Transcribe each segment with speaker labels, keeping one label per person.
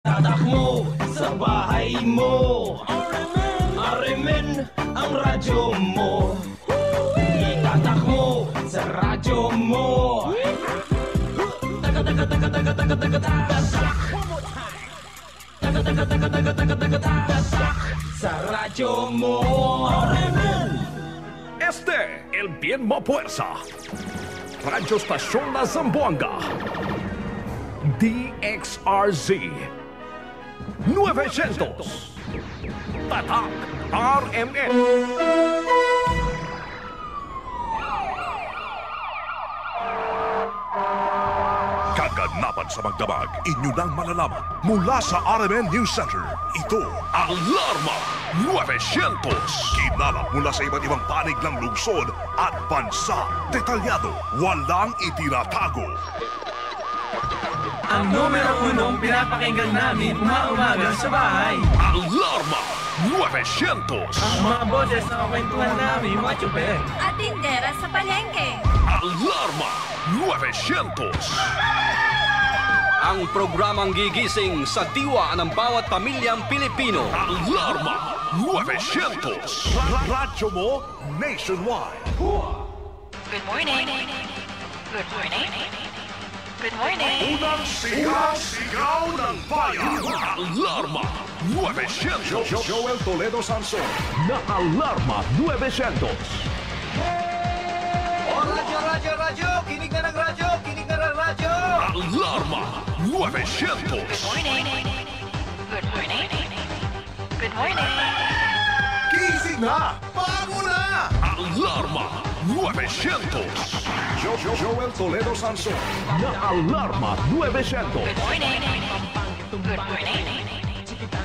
Speaker 1: Tatak mo sa bahay mo. Arimin ang radyo mo. Itatak mo sa radyo mo. Taga taga taga taga taga taga tatak. Taga taga taga taga taga taga tatak sa radyo mo. Arimin.
Speaker 2: Este, el bien mo fuerza. Radio Estación La Zamboanga. DXRZ 900 Tatak RMN. Kaganapan sa magdamag, inyo nang malalaman mula sa RMN News Center. Ito, Alarma 900. Kinalap mula sa iba't ibang panig ng lungsod at bansa. Detalyado, walang itinatago.
Speaker 1: Ang numero unong pinapakinggan namin umaumaga sa bahay.
Speaker 2: Alarma 900.
Speaker 1: Ang mga boses na kwentuhan namin mga tsuper.
Speaker 3: At tindera sa palengke.
Speaker 2: Alarma 900.
Speaker 4: Ang programang gigising sa diwa ng bawat pamilyang Pilipino.
Speaker 2: Alarma 900. Radyo mo nationwide.
Speaker 5: Good morning. Good morning. Good morning.
Speaker 2: Unang sigaw ng bayan. Alarma 900. Joel Toledo Sanson na Alarma 900.
Speaker 6: Oh, radyo! Kinig na ng radyo!
Speaker 2: Alarma 900.
Speaker 5: Good morning. Good morning. Good morning.
Speaker 6: Gising na! Bago na!
Speaker 2: Alarma 900. Joel Toledo Sanson na Alarma 900.
Speaker 5: Good morning. Good morning.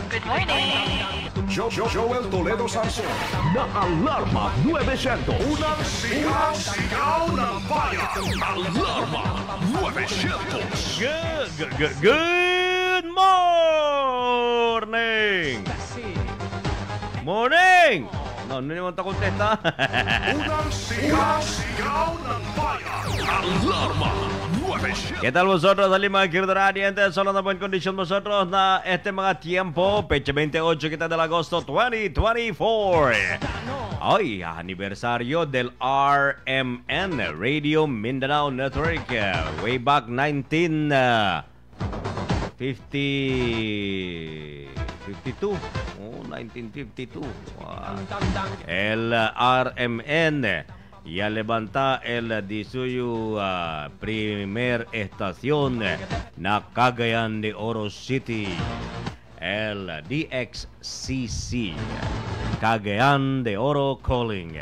Speaker 5: Good morning.
Speaker 2: Joel Toledo Sanson na Alarma 900. Unang sigaw ng bayan. Alarma 900.
Speaker 7: Good morning! Morning! No naman ta kontesta.
Speaker 2: Unang sigaw ng bayan. Alarma 900.
Speaker 7: ¿Qué tal vosotros, Lima Kirdaradientes? Solo na buena condición vosotros na este mga tiempo. Pecha 28 kita del agosto 2024. Hoy, aniversario del RMN, Radio Mindanao Network. Way back 1952. Oh, 1952. Wow. El RMN ya levanta el de suyo primer estación na Cagayan de Oro City. El DXCC, Cagayan de Oro Calling.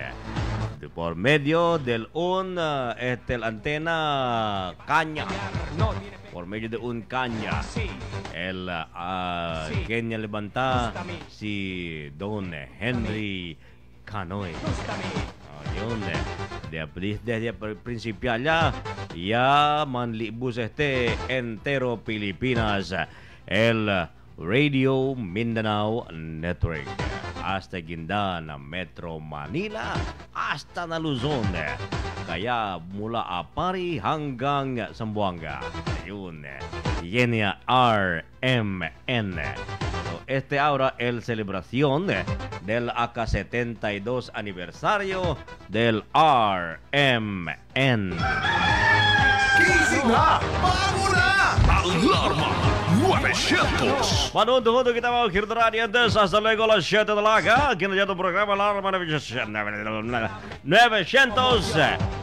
Speaker 7: Por medio del el antena caña. Por medio de un caña. El Kenya levanta si Don Henry Canoy. Yun, desde el principio ya manlibus entero Pilipinas el Radio Mindanao Network hasta ginda na Metro Manila hasta na Luzon, kaya mula Apari hanggang Zamboanga. Yun, yan RMN. Este ahora el celebración del AK-72 aniversario del RMN.
Speaker 6: Gising na! Bago na!
Speaker 2: Alarma 900.
Speaker 7: Manundo kita mga Kirdaradientes hasta luego las 7 de la mañana. Aquí en el programa Alarma 900.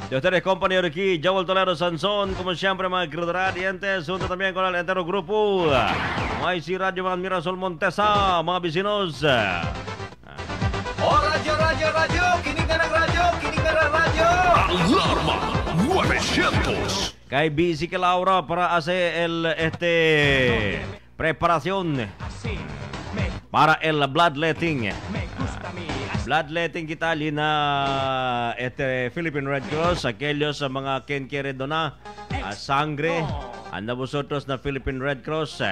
Speaker 7: De ustedes, compañero, aquí Joel Toledo Sanson, como siempre, mga Kirdaradientes, junto también con el entero grupo. YC Radio Mga Mirasol Montesa, mga vecinos.
Speaker 6: Oh, radyo! Kinig na ng radyo!
Speaker 2: Alarma 900.
Speaker 7: Kay busy que Laura para hacer preparación para el bloodletting. Bloodletting kita na Philippine Red Cross, aquellos mga ken quiere donar sangre, anda vosotros na Philippine Red Cross,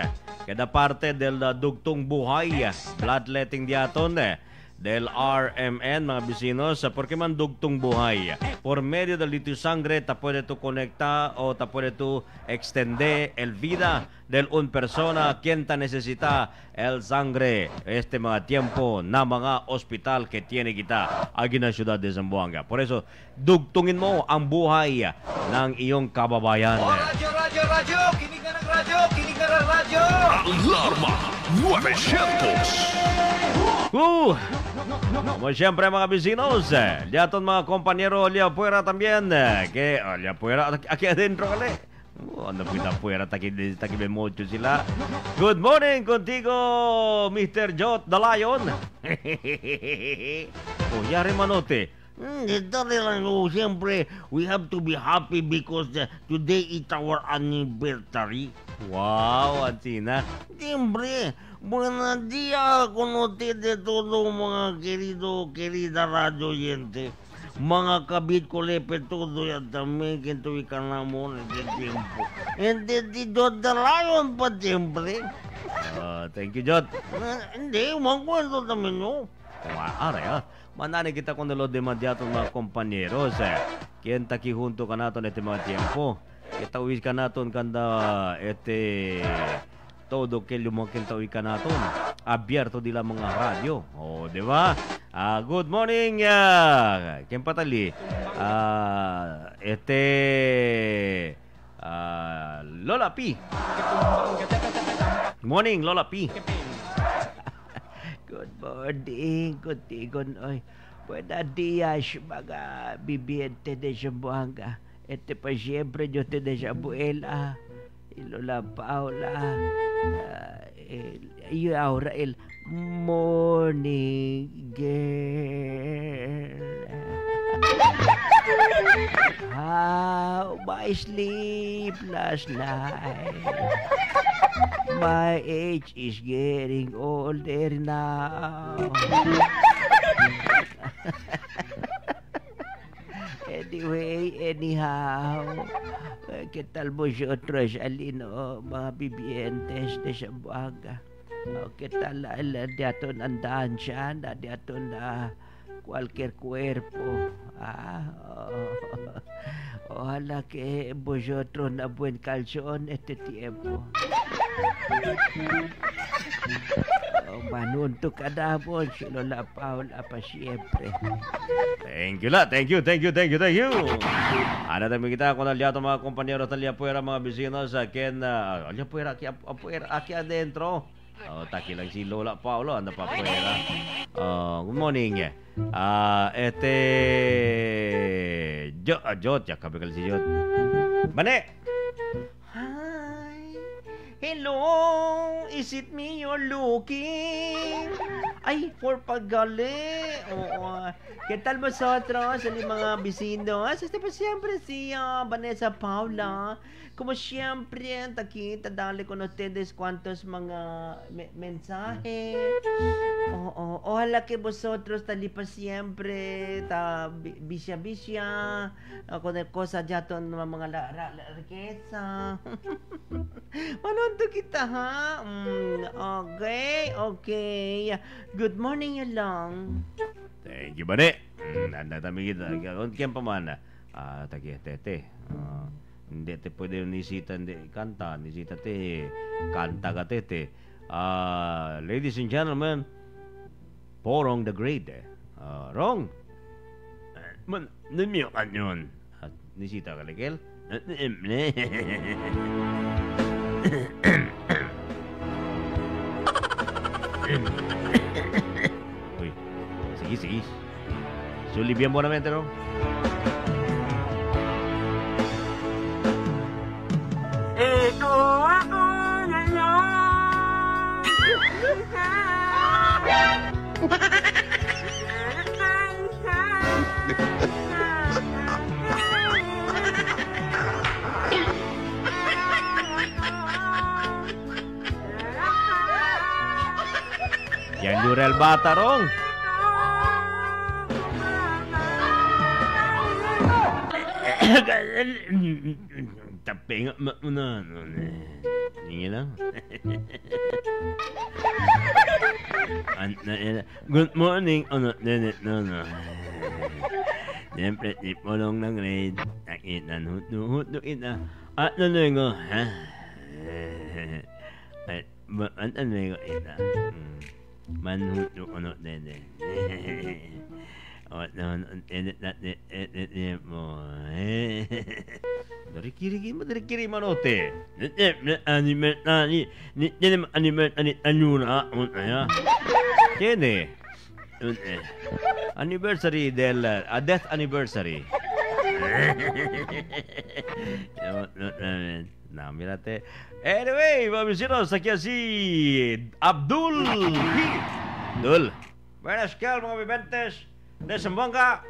Speaker 7: kada parte del dugtong buhay, bloodletting diaton. del RMN, mga vecinos, porque man dugtong buhay. Por medio del litio sangre, ta puede tu conectar o ta puede tu extender el vida del un persona quien ta necesita el sangre este mga tiempo na mga ospital que tiene kita agi na siyudad de Zamboanga. Por eso, dugtungin mo ang buhay ng iyong kababayan.
Speaker 6: Radyo! Kinig na ng radyo! Kinig na ng radyo!
Speaker 2: Alarma 900.
Speaker 7: Como siempre mga vecinos, liaton mga compañero allá afuera también, que allá afuera, aquí adentro, ¿vale? Ano kita afuera, takibe mucho sila. Good morning contigo, Mr. Jot the Lion. Oh, yari manote.
Speaker 8: Ito lang siyempre, we have to be happy because today is our anniversary.
Speaker 7: Wow, Atina.
Speaker 8: Siyempre, buenos días con ustedes todos mga querida radio oyente. Mga kabit ko lepe todo yan también que tuwi ka na mo nito tiempo. Hindi di Jot the Lion pa siyempre.
Speaker 7: Thank you, Jot.
Speaker 8: Hindi, magkwento namin nyo.
Speaker 7: Are, manani kita con los demás diatos mga compañeros. Quien taki junto ka naton este mga tiempo. Kita uwis ka naton kanda todo que lumakin tawi ka naton. Abierto dila mga radio. Oh, di ba? Good morning. Quien patali? Lola P. Morning, Lola P.
Speaker 8: Good morning, Kuntigon. Oy, buenos días, mga bibiente de Zamboanga. Pa siyempre, yo te de Zambuela. Lola Paula. Y ahora el morning girl. How my sleep last night. My age is getting older now. Anyway, anyhow, ¿qué tal vosotros, Alino, mga bibientes de Zamboanga? ¿Qué tal de aton andahan siya, de aton cualquier cuerpo? Ojalá que vosotros na buen calzón este tiempo. Manunto ka na po, si Lola Paula pa siyempre.
Speaker 7: Thank you la, thank you. Ano tayo kita kung naliato mga compañeros talia puera mga vecinos akin alia puera aquí adentro. Taki lang si Lola Paula anda pa puera. Good morning. Jot, ya kabikal si Jot. Bane.
Speaker 8: Hello, is it me you're looking? Ay, for paggali. Oo. ¿Qué tal vosotros, mga vecinos? Pa siempre si Vanessa Paula. Como siempre, aquí dale con ustedes cuantos mga mensaje. Oo. Ojalá que vosotros tali pa siempre bisya con el cosa yaton mga riqueza. Manunto kita ha. Okay. Good morning along.
Speaker 7: Thank you, Bane. Anda kami kita. Kaya pa man. Taki, tete. Hindi te pwede nisita hindi kanta. Nisita te kanta ka tete. Ladies and gentlemen, Porong the Great. Wrong. Man, namiyo ka yun. Nisita ka, Lekel? Uy, sige. Suli bien buenamente, ¿no?
Speaker 8: Ito ako ngayon.
Speaker 7: Yan Jurel Bata, Rong. Taping mo na. Hindi lang.
Speaker 8: Good morning, ano, no. Siyempre, si Polong ng raid. Nakita, hutuin na. At nanoy ko, ha? At, nanoy ko, ita. Manhuto ko, no, dede. O, edit mo. Dari-kiri manote. Tiene. Anniversary death anniversary. Nah, mirate. Anyway, mga bisino, sakya si Abdul Abdul. Buenas cal, mga bibentes. De Sambonga.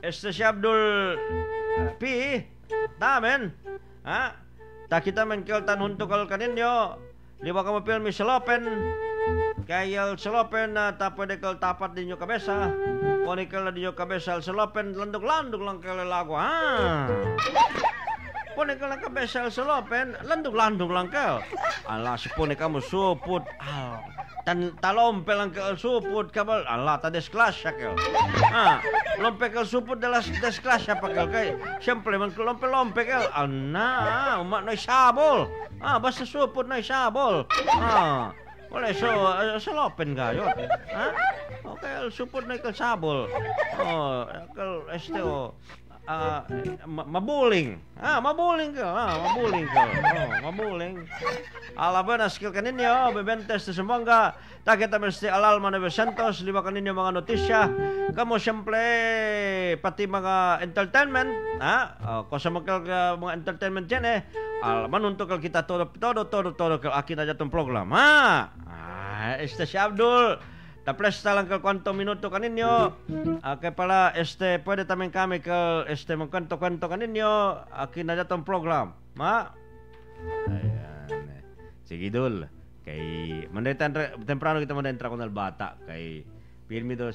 Speaker 8: Este si Abdul P. Tamen. Ha? Takita men kel tanhun tukal kaninyo. Liba ka mapilmi salopen. Kaya salopen na tapo de kel tapat dinyo kabesa. Koni kel dinyo kabesa salopen landuk-landuk lang kel lago. Ha? Pone ka lang kabesal sa lopen, landog-landog lang ka. Ala, si pone ka mo supot. Talompe lang ka supot ka ba? Ala, ta desklasya ka. Lompe ka supot dalas desklasya pa ka. Kay, siyempre, man lompe-lompe ka. Umat na isabol. Basta supot na isabol. Wala, sa lopen ka yun. Okay, supot na ikasabol. Mabuling. Mabuling ka. Mabuling. Alaban na skill kaninyo, bebentes na Sambonga. Takita mesti Alalma 900, lima kaninyo mga notisya. Kamo siyempre, pati mga entertainment. Kung sa mga entertainment dyan manuntok kita todo kal akin aja itong program. Este si Abdul. Taples lang kal kwanto minuto kaninyo. Kaya pala, pwede tamin kami kal, magkanto-kanto kaninyo. Akin na datong program. Ayan. Sige, Dul. Kay, temprano kita manentra ko ng bata. Kay, pirmi do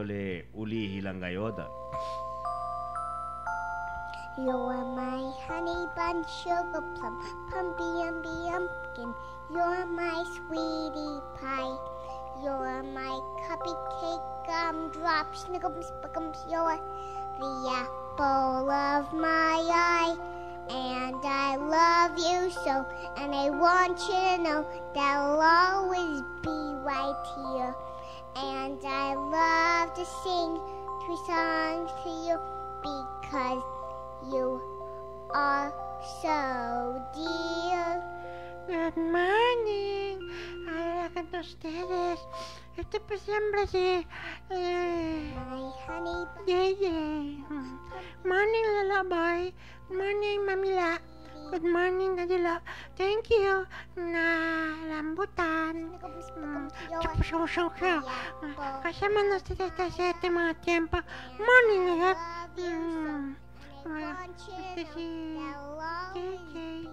Speaker 8: le uli hilang kayo.
Speaker 9: You are my honey bun, sugar plum, pumpkin. You're my sweetie pie. You're my cupcake, gumdrop, snickums, buckums. You're the apple of my eye. And I love you so, and I want you to know that I'll always be right here. And I love to sing 2 songs to you because you are so dear.
Speaker 10: Good morning. Hola con ustedes. Pues siempre sí.
Speaker 9: My honey.
Speaker 10: Yeah. Morning, Lullaby. Morning, Mamila. Good morning, Nadila. Thank you. Na lambutan. Kasama na sa mga tiempo. Morning, lahat. Este si JJ.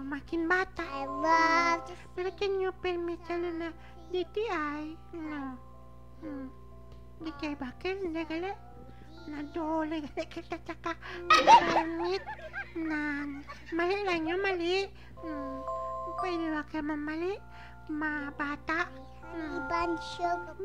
Speaker 10: Makin bata. Pero can you permit na DTI? No. DTI bakit? Hindi gali? Nadole gali kita tsaka. Permit na mali lang yung mali. Pwede ba kayo mamali? Bata.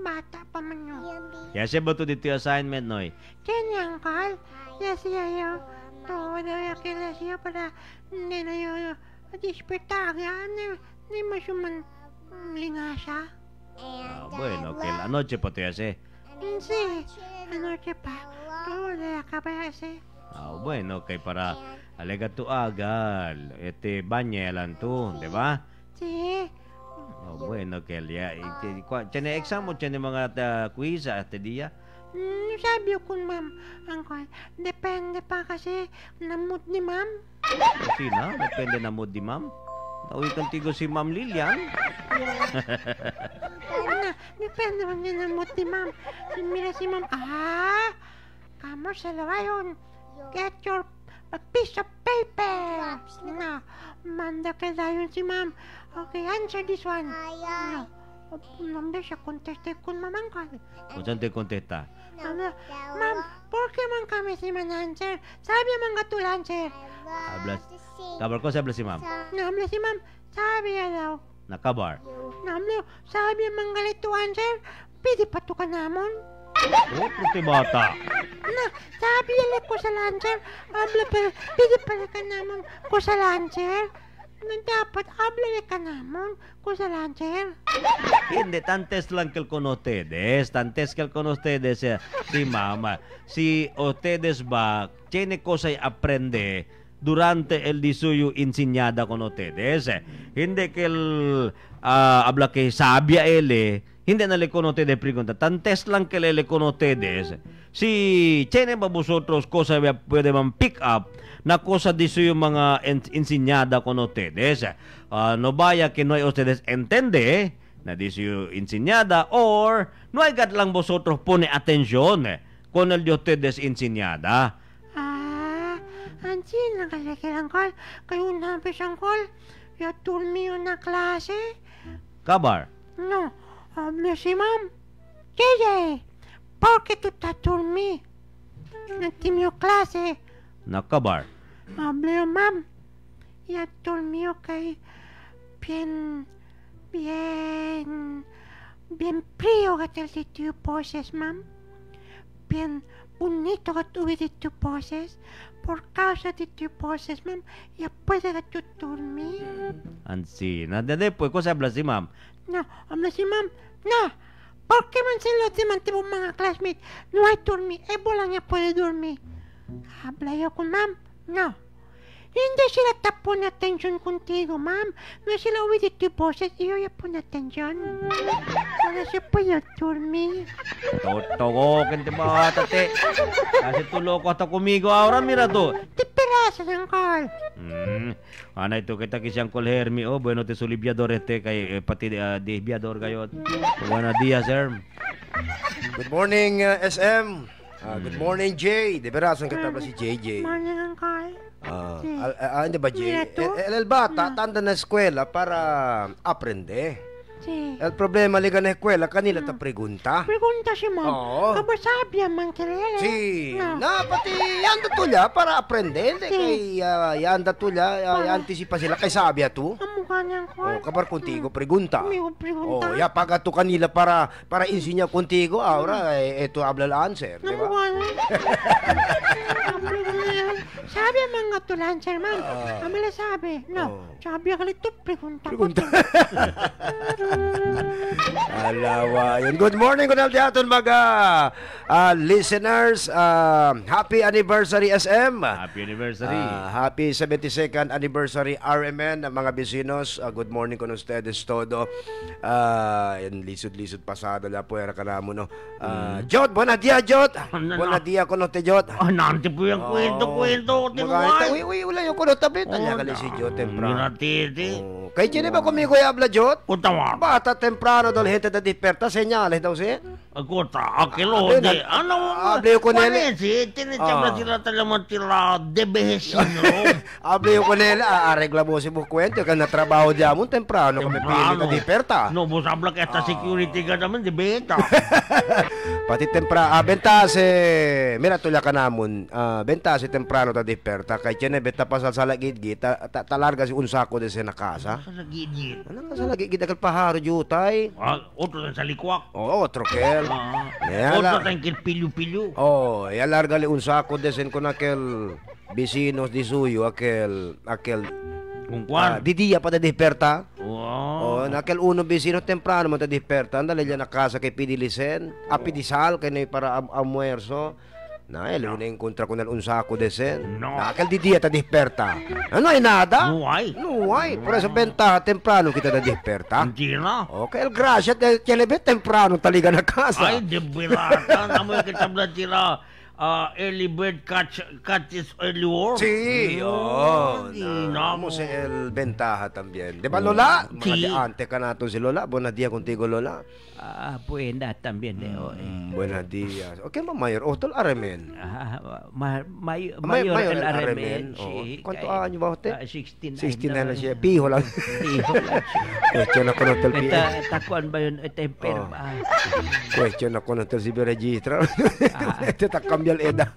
Speaker 10: Bata pa man yun.
Speaker 8: Kasi ba ito dito yung assignment, Noy?
Speaker 10: Kanya, Uncle. Yes, yayo. Todo que le decía para nena yo despertar, ni más man lingasa.
Speaker 8: Bueno, que la noche pa ito yase.
Speaker 10: Sí, anoche pa. Todo le acaba de hacer.
Speaker 8: Bueno, que para alega tu agal, baña lang tu, di ba?
Speaker 10: Sí.
Speaker 8: Bueno, que ya, tiene exam o tiene mga quiz este día?
Speaker 10: Sabi ko, ma'am, Uncle, depende pa kasi na mood ni ma'am.
Speaker 8: Kasi na, depende na mood ni ma'am. Tawid contigo si Ma'am Lilian.
Speaker 10: Depende man din na mood ni ma'am. Mira si ma'am, kamo sa lawayon. Get your piece of paper. Na, manda ka dayon si ma'am. Okay, answer this one. No. Namda siya conteste con mamang ka.
Speaker 8: Kung saan te contesta?
Speaker 10: Ma'am, por qué man kami si man-answer? Sabi man katulanser.
Speaker 8: Kabar ko sa si ma'am.
Speaker 10: Namla si ma'am, sabi niya daw.
Speaker 8: Nakabar.
Speaker 10: Nam Amlo, sabi ang manggalituan, sir. Pwede pa to ka namon.
Speaker 7: Oh, puti bata.
Speaker 10: Na, sabi nila ko sa lancer. Amlo, pero pwede pa ka namon ko sa lancer. Na dapat habla ka namon ko sa lancer.
Speaker 7: Hindi, tantes lang kel con ustedes. Tantes kel con ustedes si mama. Si ustedes ba, tiene cosa aprende durante el di suyo insegnada con ustedes. Hindi kel habla que sabia ele, hindi na le con ustedes pregunta. Tantes lang kel ele con ustedes. Si tiene ba vosotros cosa puede man pick up na cosa dice yung mga enseñada con ustedes. No vaya que no hay ustedes entende na dice yung enseñada or no hay gat lang vosotros pone atención con el de ustedes enseñada.
Speaker 10: Ansi, nakasakilang kol. Kayo nabis ang kol. Yatul miyo na klase.
Speaker 7: Kabar?
Speaker 10: No, habla si ma'am. Yeye, ¿por qué tú estás dormido? Nagtimyo klase.
Speaker 7: Nakabar?
Speaker 10: Habla ma'am. Ya dormido kay bien frío que te de tu poses, ma'am. Bien bonito que tuve de tu poses. Por causa de tu poses, ma'am, ya puede que tú dormir.
Speaker 7: Ansi, después, cosa habla si ma'am?
Speaker 10: No, habla si ma'am. No, ¿por qué man se los demás tipo mga classmates? No hay dormir, bola ya puede dormir. Habla yo con ma'am? No. Hindi sila tapon attention contigo, ma'am. No sila uwi de tu poses, iyo ya pon attention. Para siya puede dormir.
Speaker 7: Totoo, kente ba, tate? Kasi tuloko hasta kumigo ahora, mira to.
Speaker 10: Te peraza ng call.
Speaker 7: Ana ito kita kisyang call Hermi. Oh, bueno, te sulibyador kay pati dibiador kayo. Buenos días, sir.
Speaker 11: Good morning, SM. Good morning, Jay. De veras, ang kataba si JJ.
Speaker 10: Morning, Uncle.
Speaker 11: Hindi ba, Jay? El bata, tanda na eskwela para aprende.
Speaker 10: Sí.
Speaker 11: El problema liga na eskwela, kanila ta pregunta.
Speaker 10: Pregunta si ma'am.
Speaker 11: Oo.
Speaker 10: Kabasabya man kirele.
Speaker 11: Sí.
Speaker 10: No.
Speaker 11: Na, pati yanda tulya para aprende. Hindi kay yanda tulya, antisipa sila kay sabya tu.
Speaker 10: Ang mukha niyang call.
Speaker 11: Kabar contigo, pregunta.
Speaker 10: Amigo, pregunta.
Speaker 11: Ya pagato kanila para insinya contigo, ahora eto habla el answer, di
Speaker 10: Ang
Speaker 11: ba?
Speaker 10: mukha niya. Sabi ang mga tulan, sir, ma'am. Amala sabi. No. Sabi ang kalito, pregunta.
Speaker 11: Alawa. Yun. Good morning, good afternoon, mga listeners. Happy anniversary, SM.
Speaker 7: Happy anniversary.
Speaker 11: Happy 72nd anniversary, RMN, mga vecinos. Good morning con ustedes todo. Yan, lisod-lisod pasado la puera ka na mo, no. Jot, buenos días, Jot. Buenos días con usted, Jot.
Speaker 8: Nanti po yung kwento.
Speaker 11: Wala yung kuno tabi. Tanya ka si Jot temprano.
Speaker 8: Minatiti.
Speaker 11: Kaya tiene ba kumigo yung habla, Jot?
Speaker 8: Utama.
Speaker 11: Bata temprano dal gente da disperta, señales daw siya.
Speaker 8: Agota, akilo, di. Ano?
Speaker 11: Hable ko nila.
Speaker 8: Panesi, tinitsabla sila talaman tila debehesino.
Speaker 11: Hable ko nila, aregla mo si Bukwento, ka na trabaho diyan mo, temprano kami pili ka disperta.
Speaker 8: No, busabla kaya security ka naman, debeta.
Speaker 11: Pati temprano, bentase, mira tulya ka namon, bentase temprano ta disperta, kay tiyan beta pasal sa lagid-gid, talarga si unsako de sa nakasa.
Speaker 8: Sa lagid-gid.
Speaker 11: Ano ka sa lagid-gid, akal paharo jutay.
Speaker 8: Otro sa likwak.
Speaker 11: Oo, otro kel.
Speaker 8: Otro tayong kilpilyo-pilyo.
Speaker 11: Oh, larga li unsako de sen kon akel vecinos di suyo, akel
Speaker 8: Kung kwan?
Speaker 11: Didiya pa da disperta.
Speaker 8: Wow.
Speaker 11: Nakel uno vecino temprano mo ta disperta. Andale liya na casa kay pidilisen. Apidisal kay na para amuerso. Na, una encontra con el unsako de sen.
Speaker 8: No.
Speaker 11: Nakel didiya ta disperta. No hay nada.
Speaker 8: No hay.
Speaker 11: Por eso ventaja temprano kita ta disperta.
Speaker 8: Hindi na.
Speaker 11: Okay, gracias. Tiene temprano taliga na casa.
Speaker 8: Ay, de bilata. Namoy kitabla sila. Early bird catches early worm.
Speaker 11: Sí, Vamos el ventaja también. ¿De ba, Lola? Mga de ante ka nato si Lola. Buenos días contigo, Lola.
Speaker 8: Buenas también, Leo.
Speaker 11: Buenos días. Okay, mayor. Otol Aremen.
Speaker 8: Mayor el Aremen.
Speaker 11: ¿Cuánto años ba usted?
Speaker 8: 69.
Speaker 11: 69 na siya. Piho lang. Question ako ng telpi.
Speaker 8: Takuan ba yun? Temper ba?
Speaker 11: Question ako ng telpi registrar. Ito cambiar edad.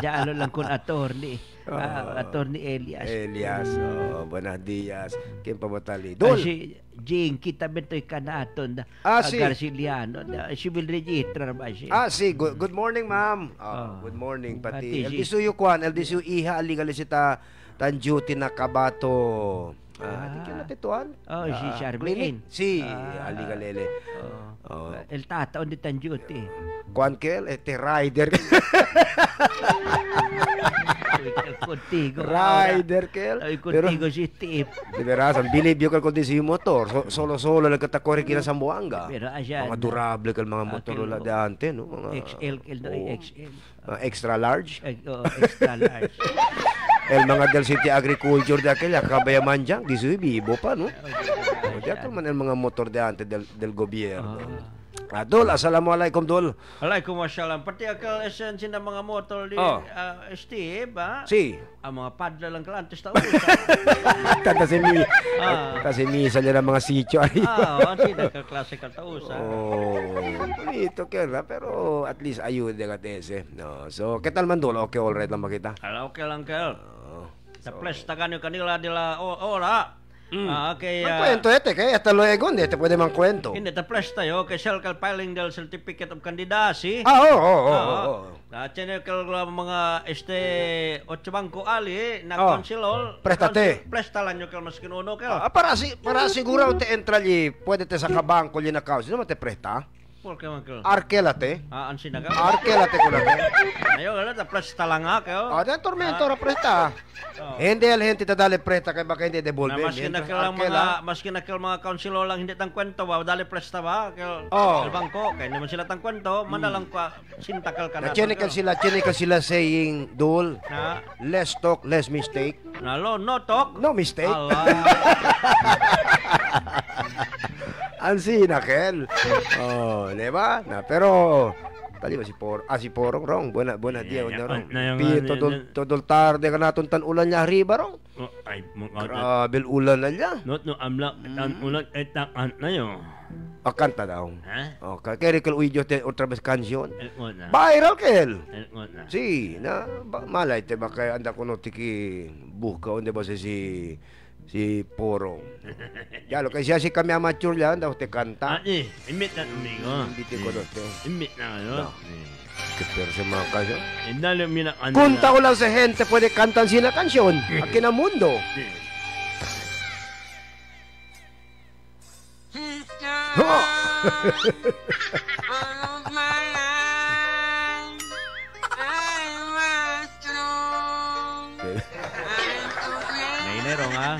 Speaker 8: Ya ano lang kun attorney. Attorney Elias.
Speaker 11: Elias, buenos días. Kim pamatali. Dol.
Speaker 8: Si Jing, kita beto'y kanaton na
Speaker 11: Si
Speaker 8: Garciliano. She will register ba siya?
Speaker 11: si good morning, ma'am. Good morning pati. LDSU Kwan, LDSU Iha Aligalisita Tanjuti na Kabato. Di ka natituan?
Speaker 8: Si Charmaine.
Speaker 11: Si Aligalele.
Speaker 8: El tataon di Tanjuti.
Speaker 11: Kwan kel, rider.
Speaker 8: Contigo.
Speaker 11: Rider kel.
Speaker 8: Contigo si Tip.
Speaker 11: De veras, ang bilib yung kung si motor. Solo-solo lang katakori kina sa Buanga.
Speaker 8: Pero asya.
Speaker 11: Mga durable kal mga motor la de ante, no? Mga
Speaker 8: XL kel no XL.
Speaker 11: Extra large.
Speaker 8: Extra large.
Speaker 11: El mga del City Agriculture de aquella kabayaman dyan, di bibo pa, no? Diyan man el mga motor de ante del gobierno. Dol, assalamualaikum, Dol.
Speaker 8: Waalaikumsalam. Pati akal esensi ng mga motor di Steve, ha?
Speaker 11: Si.
Speaker 8: Ang mga padla lang kalantes taon.
Speaker 11: Kasi misa nila mga sityo ay.
Speaker 8: Si nagkaklase ka tausa.
Speaker 11: Bonito kaya, pero at least ayuda ka tese. No. So, ketal man, Dol? Okay, all right lang makita?
Speaker 8: Okay lang, Kel. Sa plesta ka nyo kanila nila, ora.
Speaker 11: Magkwento kaya hasta luego, hindi pwede mang kwento.
Speaker 8: Hindi, tapos tayo, kay Selcal filing del Certificate of Candidacy. Chinekal mga Ochbangko Ali na konsilol.
Speaker 11: Prestate.
Speaker 8: Presta lang nyo kal mas kinuno kal.
Speaker 11: Para siguro te entra li, pwede te sa kabangko li na cause, no te presta?
Speaker 8: Porque man kal.
Speaker 11: Arkelate.
Speaker 8: Ansi na ka?
Speaker 11: Arkelate ko na.
Speaker 8: Ayo, ta presta lang ha kayo.
Speaker 11: Den tormento ra presta. Hindi al gente dale presta kay baka hindi devolve.
Speaker 8: Maski na kal mga councilor lang hindi tang kwento ba dali presta ba kay bangko kay naman sila tang kwento manalang pa sintakal ka na.
Speaker 11: Chinikal sila saying Dol. Less talk, less mistake.
Speaker 8: No talk,
Speaker 11: no mistake. Ansi na kel. Di ba? Pero tali ba si Porong rong. Buena dia rong. Todol tarde ka naton tan ulan niya arriba rong. Grabe ulan na niya.
Speaker 8: No amla tan ulan etak na yo.
Speaker 11: Kanta daw. Kaya kel uidyo te otra vez canción. Viral kel. Si, malay te ba kaya anda ko no tiki buka onde ba si Porong. Yalo kasi siya si kami amateur lang daw te kanta.
Speaker 8: Imit na amigo.
Speaker 11: Imit ko dote.
Speaker 8: Imit na ano.
Speaker 11: Pero sa mga kaso.
Speaker 8: Kunta
Speaker 11: ko lang sa gente pwede kantan sila kansyon. Akin ang mundo.
Speaker 8: Nainerong ha.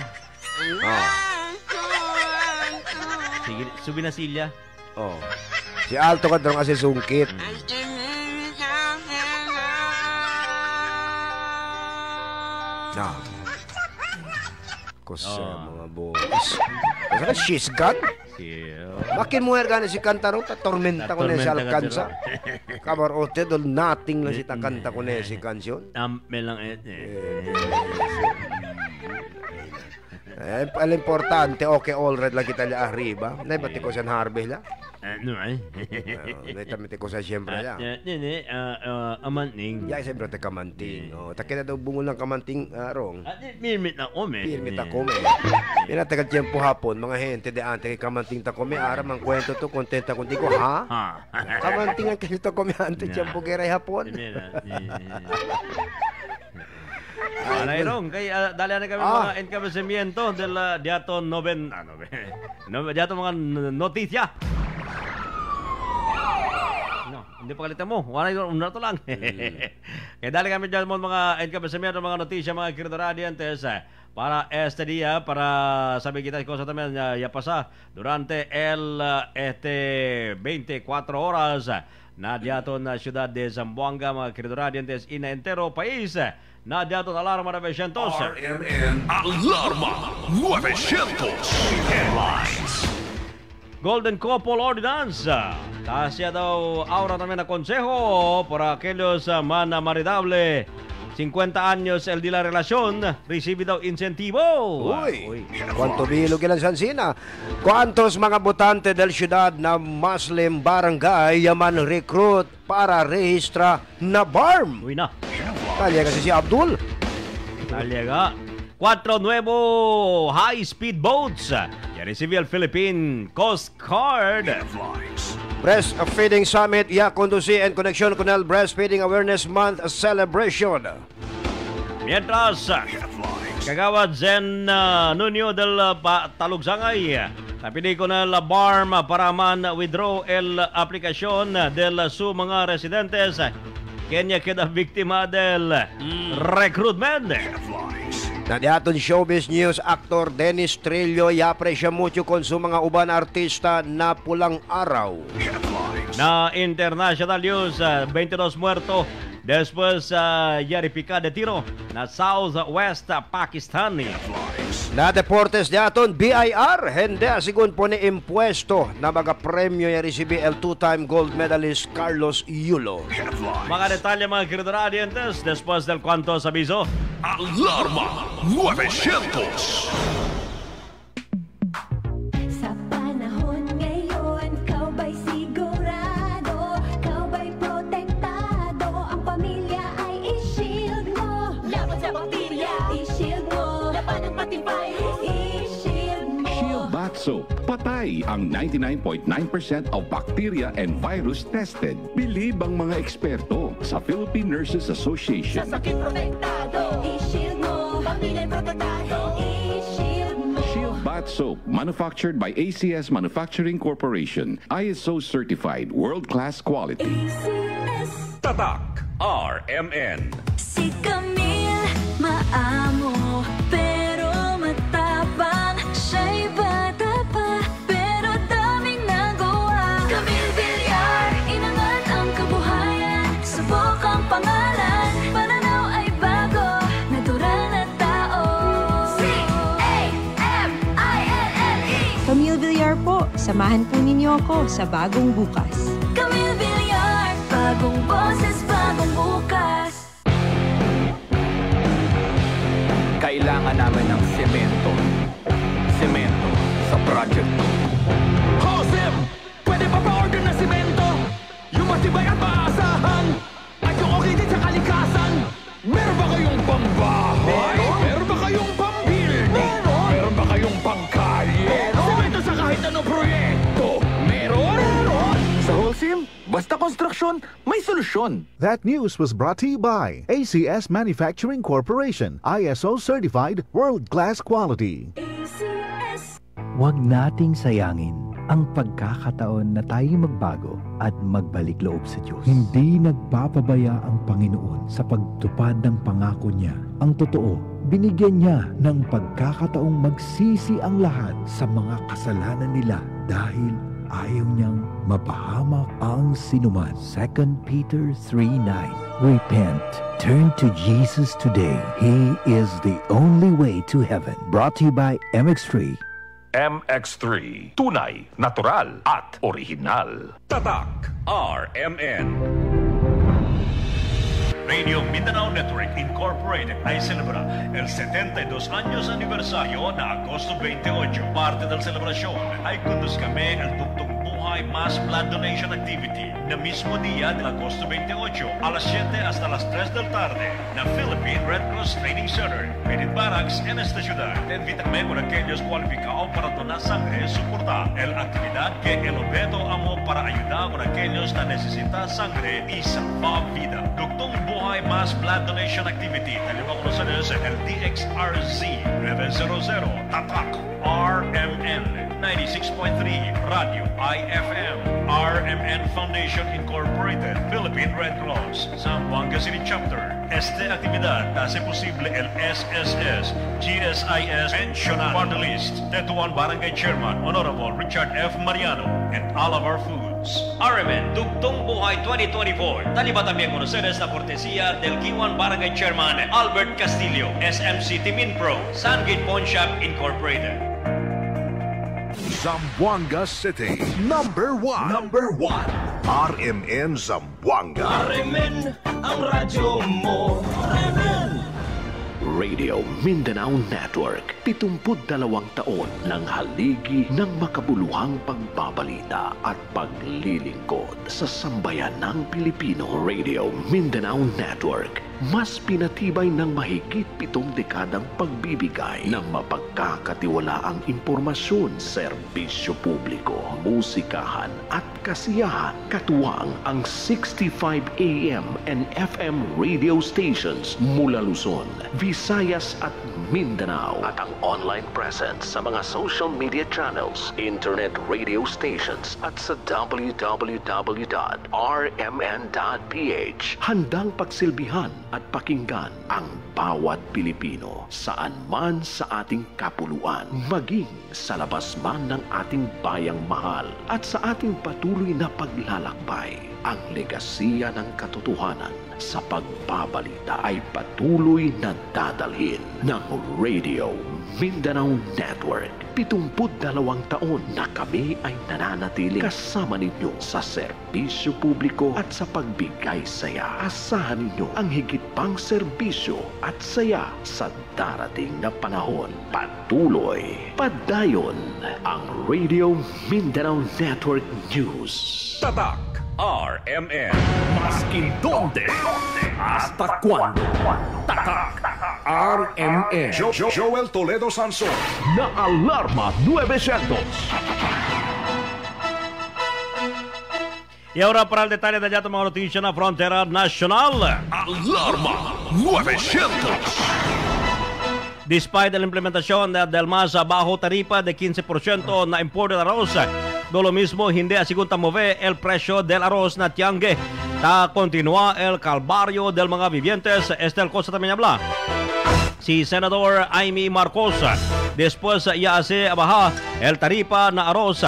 Speaker 8: Sige, subi na silya.
Speaker 11: Si Alto ka doon kasi sungkit. Kasi mga boys. Kasi she's got. Makin muher ka na si Kantaro, tormenta ko na si Alcanza. Kabar ote, dol nothing lang si kanta ko na si kansyon.
Speaker 8: Tampe lang
Speaker 11: Ang importante, okay, all red lang kita niya arriba. Naibati ko sa harbe lang. Naibati ko sa siyempre lang.
Speaker 8: Amanting.
Speaker 11: Ya, siyempre te kamanting. Takina daw bungol ng kamanting rong.
Speaker 8: Pirmit na kome.
Speaker 11: Pirmit na kome. Pinatagal tiyempo hapon, mga hente de ante kay kamanting ta kome. Aram ang kwento to, kontenta kundi ko, ha? Kamanting ang kanito kome ante tiyempo geray hapon.
Speaker 8: Nairong, kay dali na kami mga encabezamiento del diato diato mga notisya. No, hindi pa kalitan mo. Una to lang. Kaya dali kami dyan mga encabezamiento, mga notisya, mga queridos radiantes, para este día, para saber quitar cosas también ya pasa durante el 24 horas na diato na ciudad de Zamboanga, mga queridos radiantes, ina entero país. Na diato na Alarma 900.
Speaker 2: RMN Alarma 900 Headlines.
Speaker 8: Golden Couple Ordinance. Tasya daw ahora también na consejo para aquellos mana maridable. 50 años el de la relación, recibe daw incentivo.
Speaker 11: Uy, cuánto bilog ilan sansina. Cuántos mga botante del ciudad na Muslim barangay yaman recruit para registra na BARM.
Speaker 8: Uy na.
Speaker 11: Kaya kasi si Abdul.
Speaker 7: Aliaga. 4 nuevo high-speed boats. Ya recibe al Philippine Coast Guard.
Speaker 11: Breastfeeding Summit, ya conduce en conexión con el Breastfeeding Awareness Month celebration.
Speaker 7: Mientras, Kagawad Zen Nuno del Talugsangay, napili ko na la BARM para man withdraw el aplikasyon del su mga residentes. Kenya queda biktima del recruitment.
Speaker 11: Na diaton showbiz news, actor Dennis Trillo yapresya mucho con su mga uban artista na pulang araw.
Speaker 7: Na international news, 22 muerto después yaripica de tiro na Southwest Pakistan.
Speaker 11: Na deportes diaton BIR, hindi asigun po ni impuesto na mga premyo ya recibe el two-time gold medalist Carlos Yulo.
Speaker 7: Mga detalye mga queridos después del cuantos aviso.
Speaker 2: Alarma 900.
Speaker 12: Sa panahon ngayon, kau ba'y sigurado? Kau ba'y protektado? Ang pamilya ay i-shield mo. Laban sa bakterya, i-shield mo. Laban ang patibay, i-shield mo.
Speaker 13: Shield Bath Soap. Patay ang 99.9% of bacteria and virus tested. Bilib ang mga eksperto sa Philippine Nurses Association.
Speaker 12: Sa sakit protektado, i-shield mo. Pamilya protektado, i-shield mo.
Speaker 13: Shield Bath Soap, manufactured by ACS Manufacturing Corporation. ISO certified, world-class quality.
Speaker 12: ACS.
Speaker 4: Tatak RMN.
Speaker 12: Si Camille, maamo, pero matapang. Siya'y bata pa, pero daming nagawa. Camille Villar, inangat ang kabuhayan. Subok ang pangalan, pananaw ay bago. Natural na tao. C-A-M-I-L-L-E.
Speaker 14: Camille Villar po, samahan po ninyo ako sa bagong bukas.
Speaker 12: Camille Villar, bagong boses, bagong bukas.
Speaker 15: Kailangan namin ng semento. Semento sa project ko.
Speaker 1: Josem! Pwede pa pa-order na simento? Yung matibay at maasahan? At yung okay din sa kalikasan? Meron ba kayong pambahay? Meron ba kayong pambuilding? Meron ba kayong pangkalye? Semento sa kahit anong proyekto? Meron?
Speaker 15: Sa Holcim, basta konstruksyon, may solusyon.
Speaker 16: That news was brought to you by ACS Manufacturing Corporation, ISO certified, world-class quality.
Speaker 17: Huwag nating sayangin ang pagkakataon na tayo magbago at magbalik loob sa Diyos. Hindi nagpapabaya ang Panginoon sa pagtupad ng pangako niya. Ang totoo, binigyan niya ng pagkakataong magsisi ang lahat sa mga kasalanan nila dahil ayaw niyang mapahamak ang sinuman. 2 Peter 3:9. Repent. Turn to Jesus today. He is the only way to heaven. Brought to you by MX3.
Speaker 2: MX3. Tunay, natural, at original.
Speaker 4: Tatak RMN.
Speaker 7: Radio Mindanao Network Incorporated ay celebra el 72 años aniversario na Agosto 28. Parte del celebrasyon ay kundus kami el Tugtog Buhay Mass Blood Donation Activity na mismo día del Agosto 28 a las 7 hasta las 3 del tarde na Philippine Red Cross Training Center, Benit Barracks en esta ciudad. Te invitame con aquellos cualificados para donar sangre, soportar el actividad que el objeto amo para ayudar con aquellos que necesitan sangre y salvar vida. Tugtog Buhay Mass Blood Donation Activity. Talibang ko sa el DXRZ 900 Tatak RMN 96.3 Radio IFM RMN Foundation Incorporated Philippine Red Cross Zamboanga City Chapter. Este actividad hace posible el SSS GSIS Pensional Party List Tetuan Barangay Chairman Honorable Richard F. Mariano and all of our foods. RMN Tugtong Buhay 2024. Taliba también con ustedes la cortesía del Kiwan Barangay Chairman Albert Castillo, SMC Timin Pro, Sungate Pawn Shop Incorporated.
Speaker 2: Zamboanga City, number 1. RMN Zamboanga.
Speaker 1: RMN ang radyo mo. RMN.
Speaker 18: Radio Mindanao Network, 72 taon ng haligi ng makabuluhang pagbabalita at paglilingkod sa sambayan ng Pilipino. Radio Mindanao Network, mas pinatibay ng mahigit 7 dekadang pagbibigay ng mapagkakatiwalaang impormasyon, serbisyo publiko, musikahan at kasiyahan. Katuwang ang 65 AM and FM radio stations mula Luzon, Visayas at Mindanao at ang online presence sa mga social media channels, internet radio stations at sa www.rmn.ph. Handang pagsilbihan at pakinggan ang bawat Pilipino saan man sa ating kapuluan, maging sa labas man ng ating bayang mahal at sa ating patuloy na paglalakbay. Ang legasiya ng katotohanan sa pagbabalita ay patuloy na dadalhin ng Radio Mindanao Network. 72 taon na kami ay nananatiling kasama ninyo sa serbisyo publiko at sa pagbigay saya. Asahan ninyo ang higit pang serbisyo at saya sa darating na panahon. Patuloy, padayon ang Radio Mindanao Network News.
Speaker 2: Tatak RMN. Maskin donde, hasta cuando. Tatak RMN. Joel Toledo Sanson.
Speaker 18: Na Alarma 900.
Speaker 7: Y ahora para el detalle de ya tomamos noticia na frontera nacional.
Speaker 2: Alarma 900.
Speaker 7: Despite la implementación del más bajo tarifa de 15% na importe de arroz, do lo mismo hindi asigun tamove el precio del arroz na tiangue. Ta continúa el calvario del mga vivientes. El cosa también habla si Senador Amy Marcos. Después ya se baja el tarifa na arroz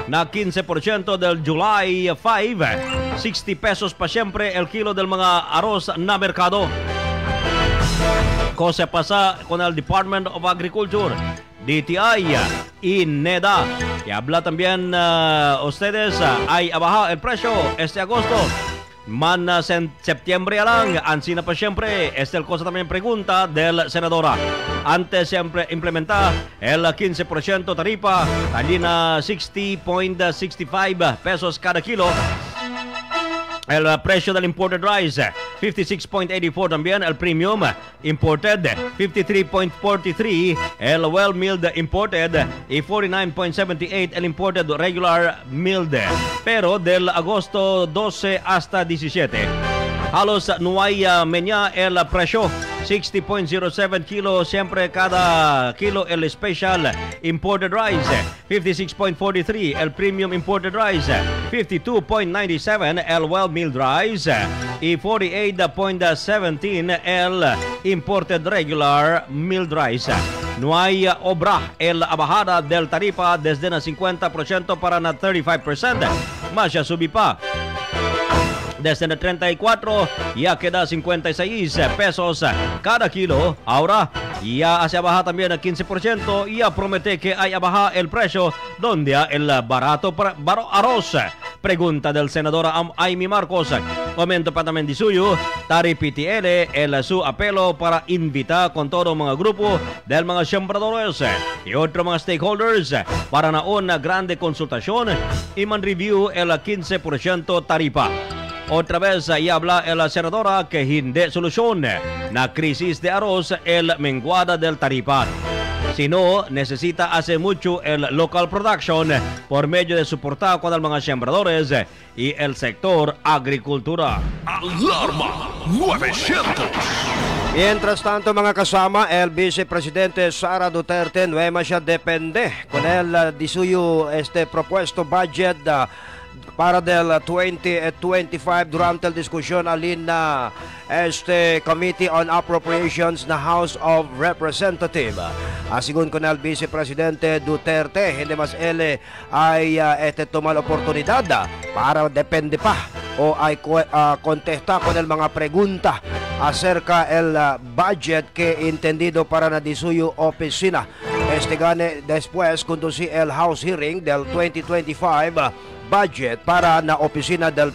Speaker 7: na 15% del July 5. 60 pesos pa siempre el kilo del mga arroz na mercado. Cosa pasa con el Department of Agriculture, DTI y NEDA. Y habla también ustedes, hay baja el precio este agosto. Man septiembre lang, ansina pa siempre. Esta cosa también pregunta del senadora. Antes siempre implementa el 15% tarifa, allí na 60.65 pesos cada kilo. El precio del imported rice, 56.84 también. El premium imported, 53.43. El well milled imported y 49.78 el imported regular milled. Pero del agosto 12 hasta 17, halos no hay meña el precio. 60.07 kilo siempre cada kilo el special imported rice, 56.43 el premium imported rice, 52.97 el well milled rice y 48.17 el imported regular milled rice. No hay obra el bajada del tarifa desde na 50% para na 35%. Más ya subí pa. Desde el 34 ya queda 56 pesos cada kilo. Ahora ya hacia baja también el 15% y ya promete que haya baja el precio donde el barato arroz. Pregunta del senador Amy Marcos. Comento pa naman di suyo, tari PTL el su apelo para invitar con todo mga grupo del mga sembradores y otros mga stakeholders para na una grande consultación y man review el 15% tarifa. Otra vez ya habla la senadora que hindi solusyon na crisis de arroz el menguada del tarifa. Sino necesita hacer mucho el local production por medio de soportar con el mga sembradores y el sector agricultura.
Speaker 2: Alarma 900.
Speaker 11: Mientras tanto mga kasama, el vicepresidente Sara Duterte no siya depende con el disuyo propuesto budget para del 2025 durante la discusión alin na Committee on Appropriations na House of Representatives. Asigun con el vicepresidente Duterte, hindi mas ele ay tomar oportunidad para depende pa o ay contesta con el mga pregunta acerca el budget que entendido para na disuyo opisina. Gane después conduci el House hearing del 2025 budget para na opisina del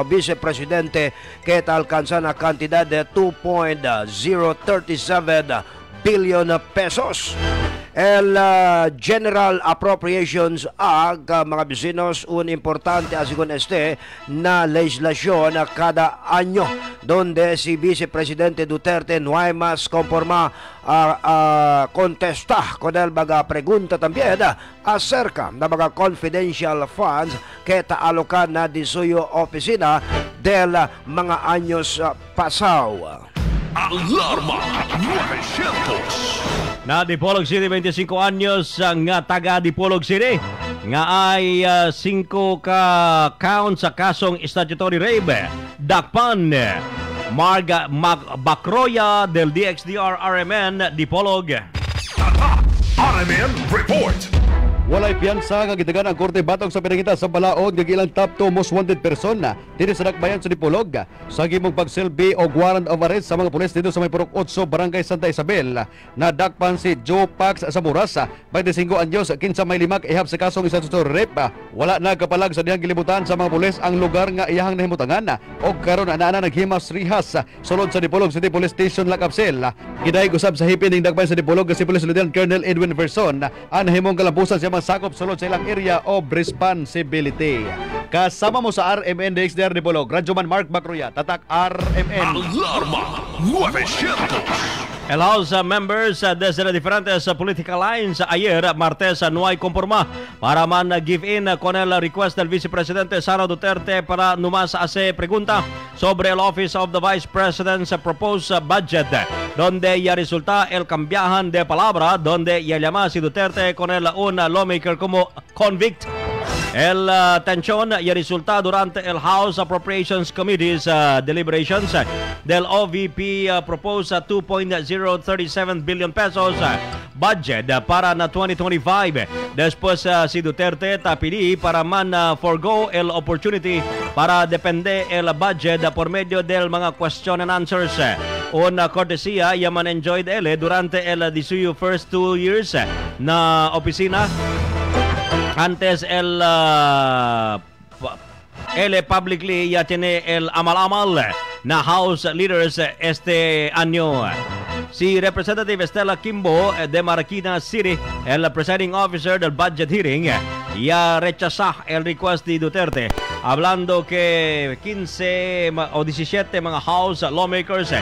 Speaker 11: vicepresidente que alcanza na cantidad de 2.037 billion pesos. el General Appropriations Act, mga bisinos, un importante asigon na legislasyon kada anyo donde si Vice Presidente Duterte no hay más conforma contesta con el mga pregunta también acerca ng mga confidential funds que taalokan na di suyo opisina del mga anyos pasaw.
Speaker 2: Alarma 900.
Speaker 7: Na Dipolog City, 25 anyos nga taga Dipolog City nga ay 5 ka count sa kasong statutory rape. Dakpan Marga Bacroya del DXDR RMN Dipolog.
Speaker 2: RMN Report.
Speaker 19: Walay piyansa nga gitagan ang Korte Batog sa pinangita sa balaod nga ilang top 2 most wanted person dito sa Dakbayan sa Dipolog sa gimong pagsilbi og warrant of arrest sa mga pulis dito sa may Purok 8 Barangay Santa Isabel. Na dakpan si Joe Pax sa Muras, 25 anyos, kinsa may limak ihap sa kasong statutory rape. Wala na kapalag sa dihang gilibutan sa mga pulis ang lugar nga iyahang nahimutangan og karon ana naghimas rihas sulod sa Dipolog City Police Station Lakapsel. Gidayeg usab sa hipin ning Dakbayan sa Dipolog si Police Lieutenant Colonel Edwin Verson ang himong kalampusan sa sakop sulod sa ilang area of responsibility. Kasama mo sa RMN DXDR Dipolog, Radyoman Mark Bacroya, Tatak RMN.
Speaker 2: Alarma 900.
Speaker 7: El House members desde diferentes political lines ayer, martes, no hay conforma para man give in con el request del vicepresidente Sara Duterte para nomás hacer pregunta sobre el Office of the Vice President's proposed budget, donde ya resulta el cambiajan de palabra, donde ya llama si Duterte con el un lawmaker como convict. El tensión ya resulta durante el House Appropriations Committee's deliberations del OVP proposed 2.037 billion pesos budget para na 2025. Después si Duterte tapili para man forgo el opportunity para depende el budget por medio del mga question and answers. Una cortesía ya man enjoyed ele durante el 18 first 2 years na opisina. Antes el publicly ya tiene el amal-amal na House leaders este año. Si Representative Estela Kimbo de Marikina City, el presiding officer del budget hearing, ya rechazó el request de Duterte, hablando que 15 o 17 mga House lawmakers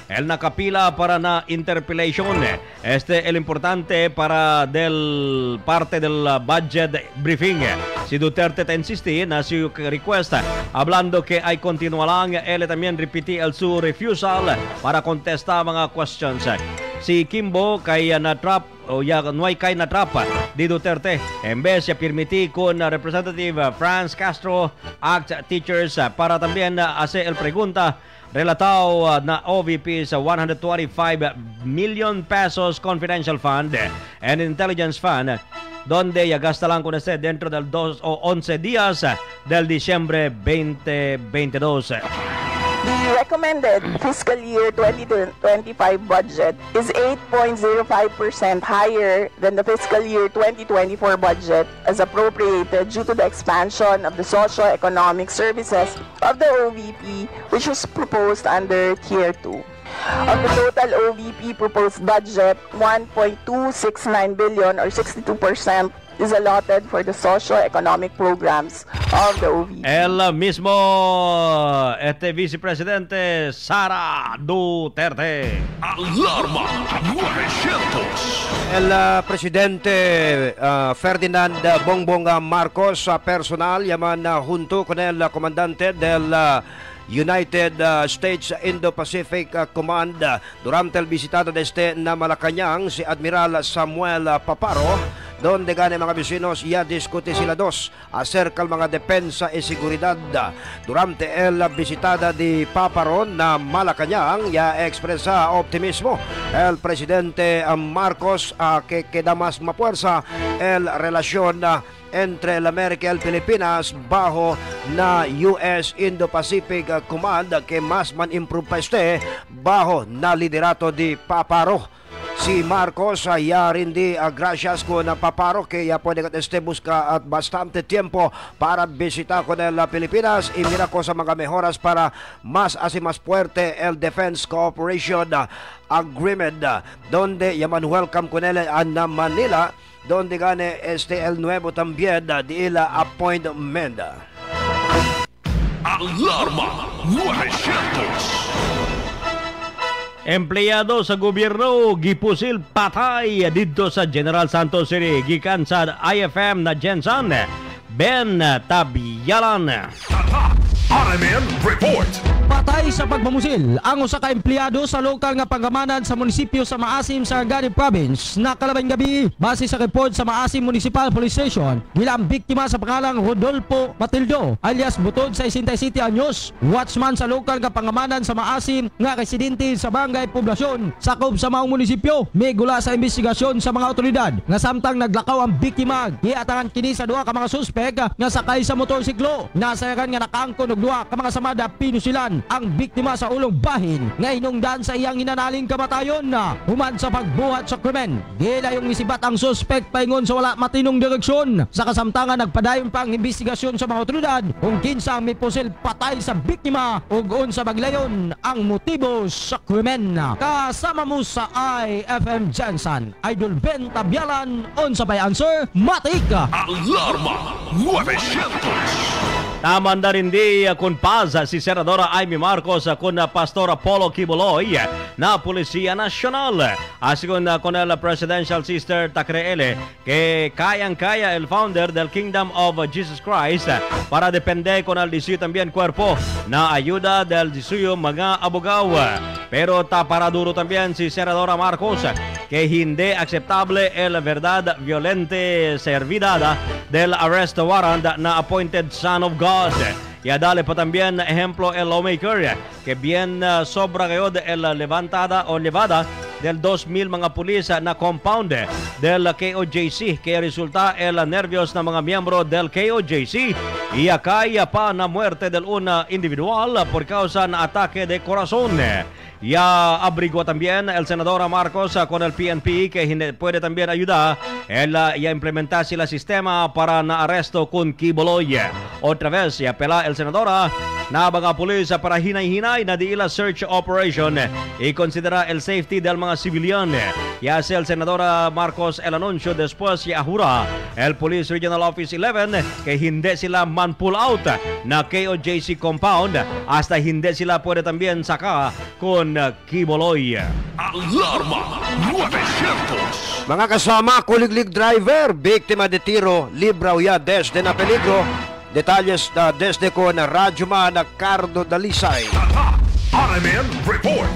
Speaker 7: el nakapila para na interpellation. Este el importante para del parte del budget briefing. Si Duterte te insiste na su request, hablando que ay continuarán, él también repite el su refusal para contestar mga questions. Si Kimbo kay na-trap o ya no hay kay na-trap di Duterte, en vez de permitir con Representative Franz Castro act teachers para también hacer el pregunta relatado na OVP sa 125 million pesos confidential fund and intelligence fund, donde ya gasta lang con este dentro del 2 o 11 días del Disyembre 2022.
Speaker 20: The recommended fiscal year 2025 budget is 8.05% higher than the fiscal year 2024 budget as appropriated due to the expansion of the socio-economic services of the OVP, which was proposed under Tier 2. Of the total OVP proposed budget, 1.269 billion or 62% is allotted for the socio-economic programs of the OVP.
Speaker 7: El mismo vicepresidente Sara Duterte.
Speaker 2: Alarma 900.
Speaker 11: El presidente Ferdinand Bongbong Marcos personal yaman junto con el comandante del United States Indo-Pacific Command durante el visitado de na Malacañang si Admiral Samuel Paparo, donde gane mga vecinos ya diskute sila dos acerca mga depensa e seguridad. Durante el visitada de Paparo na Malacañang ya expresa optimismo el presidente Marcos que queda más mapuerza el relación entre el América y el Pilipinas bajo na US Indo-Pacific Command que más man improve pa bajo na liderato de Paparo. si Marcos ya rindi gracias ko na paparo kaya pwede kat este busca at bastante tiempo para bisita ko na la Pilipinas y mira ko sa mga mejoras para mas fuerte el Defense Cooperation Agreement donde yaman welcome ko nila na Manila donde gane el nuevo también de la appointment.
Speaker 2: Alarma 900.
Speaker 7: Empleyado sa gobyerno gipusil patay didto sa General Santos City gikan sa IFM na Jensen Ben Tabyalan.
Speaker 2: RMN Report.
Speaker 21: Patay sa pagmamusil ang usa ka empleyado sa lokal nga pangamanan sa munisipyo sa Maasim, Sarangani Province nakalabing gabi. Base sa report sa Maasim Municipal Police Station, gila ang biktima sa pangalang Rodolfo Matildo alias Butod sa 67 anyos, watchman sa lokal nga pangamanan sa Maasim nga residente sa Barangay Poblasyon sakop sa maong munisipyo. May gula sa investigasyon sa mga otoridad nga samtang naglakaw ang biktima, giatangan kini sa duha ka mga suspek nga sakay sa motorsiklo. Nasayaran nga nakaangkon og duha ka mga samada pinusilan ang biktima sa ulong bahin nga inungdan sa iyang hinanaling kamatayon na human sa pagbuhat sa krimen. Gilayong isibat ang suspect paingon sa wala matinong direksyon. Sa kasamtangan nagpadayon pa ang investigasyon sa mga otoridad kung kinsa ang may pusil patay sa biktima ug unsa maglayon ang motibo sa krimen. Kasama mo sa IFM Jensen, Idol Ben Tabyalan, unsa pay answer? Matik!
Speaker 2: Alarma 900.
Speaker 7: Taman na rin di kun paza si Senadora Amy Marcos kun Pastor Apollo Quiboloy na Pulisya Nacional. Asigon con el Presidential Sister Tacreele que kayang-kaya el founder del Kingdom of Jesus Christ para depende con el 18 también cuerpo na ayuda del 18 mga abogado. Pero taparaduro también si Senadora Marcos que hindi aceptable el verdad violente servidad del arrest warrant na appointed son of God. Y dale pa también ejemplo el lawmaker que bien sobra kayo de el levantada o levada del 2,000 mga pulis na compound del KOJC que resulta el nervios na mga miyembro del KOJC y kaya pa na muerte del una individual por causa na ataque de corazón. Ya abrigó también el senador Marcos con el PNP que puede también ayudar ya implementar el sistema para na arresto con Quiboloy. Otra vez ya apela el senador na mga pulis para hinay-hinay na di ila search operation y considera el safety del mga civilian. Ya hace el senador Marcos el anuncio después ya jura el Police Regional Office 11 que hindi sila man pull out na KOJC compound hasta hindi sila puede también saka con Quiboloy.
Speaker 2: Alarma 900.
Speaker 11: Mga kasama, kuliglig driver, biktima de tiro, libraw ya desde na peligro. Detalles desde con Radyo Man Cardo Dalisay.
Speaker 2: RMN Report.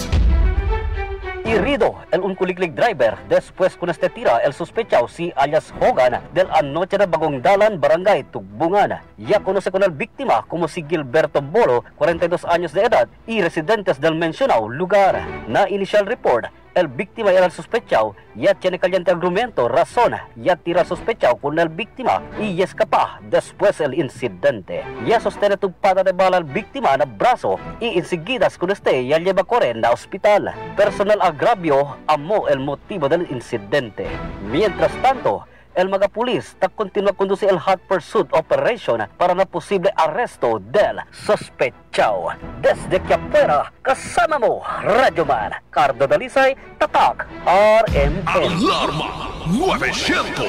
Speaker 22: Herido el un kuliglig driver después con este tira el sospechado si alias Hogan del anoche na Bagong Dalan, Barangay Tugbungan. Ya conoce con el víctima como si Gilberto Bolo, 42 años de edad y residentes del mencionado lugar. Na initial report, el víctima y el sospechado ya tiene caliente argumento, razón, ya tira sospechado con el víctima y escapa después el incidente. Ya sostiene tupada de bala al víctima na brazo y enseguida con este ya lleva corriendo a hospital. Personal agravio amó el motivo del incidente. Mientras tanto, el mga pulis continúa conducir el hot pursuit operation para na posible arresto del sospechado. Desde que afuera, kasama mo, Radyo Man, Cardo Dalisay, Tatak, RMN.
Speaker 2: Alarma 900.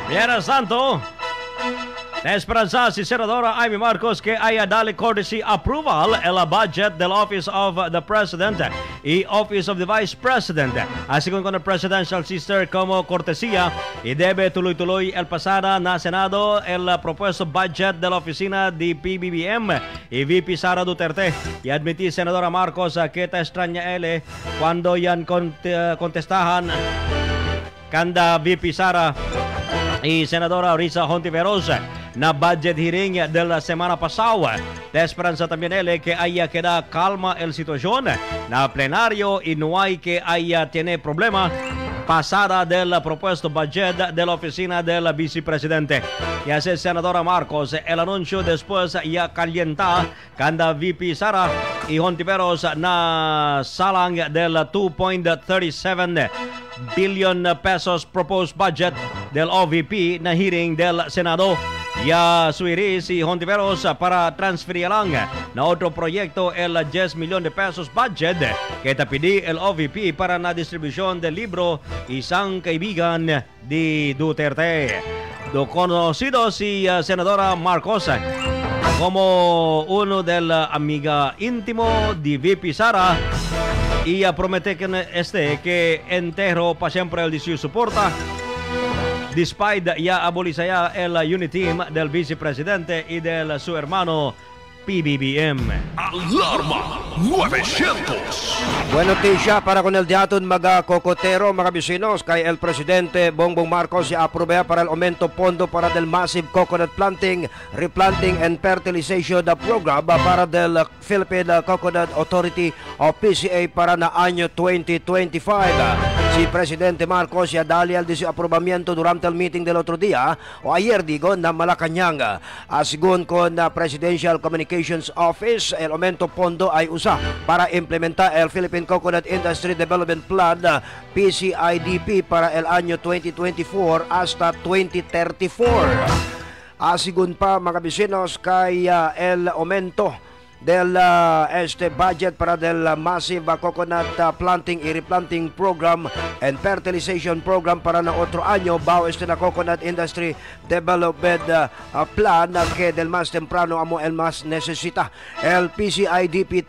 Speaker 7: Mientras tanto, esperanza si Senadora Amy Marcos que haya dale courtesy approval el budget del Office of the President y Office of the Vice President. Así con el Presidential Sister como cortesía y debe tuloy-tuloy el pasada na Senado el propuesto budget de la oficina de PBBM y VP Sara Duterte. Y admití Senadora Marcos que te extraña él cuando yan contestahan kanda VP Sara y Senadora Risa Hontiveros na budget hearing de la semana pasada. De esperanza también él que haya queda calma el situación na plenario y no hay que haya tiene problema pasada del propuesto budget de la oficina del vicepresidente. Y hace senadora Marcos el anuncio después ya calienta kanda VP Sara y Hontiveros na salang del 2.37 billion pesos proposed budget del OVP na hearing del Senado. Ya suiri si Hontiveros para transferir lang na otro proyecto el 10 milyon de pesos budget que tapidi el OVP para na distribución del libro Isang Kaibigan di Duterte. Do conocido si Senadora Marcos como uno del amiga íntimo de VP Sara y promete que entero para siempre el DCU soporta. Despite ya abolisaya el unity team del vicepresidente y del su hermano PBBM.
Speaker 2: Alarma 900.
Speaker 11: Buena noticia para con el diaton mga kokotero, mga bisinos, kay el presidente Bongbong Marcos ya aprobea para el aumento pondo para del massive coconut planting, replanting and fertilization program para del Philippine Coconut Authority o PCA para na año 2025. Si Presidente Marcos ya dali al aprobamiento durante el meeting del otro día o ayer digo na Malacañang. Asigun con Presidential Communications Office, el aumento pondo ay usa para implementar el Philippine Coconut Industry Development Plan PCIDP para el año 2024 hasta 2034. Asigun pa mga bisinos kay el aumento del budget para del massive coconut planting y replanting program and fertilization program para na otro año bao na coconut industry development plan que del mas temprano amo el mas necesita el PCIDP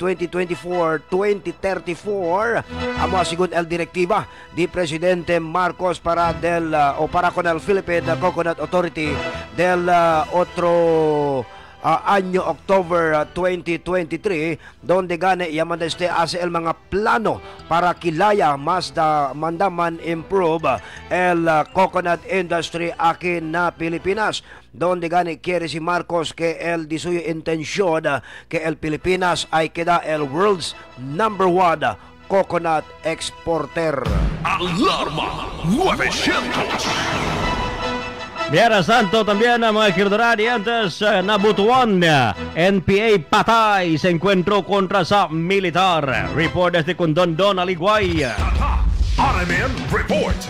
Speaker 11: 2024-2034 amo asigun el direktiba di Presidente Marcos para del o para con el Philippine Coconut Authority del otro año October 2023 donde gane yaman hace el mga plano para kilaya mas mandaman improve el coconut industry aquí na Pilipinas donde gane quiere si Marcos que el di suyo intención que el Pilipinas ay queda el world's #1 coconut exporter.
Speaker 2: Alarma 900.
Speaker 7: Mientras tanto, también mga kirdorani antes nabutuan NPA patay sa encuentro kontra sa militar. Report desde Condondon, Aligway.
Speaker 2: RMN Report.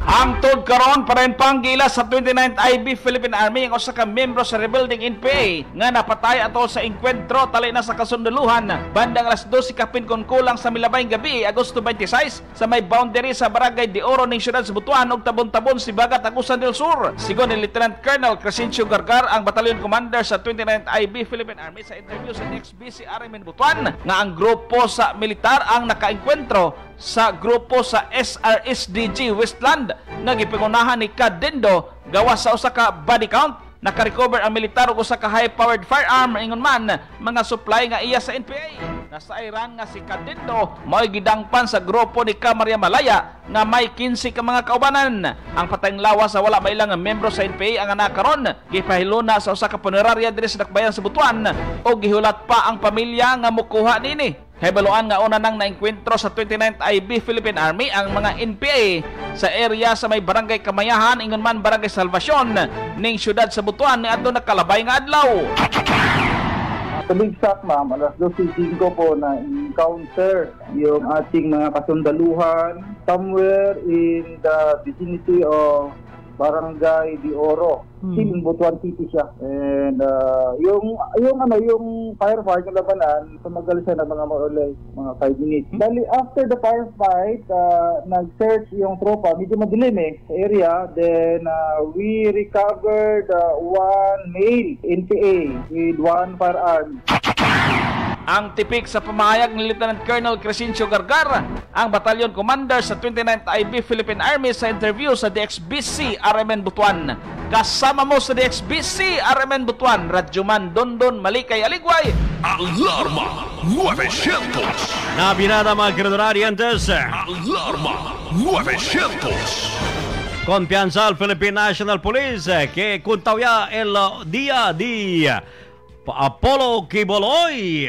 Speaker 3: Ang tod karon parein panggila sa 29th IB Philippine Army ang usa ka miyembro sa rebuilding NPA nga napatay ato sa enkwentro tali na sa kasunduluhan bandang alas 12 kapin kon kulang sa milabayng gabi Agosto 26 sa may boundary sa Barangay de Oro ning siyudad sa Butuan ug tabon-tabon si Bagat Agusan del Sur. Sigon ni Lieutenant Colonel Crescencio Gargar ang batalyon commander sa 29th IB Philippine Army sa interview sa XBC RMN Butuan nga ang grupo sa militar ang nakaenkwentro sa grupo sa SRSDG Westland nga gipangunahan ni Cadendo gawas sa usa ka body count. Naka-recover ang militar og usa ka high-powered firearm ingon man mga supply nga iya sa NPA. Nasa Iran nga si Cadendo mo'y gidangpan sa grupo ni Maria Malaya nga may 15 ka mga kaubanan. Ang patayng lawas sa wala mailang membro sa NPA ang anak karon gipahilo na sa usa ka punerarya diri sa Dakbayan sa Butuan o gihulat pa ang pamilya nga mokuha nini. Hebaloan nga una nang naengkwentro sa 29th IB Philippine Army ang mga NPA sa area sa may Barangay Kamayahan ingon man Barangay Salvacion ning siyudad sa Butuan ni adto nakalabay nga adlaw.
Speaker 5: Tumigsak ma'am, alas 12:05 po na encounter yung ating mga kasundaluhan somewhere in the vicinity of Barangay de Oro. In Butuan City siya. And yung firefight na labanan, tumagal siya na mga mga 5 minutes. Dali after the firefight, nag-search yung tropa, medyo madilim sa area. Then we recovered one male NPA with one firearm.
Speaker 3: Ang tipik sa pamahayag ni Lieutenant Colonel Crescencio Gargar, ang batalyon commander sa 29th IB Philippine Army sa interview sa DXBC RMN Butuan. Kasama mo sa DXBC RMN Butuan, Radyoman Dondon Malikay Aligway.
Speaker 2: Alarma 900.
Speaker 7: Nabinada mga kirdorari antes.
Speaker 2: Alarma 900.
Speaker 7: Confianza al Philippine National Police que contawya el día di Apollo Quiboloy.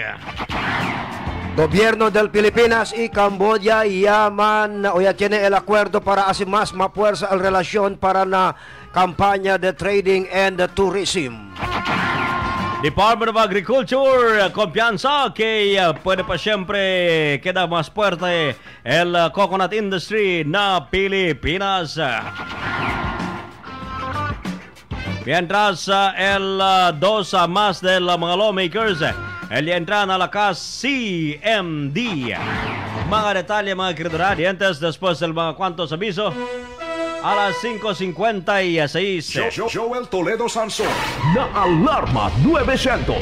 Speaker 11: Gobierno del Pilipinas y Camboya llaman o ya tiene el acuerdo para hacer más fuerza la relación para la campaña de trading and tourism.
Speaker 7: Department of Agriculture, kumpiyansa que puede pa siyempre queda más fuerte el coconut industry na Pilipinas. Mientras el dos más del mga lawmakers entran a la casa CMD. Mga detalye mga queridos radiantes después del mga cuantos aviso a las 5:56.
Speaker 2: Joel Toledo Sansón
Speaker 18: na Alarma 900.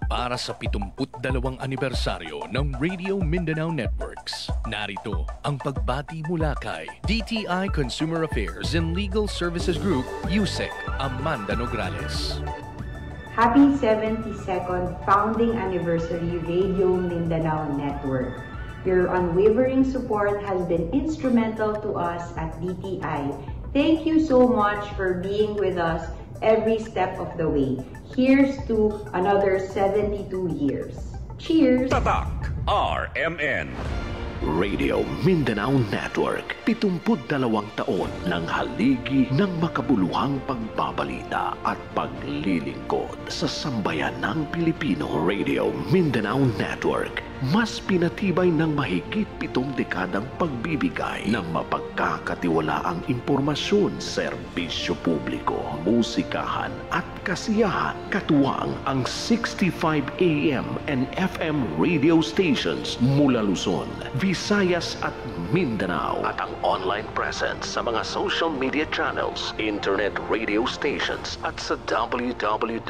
Speaker 6: Para sa 72 anibersaryo ng Radio Mindanao Networks, narito ang pagbati mula kay DTI Consumer Affairs and Legal Services Group, USEC, Amanda Nograles.
Speaker 9: Happy 72nd Founding Anniversary Radio Mindanao Network. Your unwavering support has been instrumental to us at DTI. Thank you so much for being with us every step of the way. Here's to another 72 years. Cheers!
Speaker 18: Tatak RMN Radio Mindanao Network, 72 taon ng haligi ng makabuluhang pagbabalita at paglilingkod sa sambayan ng Pilipino. Radio Mindanao Network, mas pinatibay ng mahigit 7 dekadang pagbibigay ng mapagkakatiwalaang impormasyon, serbisyo publiko, musikahan at kasiyahan. Katuwang ang 65 AM and FM radio stations mula Luzon, Visayas at Mindanao at ang online presence sa mga social media channels, internet radio stations at sa www.rmn.ph.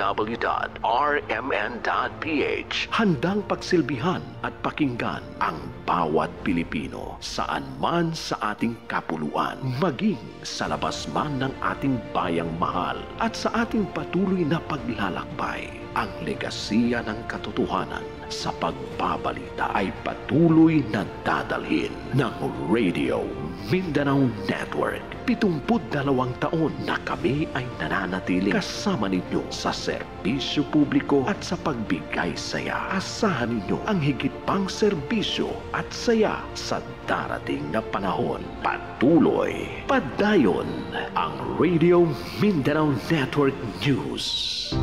Speaker 18: Handang pagsilbihan at pakinggan ang bawat Pilipino saan man sa ating kapuluan, maging sa labas man ng ating bayang mahal at sa ating patuloy na paglalakbay. Ang legasiya ng katotohanan sa pagbabalita ay patuloy na dadalhin ng Radio Mindanao Network. 72 taon na kami ay nananatili kasama ninyo sa serbisyo publiko at sa pagbigay saya. Asahan ninyo ang higit pang serbisyo at saya sa darating na panahon. Patuloy, padayon ang Radio Mindanao Network News.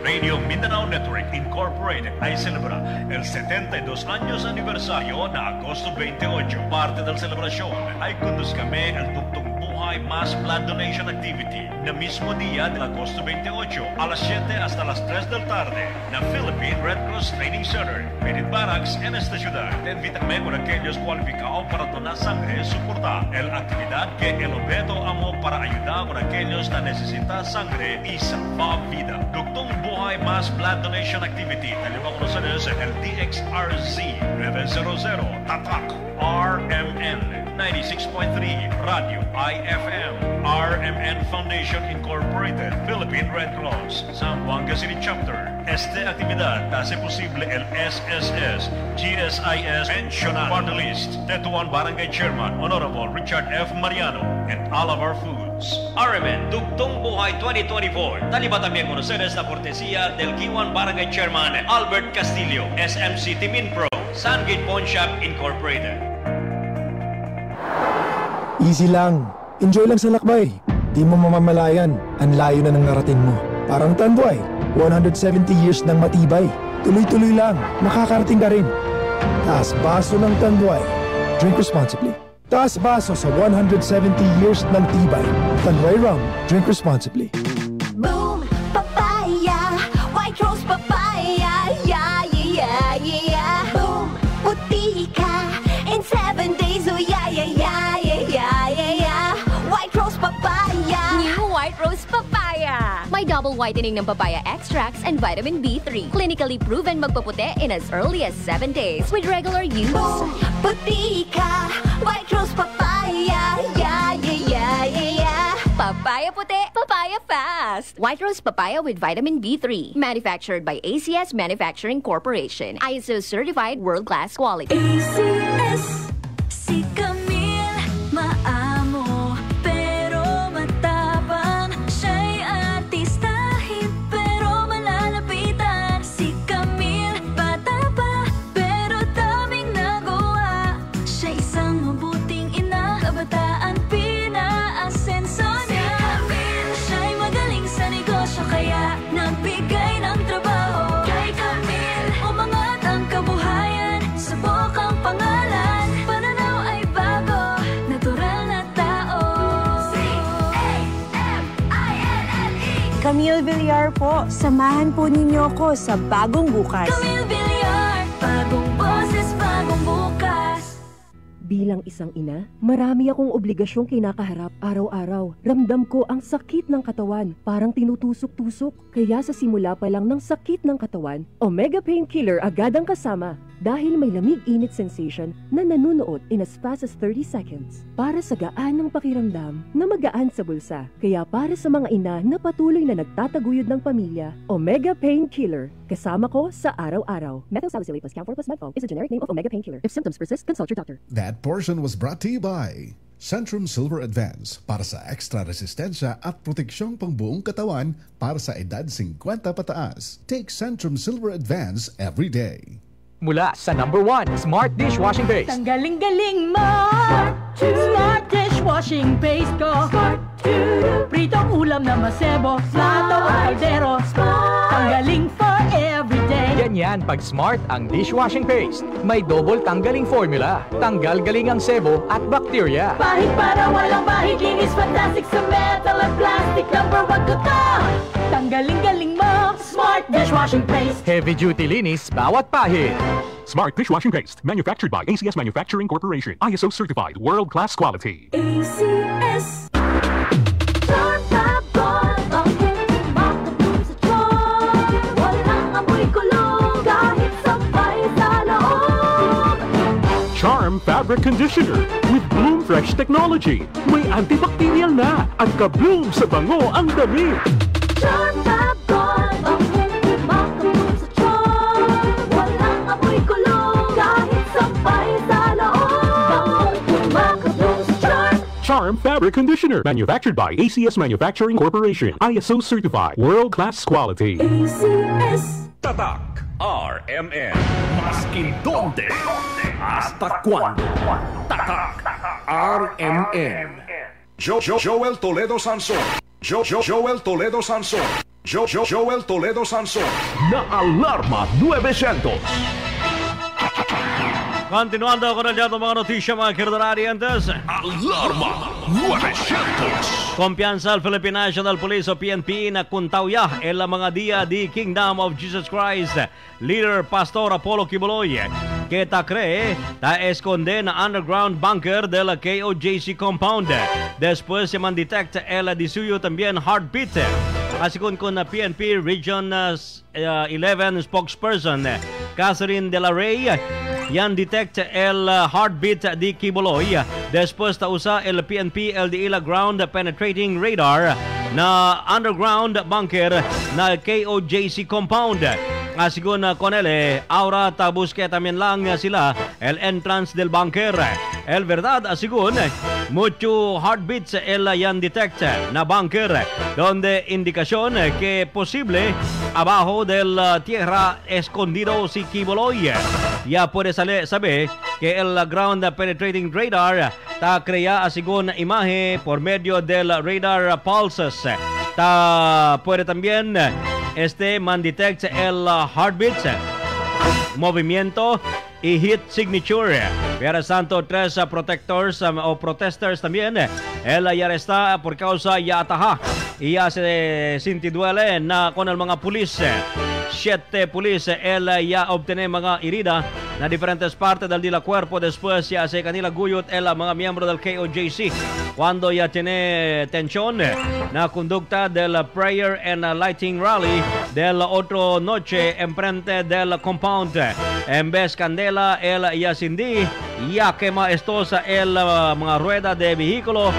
Speaker 2: Radio Mindanao Network Incorporated ay celebra el 72 años aniversario na Agosto 28. Parte del celebrasyon ay kundus kami el Tugtog Buhay Mass Blood Donation Activity na mismo día del Agosto 28 a las 7 hasta las 3 del tarde na Philippine Red Cross Training Center, Benit Barracks en esta ciudad. Te invitame con aquellos cualificados para donar sangre, soportar el actividad que el objeto amo para ayudar con aquellos que necesitan sangre y salvar vida. Tugtog Buhay Mass Blood Donation Activity. Talima ko sa el DXRZ 900 Tatak RMN 96.3 Radio IFM RMN Foundation Incorporated Philippine Red Cross Zamboanga City Chapter. Este actividad hace posible el SSS GSIS Pensional Party List Tetuan Barangay Chairman Honorable Richard F. Mariano and all of our foods.
Speaker 4: RMN Tugtong Buhay 2024. Talima también con ustedes la cortesía del Kiwan Barangay Chairman Albert Castillo, SMC Timinpro, Sungate Pawn Shop Incorporated.
Speaker 23: Easy lang. Enjoy lang sa lakbay. Di mo mamamalayan. Ang layo na ng narating mo. Parang Tanduay. 170 years ng matibay. Tuloy-tuloy lang. Makakarating ka rin. Taas baso ng Tanduay. Drink responsibly. Taas baso sa 170 years ng tibay. Tanduay Rum. Drink responsibly.
Speaker 12: Boom! Papaya! White Rose Papaya! Yeah, yeah, yeah! Boom! Puti ka! In 7 days, oh yeah, yeah, yeah, yeah, yeah, yeah, yeah! White Rose Papaya!
Speaker 24: New White Rose Papaya! May double whitening ng papaya extracts and vitamin B3. Clinically proven magpaputi in as early as 7 days with regular use.
Speaker 12: Boom! Puti ka! White Rose Papaya! Yeah, yeah, yeah, yeah, yeah!
Speaker 24: Papaya puti, papaya fast. White Rose Papaya with vitamin B3. Manufactured by ACS Manufacturing Corporation. ISO certified world-class quality.
Speaker 12: ACS, si Camille, maamo, pero matapang. Siya'y artistahin, pero malalapitan.
Speaker 8: Camille Villar po. Samahan po ninyo ko sa Bagong Bukas.
Speaker 12: Camille Villar, bagong boses, bagong bukas.
Speaker 10: Bilang isang ina, marami akong obligasyong kinakaharap araw-araw. Ramdam ko ang sakit ng katawan, parang tinutusok-tusok. Kaya sa simula pa lang ng sakit ng katawan, Omega Painkiller agad ang kasama. Dahil may lamig-init sensation na nanunuot in as fast as 30 seconds. Para sa gaan ng pakiramdam na magaan sa bulsa. Kaya para sa mga ina na patuloy na nagtataguyod ng pamilya, Omega Painkiller. Kasama ko sa araw-araw. Methoxyl plus Camphor plus Medfol is a generic name of Omega Painkiller. If symptoms persist, consult your doctor.
Speaker 13: That portion was brought to you by Centrum Silver Advance para sa extra resistensya at proteksyong pangbuong katawan para sa edad 50 pataas. Take Centrum Silver Advance every day.
Speaker 14: Mula sa #1 Smart Dishwashing Paste.
Speaker 25: Tanggaling-galing mo, Smart Dishwashing Paste ko. Pritong ulam na masebo, plato o kaldero. Tanggaling for everyday.
Speaker 14: Ganyan pag Smart ang dishwashing paste. May double tanggaling formula. Tanggal-galing ang sebo at bacteria.
Speaker 25: Pahit para walang bahid, linis fantastic sa metal at plastic. #1 ko to. Tanggaling-galing mo, Smart Dishwashing Paste.
Speaker 14: Heavy duty linis bawat pahid.
Speaker 26: Smart Dishwashing Paste, manufactured by ACS Manufacturing Corporation. ISO certified, world-class quality.
Speaker 12: ACS.
Speaker 26: Charm Fabric Conditioner with Bloom Fresh Technology. May antibacterial na at ka-bloom sa bango ang damit.
Speaker 12: Charm Fab-Gone, ang hindi makabloom sa charm. Walang amoy kulong kahit sampay sa loob. Makabloom sa charm.
Speaker 26: Charm Fabric Conditioner, manufactured by ACS Manufacturing Corporation. ISO certified, world-class quality.
Speaker 12: ACS.
Speaker 2: Tatak RMN. Maskin donde, hasta cuando. Tatak RMN. Joel Toledo Sanson. Joel Toledo Sanson. Joel Toledo Sanson. Na Alarma 900.
Speaker 7: Continuando con el dato mga notisya mga kirdarariantes.
Speaker 2: Alarma 900.
Speaker 7: Kumpiyansa al Philippine National Police o PNP na kuntawya el mga dia di Kingdom of Jesus Christ. Leader Pastor Apollo Kibuloy que ta cree ta esconde na underground bunker del KOJC compound. Después se man-detect el disuyo también heartbeat. Asikon ko na PNP Region 11 spokesperson Catherine De La Rey yan detect el heartbeat di Kibuloy. Después ta usa el PNP LDI ground penetrating radar na underground bunker na KOJC compound. Asigon con ele aura ta busque también lang sila el entrance del bunker. El verdad asigon mucho heartbeats el yan detect na bunker donde indicación que posible abajo del tierra escondido si Kibuloy. Ya puede saber que el ground penetrating radar ta crea asigon imagen por medio del radar pulses. Ta puede también man-detect el heartbeat, movimiento y hit signature. Pero santo tres protectors o protesters también. Él ya está por causa ya ataja y ya se sintiduele na con el mga pulis. 7 pulis él ya obtiene mga herida na diferentes partes del dila cuerpo. Después ya se kanila guyot el mga miembro del KOJC cuando ya tiene tensión na conducta del prayer and lighting rally del otro noche enfrente del compound. En vez candela el ya sindi ya quema estosa el mga rueda de vehículo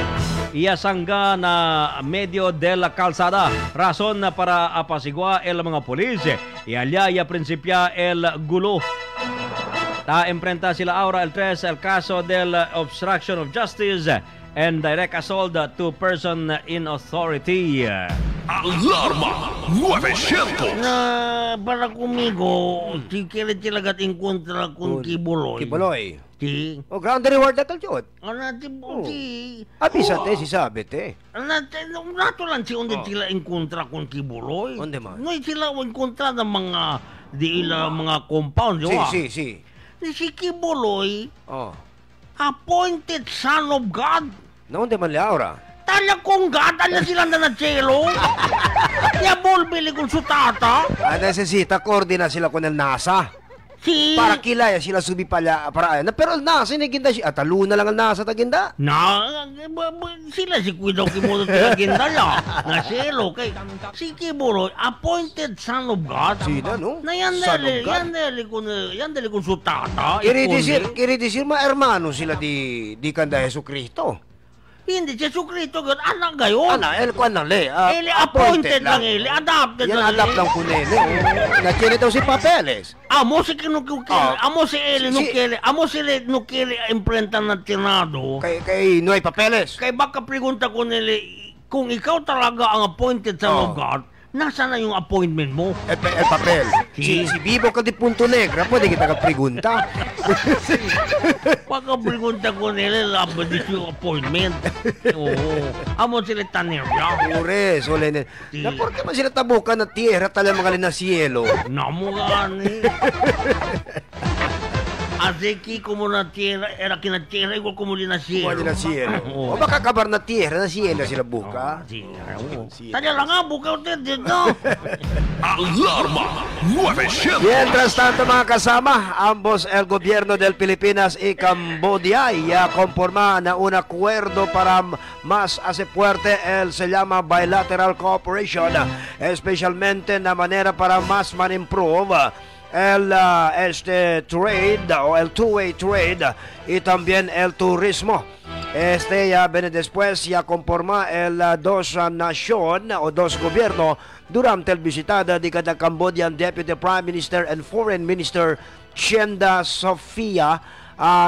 Speaker 7: ya sangga na medio de la calzada. Razón para apaciguar el mga polis y allá ya principia el gulo. Ta enfrenta sila ahora el 3 el caso del obstruction of justice and direct assault to person in authority.
Speaker 2: Alarma 900.
Speaker 27: Para conmigo, si quieres talaga encontrar con Kibuloy.
Speaker 11: Kibuloy?
Speaker 27: Si.
Speaker 11: O, ground reward na talchot.
Speaker 27: Si.
Speaker 11: Abisate, si sabete.
Speaker 27: Nato lang si onde sila encontrar con Kibuloy.
Speaker 11: Onde man?
Speaker 27: No, sila encontrar ng mga mga compound.
Speaker 11: Si.
Speaker 27: Si Kibuloy, appointed son of God.
Speaker 11: Naon de man le aura?
Speaker 27: talya kong gata na sila na chelo. Ya bolbili kong sutata.
Speaker 11: Necesita koordina sila con el NASA.
Speaker 27: Si
Speaker 11: para kilaya sila subi pala para na pero NASA ginda siya taluna lang ang NASA taginda.
Speaker 27: Sila si Kuidaw Kimodo taginda ya. Na chelo kay si Kiburo appointed son of God.
Speaker 11: Sino no?
Speaker 27: Na yan dali kung sutata.
Speaker 11: Iridisir ma hermano sila di kanda Jesucristo.
Speaker 27: Hindi, Jesucristo yun, anak gayon.
Speaker 11: El kwan lang,
Speaker 27: appointed lang, adopted
Speaker 11: yan,
Speaker 27: lang.
Speaker 11: Yan, adapt lang po Nakili daw si papeles.
Speaker 27: Amo si kinukukili, amo si Eli nukili, amo si Eli nukili imprenta na tinado.
Speaker 11: Kay no hay papeles.
Speaker 27: Kay baka pregunta ko nila, kung ikaw talaga ang appointed son of God, nasa na yung appointment mo?
Speaker 11: El papel. Si Bibo ka di Punto Negra, pwede kita ka-pregunta.
Speaker 27: Pagka-pregunta ko nila, labad yung appointment. Oo. Amo sila tanerya.
Speaker 11: Ures, ulit. Na porke man sila tabukan na tierra tala mga na cielo.
Speaker 27: Namo gani. Azeki como na tierra, era que na tierra igual como na cielo.
Speaker 11: Igual na cielo. O baka kabar na tierra, na cielo sila buka.
Speaker 27: Tanya lang nga, buka ulit dito.
Speaker 2: Alarma 900.
Speaker 11: Mientras tanto mga kasama, ambos el gobierno del Pilipinas y Cambodia ya conforma na un acuerdo para más hace fuerte se llama bilateral cooperation, especialmente na manera para más man-improve el trade o el two-way trade y también el turismo. Ya viene después, ya conforma el dos nación o dos gobierno durante el visitada de cada Cambodian Deputy Prime Minister and Foreign Minister Chenda Sofia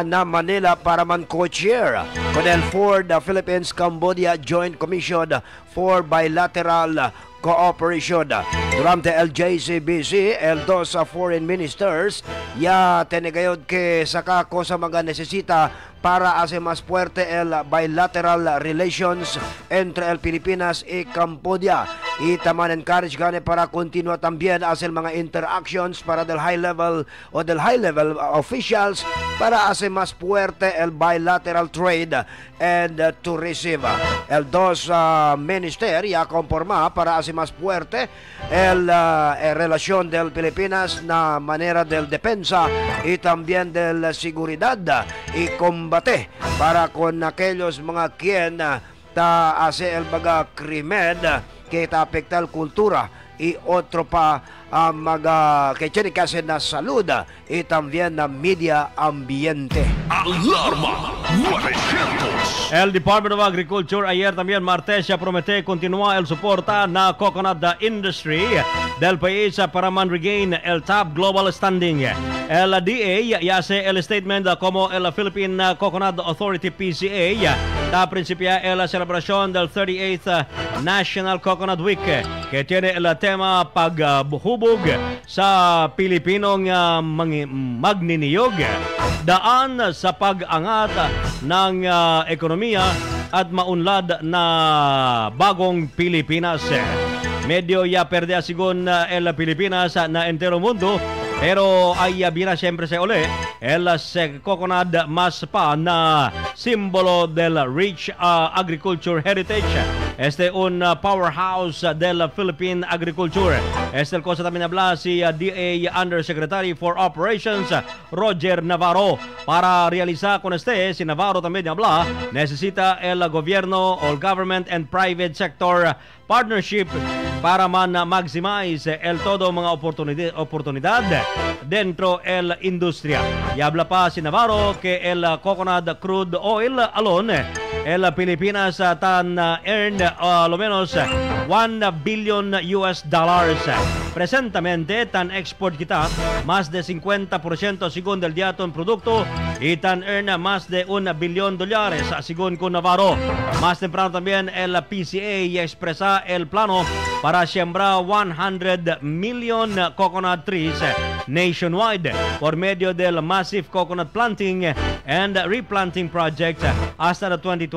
Speaker 11: na Manila para man co-chair con el Ford Philippines-Cambodia Joint Commission for Bilateral Cooperation. Durante el JCBC, el dos foreign ministers ya tenegayod que saka ko sa mga necesita para hacer más fuerte el bilateral relations entre el Pilipinas y Cambodia. Y taman encourage gane para continua también hacer mga interactions para del high level officials para hacer más fuerte el bilateral trade and tourism. El dos minister ya conforma para hacer más fuerte el relación del Pilipinas na manera del defensa y también del seguridad y combate para con aquellos mga quien hace el baga krimen que afecta la cultura y otro pa que tiene que hacer la salud y también la media ambiente.
Speaker 2: Alarma 900.
Speaker 7: El Department of Agriculture ayer también martes ya promete continuar el soporta na coconut industry del país para man regain el top global standing. El DA ya hace el statement como el Philippine Coconut Authority PCA ta principia la celebración del 38th National Coconut Week que tiene el tema paghubog sa Pilipinong magniniyog, daan sa pag-angat ng ekonomiya at maunlad na bagong Pilipinas. Medyo ya perde sigon el Pilipinas na entero mundo, pero ay bira siyempre sa uli el coconut mas pa na simbolo del rich agriculture heritage. Este un powerhouse del Philippine agriculture. Este el cosa también habla si DA Undersecretary for Operations Roger Navarro. Para realizar con si Navarro también habla, necesita el gobierno o el government and private sector partnership para maximize el todo mga oportunidad dentro el industria. Y habla pa si Navarro que el coconut crude oil alone, el Pilipinas tan earn lo menos $1 billion. Presentamente tan export kita más de 50% según del diaton producto y tan earn más de $1 billion según con Navarro. Más temprano también el PCA expresa el plano para sembrar 100 million coconut trees nationwide por medio del Massive Coconut Planting and Replanting Project hasta el 2028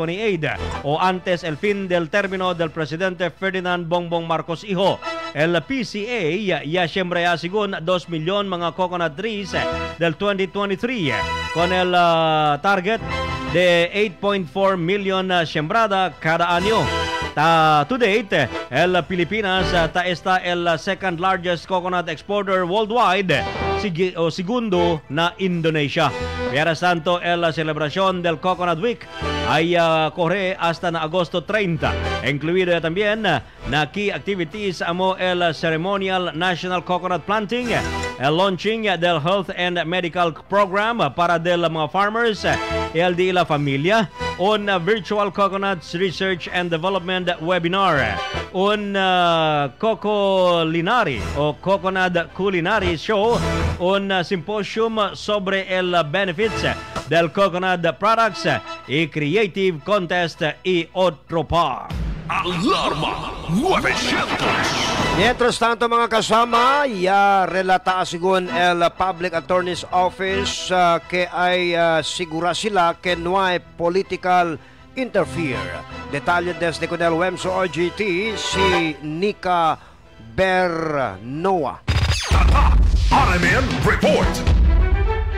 Speaker 7: o antes el fin del término del presidente Ferdinand Bongbong Marcos Hijo. El PCA ya siembra según 2 milyon mga coconut trees del 2023 con el target de 8.4 million sembrada cada año. To date, el Pilipinas está el second largest coconut exporter worldwide, segundo na Indonesia. Mientras tanto, la celebración del Coconut Week ay corre hasta na Agosto 30, incluido también na key activities amo el ceremonial National Coconut Planting, el launching del Health and Medical Program para del mga farmers, el de la familia, un virtual coconuts research and development webinar, un cocolinary o coconut culinary show, un symposium sobre el benefits del coconut products y creative contest y otro pa.
Speaker 2: Alarma 900.
Speaker 11: Mientras tanto mga kasama, relata sigun el Public Attorney's Office que ay sigura sila que no hay political interfere. Detalye desde con el Wemso OGT si Nika Bernoa.
Speaker 2: RMN Report.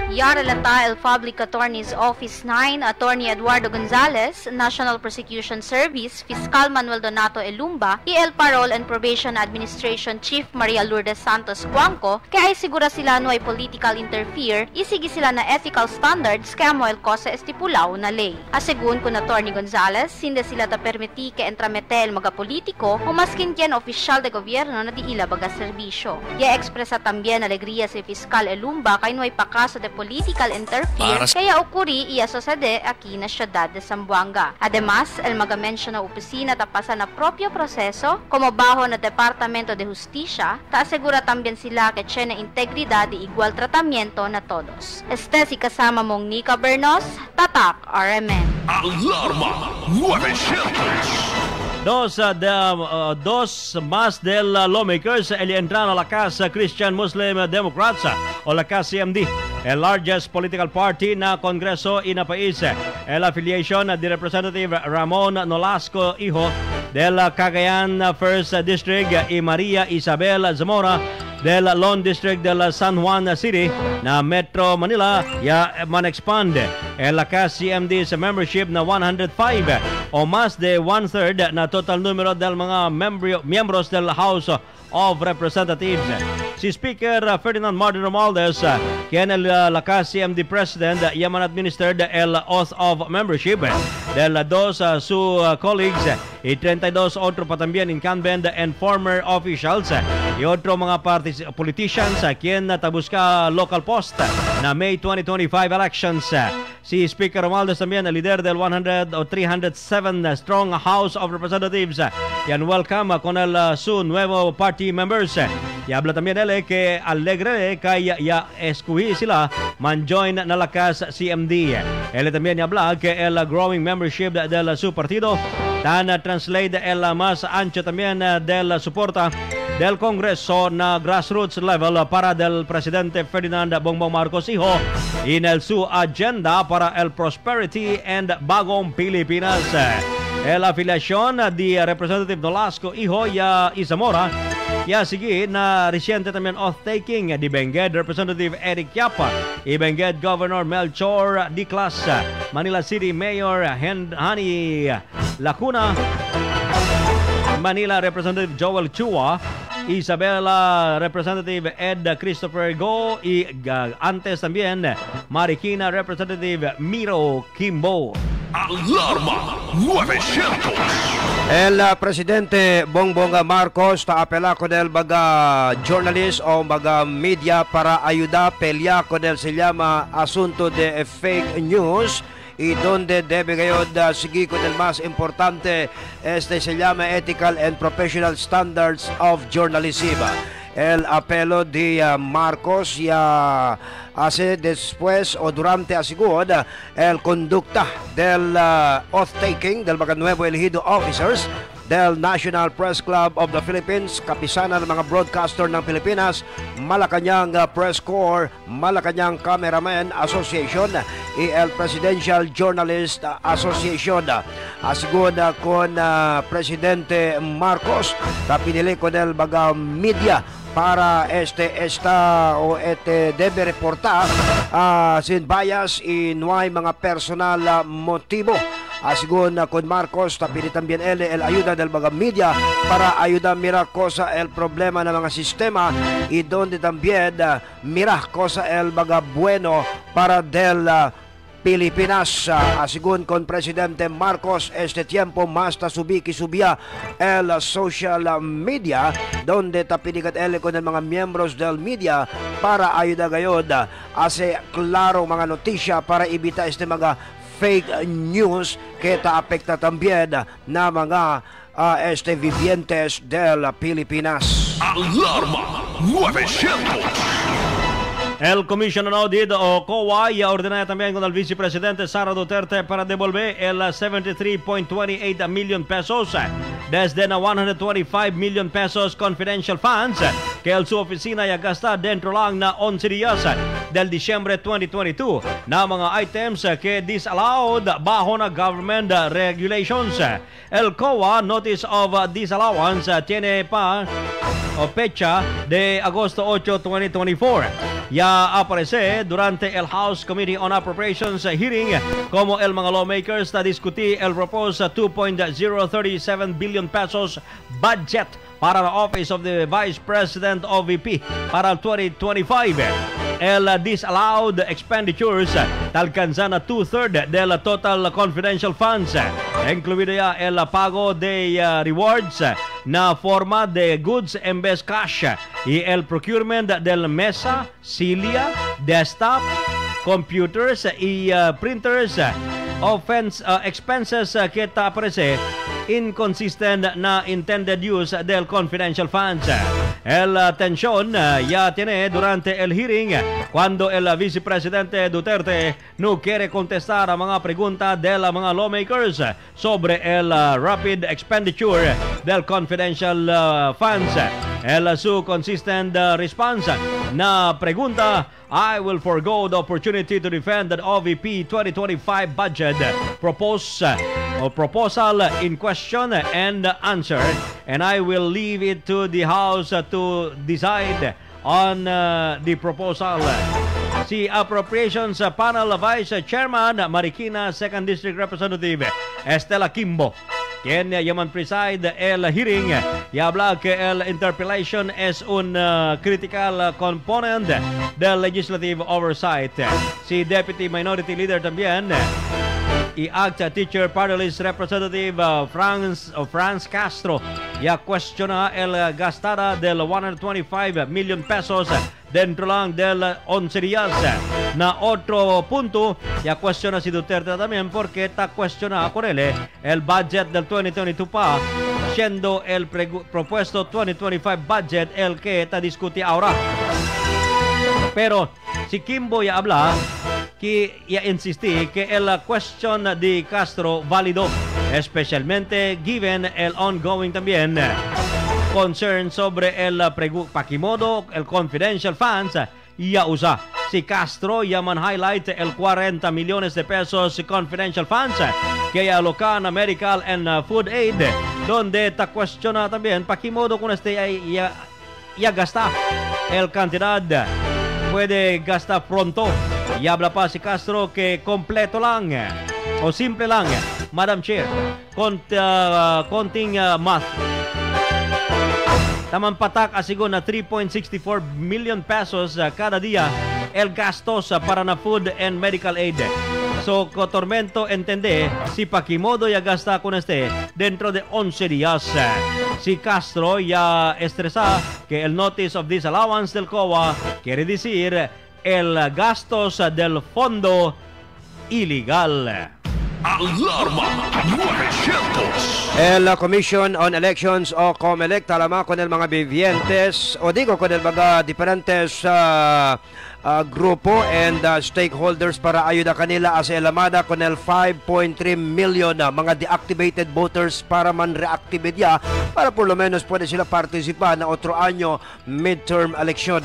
Speaker 1: Yarelata el Public Attorney's Office 9, Attorney Eduardo Gonzalez, National Prosecution Service, Fiscal Manuel Donato Elumba, y el Parole and Probation Administration Chief Maria Lourdes Santos Cuanco, kaya ay sigura sila no ay political interfere, isigi sila na ethical standards kaya mo el kose estipulaw na ley. Asegun kun Attorney Gonzalez, hindi sila ta permiti ke entramete el mga politiko o maskin kien opisyal de gobierno na di ila baga serbisyo. Ya expresa tambien alegría si Fiscal Elumba kay no ay pakaso de political interfere kaya okuri iya sucede aquí na siyudad de Zamboanga. Además, el maga-mention na opisina tapasa na propio proseso como bajo na Departamento de Justicia, taasegura tambien sila que tiene integridad y igual tratamiento na todos. Este si kasama mong Nika Bernos, Tatak RMN.
Speaker 2: Alarma 900.
Speaker 7: Dos más del lawmakers entran a la Casa Christian Muslim Democrats o la KCMD, el largest political party na Kongreso y na país. El affiliation de Representative Ramon Nolasco Hijo del Cagayan First District y Maria Isabel Zamora del Lone District del San Juan City na Metro Manila man-expand el KCMD's membership na 105 o más de one-third na total numero del mga miembros del House of Representatives. Si Speaker Ferdinand Martin Romualdez, quien la KCMD President, yaman administered el oath of membership del dos su colleagues y 32 otro pa también incumbent and former officials y otro mga politicians quien tabuska local post na May 2025 elections. Si Speaker Romualdez también, el líder del 307 strong House of Representatives, yan welcome con el su nuevo party members. Y habla también él que alegre que ya escogí sila man-join na lakas CMD. Él también habla que el growing membership del su partido tan translate el más ancho también del soporta del Congreso na grassroots level para del Presidente Ferdinand Bongbong Marcos Hijo en el su agenda para el prosperity and bagong Pilipinas. El afiliación de Representative Nolasco Hijo y Zamora sige na reciente también oath-taking di Benguet Representative Eric Yapa y Benguet Governor Melchor Diclas, Manila City Mayor Hani Lacuna, Manila Representative Joel Chua, Isabela Representative Ed Christopher Go y antes también Marikina Representative Miro Kimbo.
Speaker 2: Alarma 900.
Speaker 11: El presidente Bongbong Marcos taapela con el baga journalist o baga media para ayudar pelea con el se llama asunto de fake news y donde debe seguir con el más importante se llama ethical and professional standards of journalism. El apelo de Marcos ya hace después o durante asigod el conducta del oath-taking del mga nuevo elegido officers del National Press Club of the Philippines, kapisanan ng mga broadcaster ng Pilipinas, Malacanang Press Corps, Malacanang Cameraman Association, y el Presidential Journalist Association. Asigod con Presidente Marcos, pinili ko del baga media para esta o debe reportar sin bias y no hay mga personal motivo. Según con Marcos, tapili también el ayuda del mga media para ayudar mira cosa el problema ng mga sistema y donde también mira cosa el mga bueno para del Pilipinas. Según con Presidente Marcos, este tiempo más subía el social media donde tapinigat ele con el mga miembros del media para ayuda gayod hace claro mga notisya para ibita este mga fake news que apekta también na mga vivientes del Pilipinas.
Speaker 2: Alarma 900.
Speaker 7: El Commission on Audit o COA ya ordena también con el vicepresidente Sara Duterte para devolver el 73.28 million pesos desde na 125 million pesos confidential funds que el su oficina ya gasta dentro lang na 11 días del Disyembre 2022 na mga items que disallowed bajo na government regulations. El COA notice of disallowance tiene pa o fecha de agosto 8, 2024. Ya aparece durante el House Committee on Appropriations hearing como el mga lawmakers na diskuti el proposed 2.037 billion pesos budget para the Office of the Vice President of VP para 2025. El disallowed expenditures alcanzan a 2/3 del total confidential funds, incluido ya el pago de rewards na forma de goods en vez cash y el procurement del mesa, silla, desktop, computers y printers. Expenses que aparece inconsistent na intended use del confidential funds. El tensión ya tiene durante el hearing cuando el vicepresidente Duterte no quiere contestar a mga pregunta de la mga lawmakers sobre el rapid expenditure del confidential funds. Su consistent response na pregunta, I will forgo the opportunity to defend the OVP 2025 budget proposal in question and answer, and I will leave it to the House to decide on the proposal. Si Appropriations Panel Vice Chairman Marikina 2nd District Representative Estela Kimbo, quien llaman preside el hearing, y habla que el interpellation es un critical component del legislative oversight. Si Deputy Minority Leader también y ACT Teacher Party List Representative Franz Castro ya cuestiona el gastada del 125 million pesos dentro lang del 11 días. Na otro punto, ya cuestiona si Duterte también porque está cuestionado con él el budget del 2022 pa, siendo el propuesto 2025 budget el que está discutido ahora. Pero si Kimbo ya habla, que ya insistí que la cuestión de Castro validó, especialmente given el ongoing también concern sobre el pakimodo, el confidential funds, ya usa. Si Castro ya man highlight el 40 millones de pesos confidential funds que ya alocan a medical and food aid, donde está cuestiona también pakimodo con este ya gasta el cantidad puede gastar pronto. Y habla pa si Castro que completo lang o simple lang, Madam Chair, konting math. Tamang patak asigo na 3.64 million pesos kada dia el gastos para na food and medical aid. So, Cotormento entende si pakimodo ya gasta con este dentro de 11 días. Si Castro ya estresa que el notice of disallowance del COA quiere decir el gastos del fondo ilegal.
Speaker 2: Alarma 900.
Speaker 11: El Commission on Elections o COMELEC talama con el mga vivientes o digo con el mga diferentes grupo and stakeholders para ayuda kanila as elamada con el 5.3 million mga deactivated voters para man reactivate ya para por lo menos pwede sila participar na otro anyo midterm election.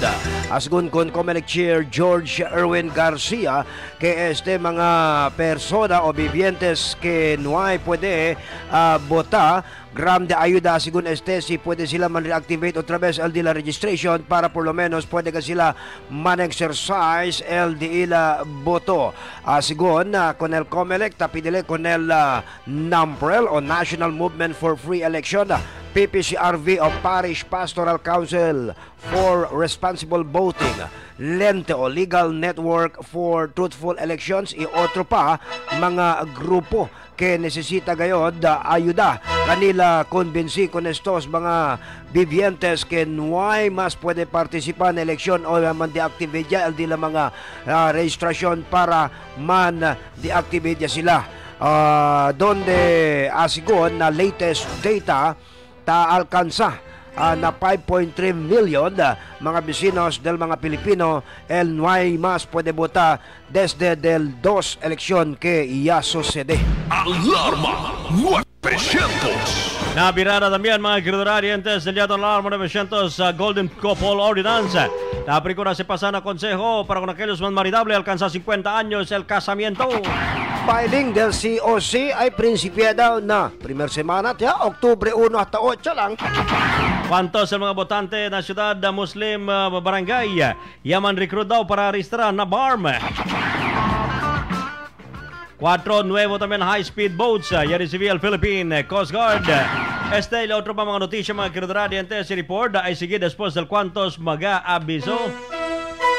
Speaker 11: Asgun con COMELEC Chair George Erwin Garcia que mga persona o vivientes que no hay pwede bota gram de ayuda sigun si pwede sila man-reactivate otra vez el de la registration para por lo menos pwede ka sila man-exercise el de ila boto. Sigun con el COMELEC tapidile con el NAMPREL o National Movement for Free Election, PPCRV o Parish Pastoral Council for Responsible Voting, Lente o Legal Network for Truthful Elections, y otro pa mga grupo que necesita gayod ayuda kanila konbensi con estos mga vivientes que nuay mas pwede participar en eleksyon o man deactivate ya el dila mga registrasyon para man deactivate sila. Donde asigon na latest data alcanza na 5.3 million mga vecinos del mga Pilipino el nuay mas puede votar desde del 2 eleksyon que ya sucede.
Speaker 2: Alarma 900.
Speaker 7: Nabirada también mga queridos del Yato Alarma 900 Golden Couple Ordinance. La película se pasa a consejo para con aquellos más maridables alcanza 50 años el casamiento.
Speaker 11: Filing del COC ay prinsipiada na primer semana tiya Oktubre 1 hasta 8 lang.
Speaker 7: ¿Cuántos el mga botante na siyudad Muslim barangay yaman recruit daw para registrar na BARM? 4 nuevo también high-speed boats ya recibió el Philippine Coast Guard. Este y otro pa mga notisya mga queridos si report ay sige después del cuantos mag-abiso.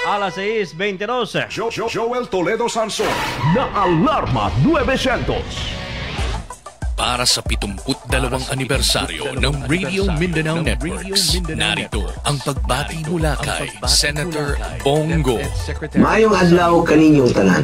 Speaker 7: A las 6:22.
Speaker 2: Joel Toledo Sansón.
Speaker 18: Na Alarma 900.
Speaker 6: Para sa 72 anibersaryo ng Radio Mindanao Networks, narito ang pagbati mula kay Senator Bongo.
Speaker 15: Maayong adlaw kaninyong tanan.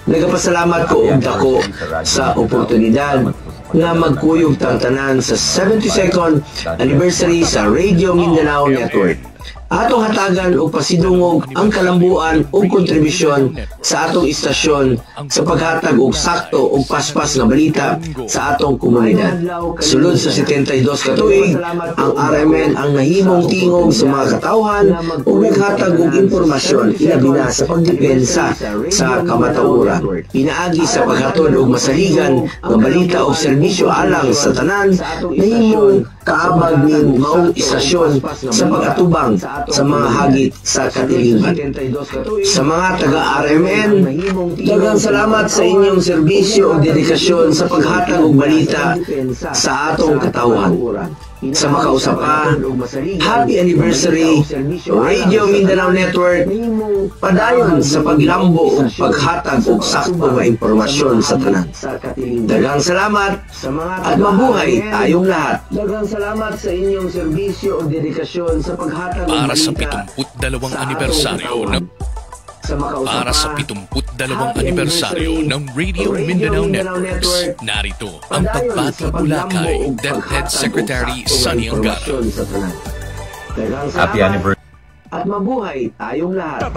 Speaker 15: Nagapasalamat ko og dako sa oportunidad nga magkuyog tang tanan sa 72nd anniversary sa Radio Mindanao Network. Atong hatagan o pasidungog ang kalambuan o kontribusyon sa atong istasyon sa paghatag og sakto o paspas nga balita sa atong komunidad. Sulod sa 72 ka tuig, ang RMN ang nahimong tingog sa mga katawhan o naghatag og impormasyon ilabi na sa pagdepensa sa kamatauran. Pinaagi sa paghatod og masaligan nga balita o serbisyo alang sa tanan, nahimong kaabag ning maong istasyon sa pag-atubang sa mga hagit sa katilingan. Sa mga taga-RMN, daghang salamat sa inyong serbisyo o dedikasyon sa paghatag og balita sa atong katawhan. Sa makausapa, happy anniversary Radio Mindanao Network, padayon sa paglambo ug paghatag og sakto nga impormasyon sa tanan. Daghang salamat at mabuhay tayong lahat. Daghang salamat sa inyong serbisyo o dedikasyon sa paghatag og balita
Speaker 6: para sa 72 anibersaryo ng Radio Mindanao Networks, narito ang pagbati mula kay DepEd Secretary Sonny Angara.
Speaker 15: Happy anniversary. At mabuhay tayong lahat.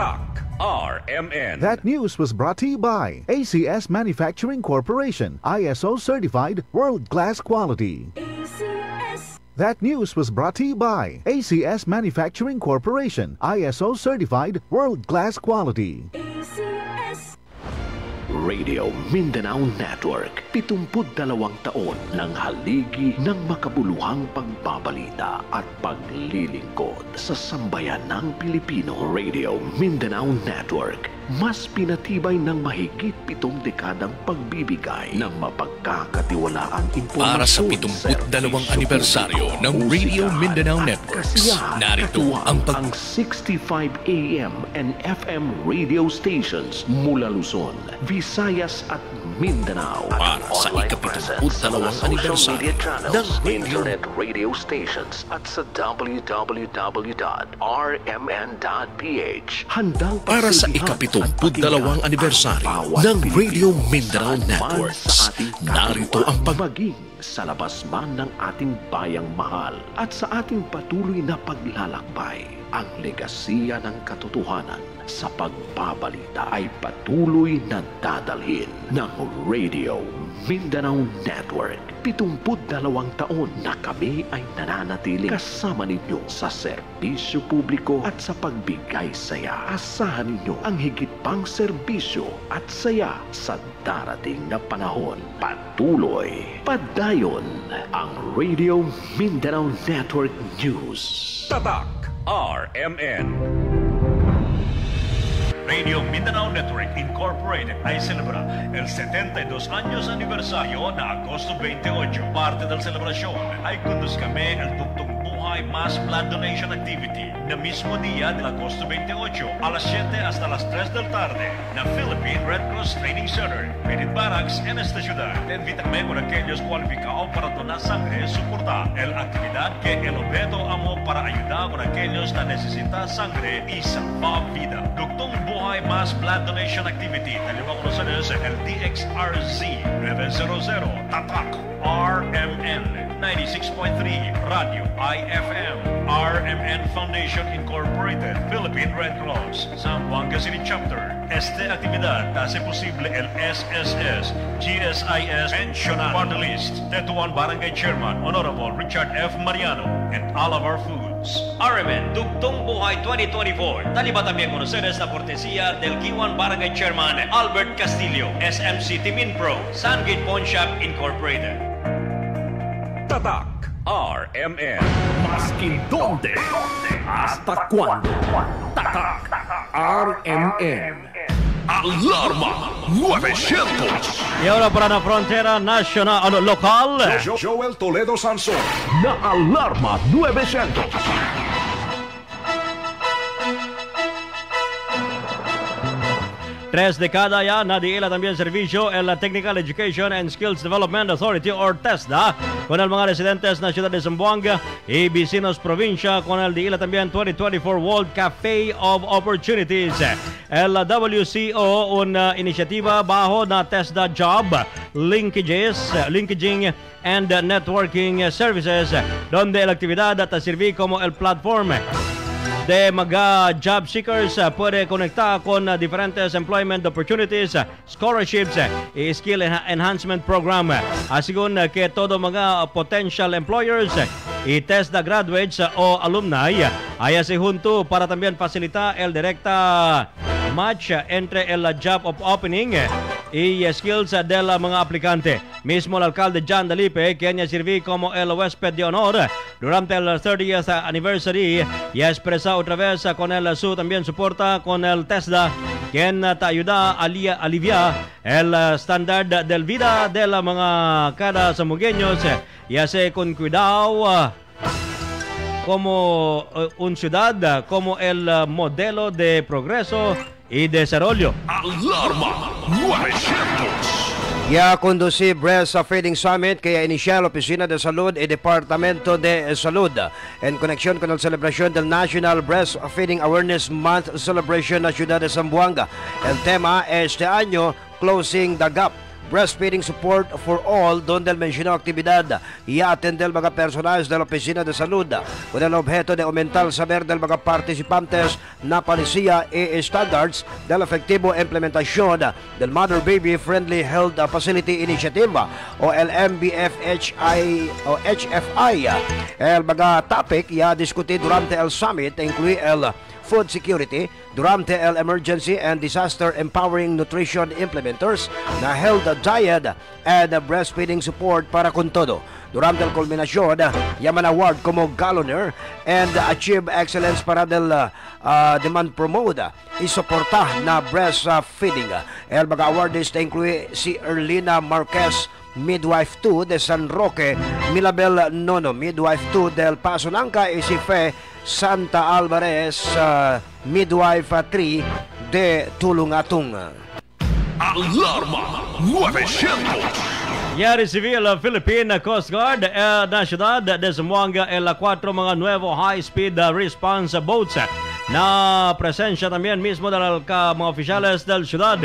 Speaker 16: RMN. That news was brought to you by ACS Manufacturing Corporation, ISO certified world-class quality. That news was brought to you by ACS Manufacturing Corporation, ISO certified world-class quality.
Speaker 18: Radio Mindanao Network, 72 taon ng haligi ng makabuluhang pagbabalita at paglilingkod sa sambayan ng Pilipino. Radio Mindanao Network, mas pinatibay ng mahigit 7 dekadang pagbibigay ng mapagkakatiwalaang impormasyon.
Speaker 6: Para sa 72 anibersaryo ng Radio Mindanao Networks, narito ang
Speaker 18: 65 AM and FM radio stations mula Luzon, Visayas at Mindanao.
Speaker 6: Para sa ika-72 anibersaryo ng
Speaker 18: internet radio stations at sa www.rmn.ph. Handang
Speaker 6: para sa ika-72 anibersaryo ng Radio Mindanao Networks, narito ang
Speaker 18: maging sa labas man ng ating bayang mahal at sa ating patuloy na paglalakbay. Ang legasiya ng katotohanan sa pagbabalita ay patuloy na dadalhin ng Radio Mindanao Network. 72 taon na kami ay nananatiling kasama ninyo sa serbisyo publiko at sa pagbigay saya. Asahan ninyo ang higit pang serbisyo at saya sa darating na panahon. Patuloy, padayon ang Radio Mindanao Network News.
Speaker 2: Tatak RMN. Radio Mindanao Network Incorporated ay celebra el 72 años aniversario na Agosto 28. Parte del celebrasyon ay kundus kami el Tugtong Buhay Mass Blood Donation Activity na mismo día del Agosto 28 a las 7 hasta las 3 del tarde na Philippine Red Cross Training Center, Benit Barracks en esta ciudad. Te invitame con aquellos cualificados para donar sangre, soportar el actividad que el objeto amo para ayudar con aquellos que necesitan sangre y salvar vida. Tugtong Buhay Mass Blood Donation Activity. Talibang ko sa el DXRZ 900 Tatak RMN 96.3 Radio IFM RMN Foundation Incorporated Philippine Red Cross Zamboanga City Chapter. Este actividad hace posible el SSS GSIS Pensional Party List Tetuan Barangay Chairman Honorable Richard F. Mariano and all of our foods.
Speaker 4: RMN Tugtong Buhay 2024. Talibatan bien conoceres la cortesía del Kiwan Barangay Chairman Albert Castillo, SMC Timin Pro, Sangate Pawn Shop Incorporated.
Speaker 2: Tatak RMN.
Speaker 18: Maskin donde, hasta cuando. Tatak RMN.
Speaker 2: Alarma 900.
Speaker 7: Y ahora para la frontera nacional, local.
Speaker 2: Joel Toledo Sansón.
Speaker 18: Na Alarma 900.
Speaker 7: Tres de cada ya nadiila también servicio en la Technical Education and Skills Development Authority or TESDA con el mga residentes na ciudad de Zamboanga y vecinos provincia con el diila también 2024 World Cafe of Opportunities. El WCO, una iniciativa bajo na TESDA Job Linkaging and Networking Services donde la actividad te sirve como el platform de mga job seekers puede conectar con diferentes employment opportunities, scholarships y skill enhancement program. Asigun que todo mga potential employers y TESDA graduates o alumni ay se junto para también facilitar el directa match entre el job of opening y skills del mga aplicante. Mismo el alcalde John Dalipe, quien sirvió como el huésped de honor durante el 30th anniversary, y expresa otra vez con el su también soporta con el TESDA, quien te ayuda a aliviar el estándar del vida de la mga cada samugueños y hace con cuidado como una ciudad, como el modelo de progreso y desarrollo.
Speaker 2: Alarma 900.
Speaker 11: Ya conduce Breast Feeding Summit kaya inicial Oficina de Salud y Departamento de Salud en conexión con la celebración del National Breast Feeding Awareness Month Celebration na Ciudad de Zamboanga. El tema este año, Closing the Gap. Breastfeeding Support for All, donde el mencionado actividad y atender mga personajes de la Oficina de Salud con el objeto de aumentar el saber del mga participantes na policía y standards de la efectivo implementación del Mother Baby Friendly Health Facility Initiative o el MBFHI o HFI. El mga topic ya discutir durante el summit incluye el food security durante el emergency and disaster empowering nutrition implementers na health diet and breastfeeding support para con todo. Durante el culminasyon, yaman award como Galloner and achieve excellence para del demand promote y soporta na breastfeeding. El mga awardees incluye si Erlina Marquez, Midwife 2 de San Roque, Milabel Nono, Midwife 2 del Paso Nangka, y si Fe Santa Alvarez, Midwife 3 de Tulungatung.
Speaker 2: Alarma 900.
Speaker 7: Ya recibió la Philippine Coast Guard na ciudad de Zamboanga el 4 mga nuevo high-speed response boats na presensya también mismo del mga oficiales del ciudad.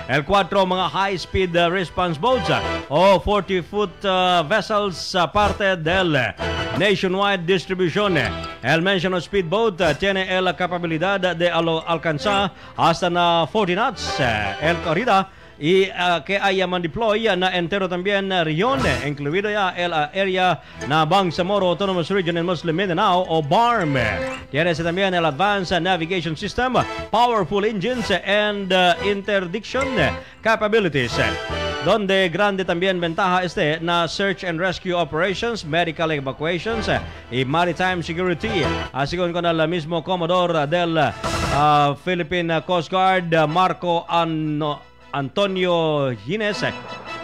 Speaker 7: El 4 mga high-speed response boats o 40-foot vessels parte del nationwide distribution. El mencionado speedboat tiene la capacidad de alcanzar hasta na 40 knots. El corrida que haya man-deploy na entero también región, incluido ya el área na Bangsamoro Autonomous Region in Muslim Mindanao o BARM. Tiene también el Advanced Navigation System, powerful engines and interdiction capabilities. Donde grande también ventaja na search and rescue operations, medical evacuations y maritime security. Así con el mismo Commodore del Philippine Coast Guard, Marco Antonio Gines,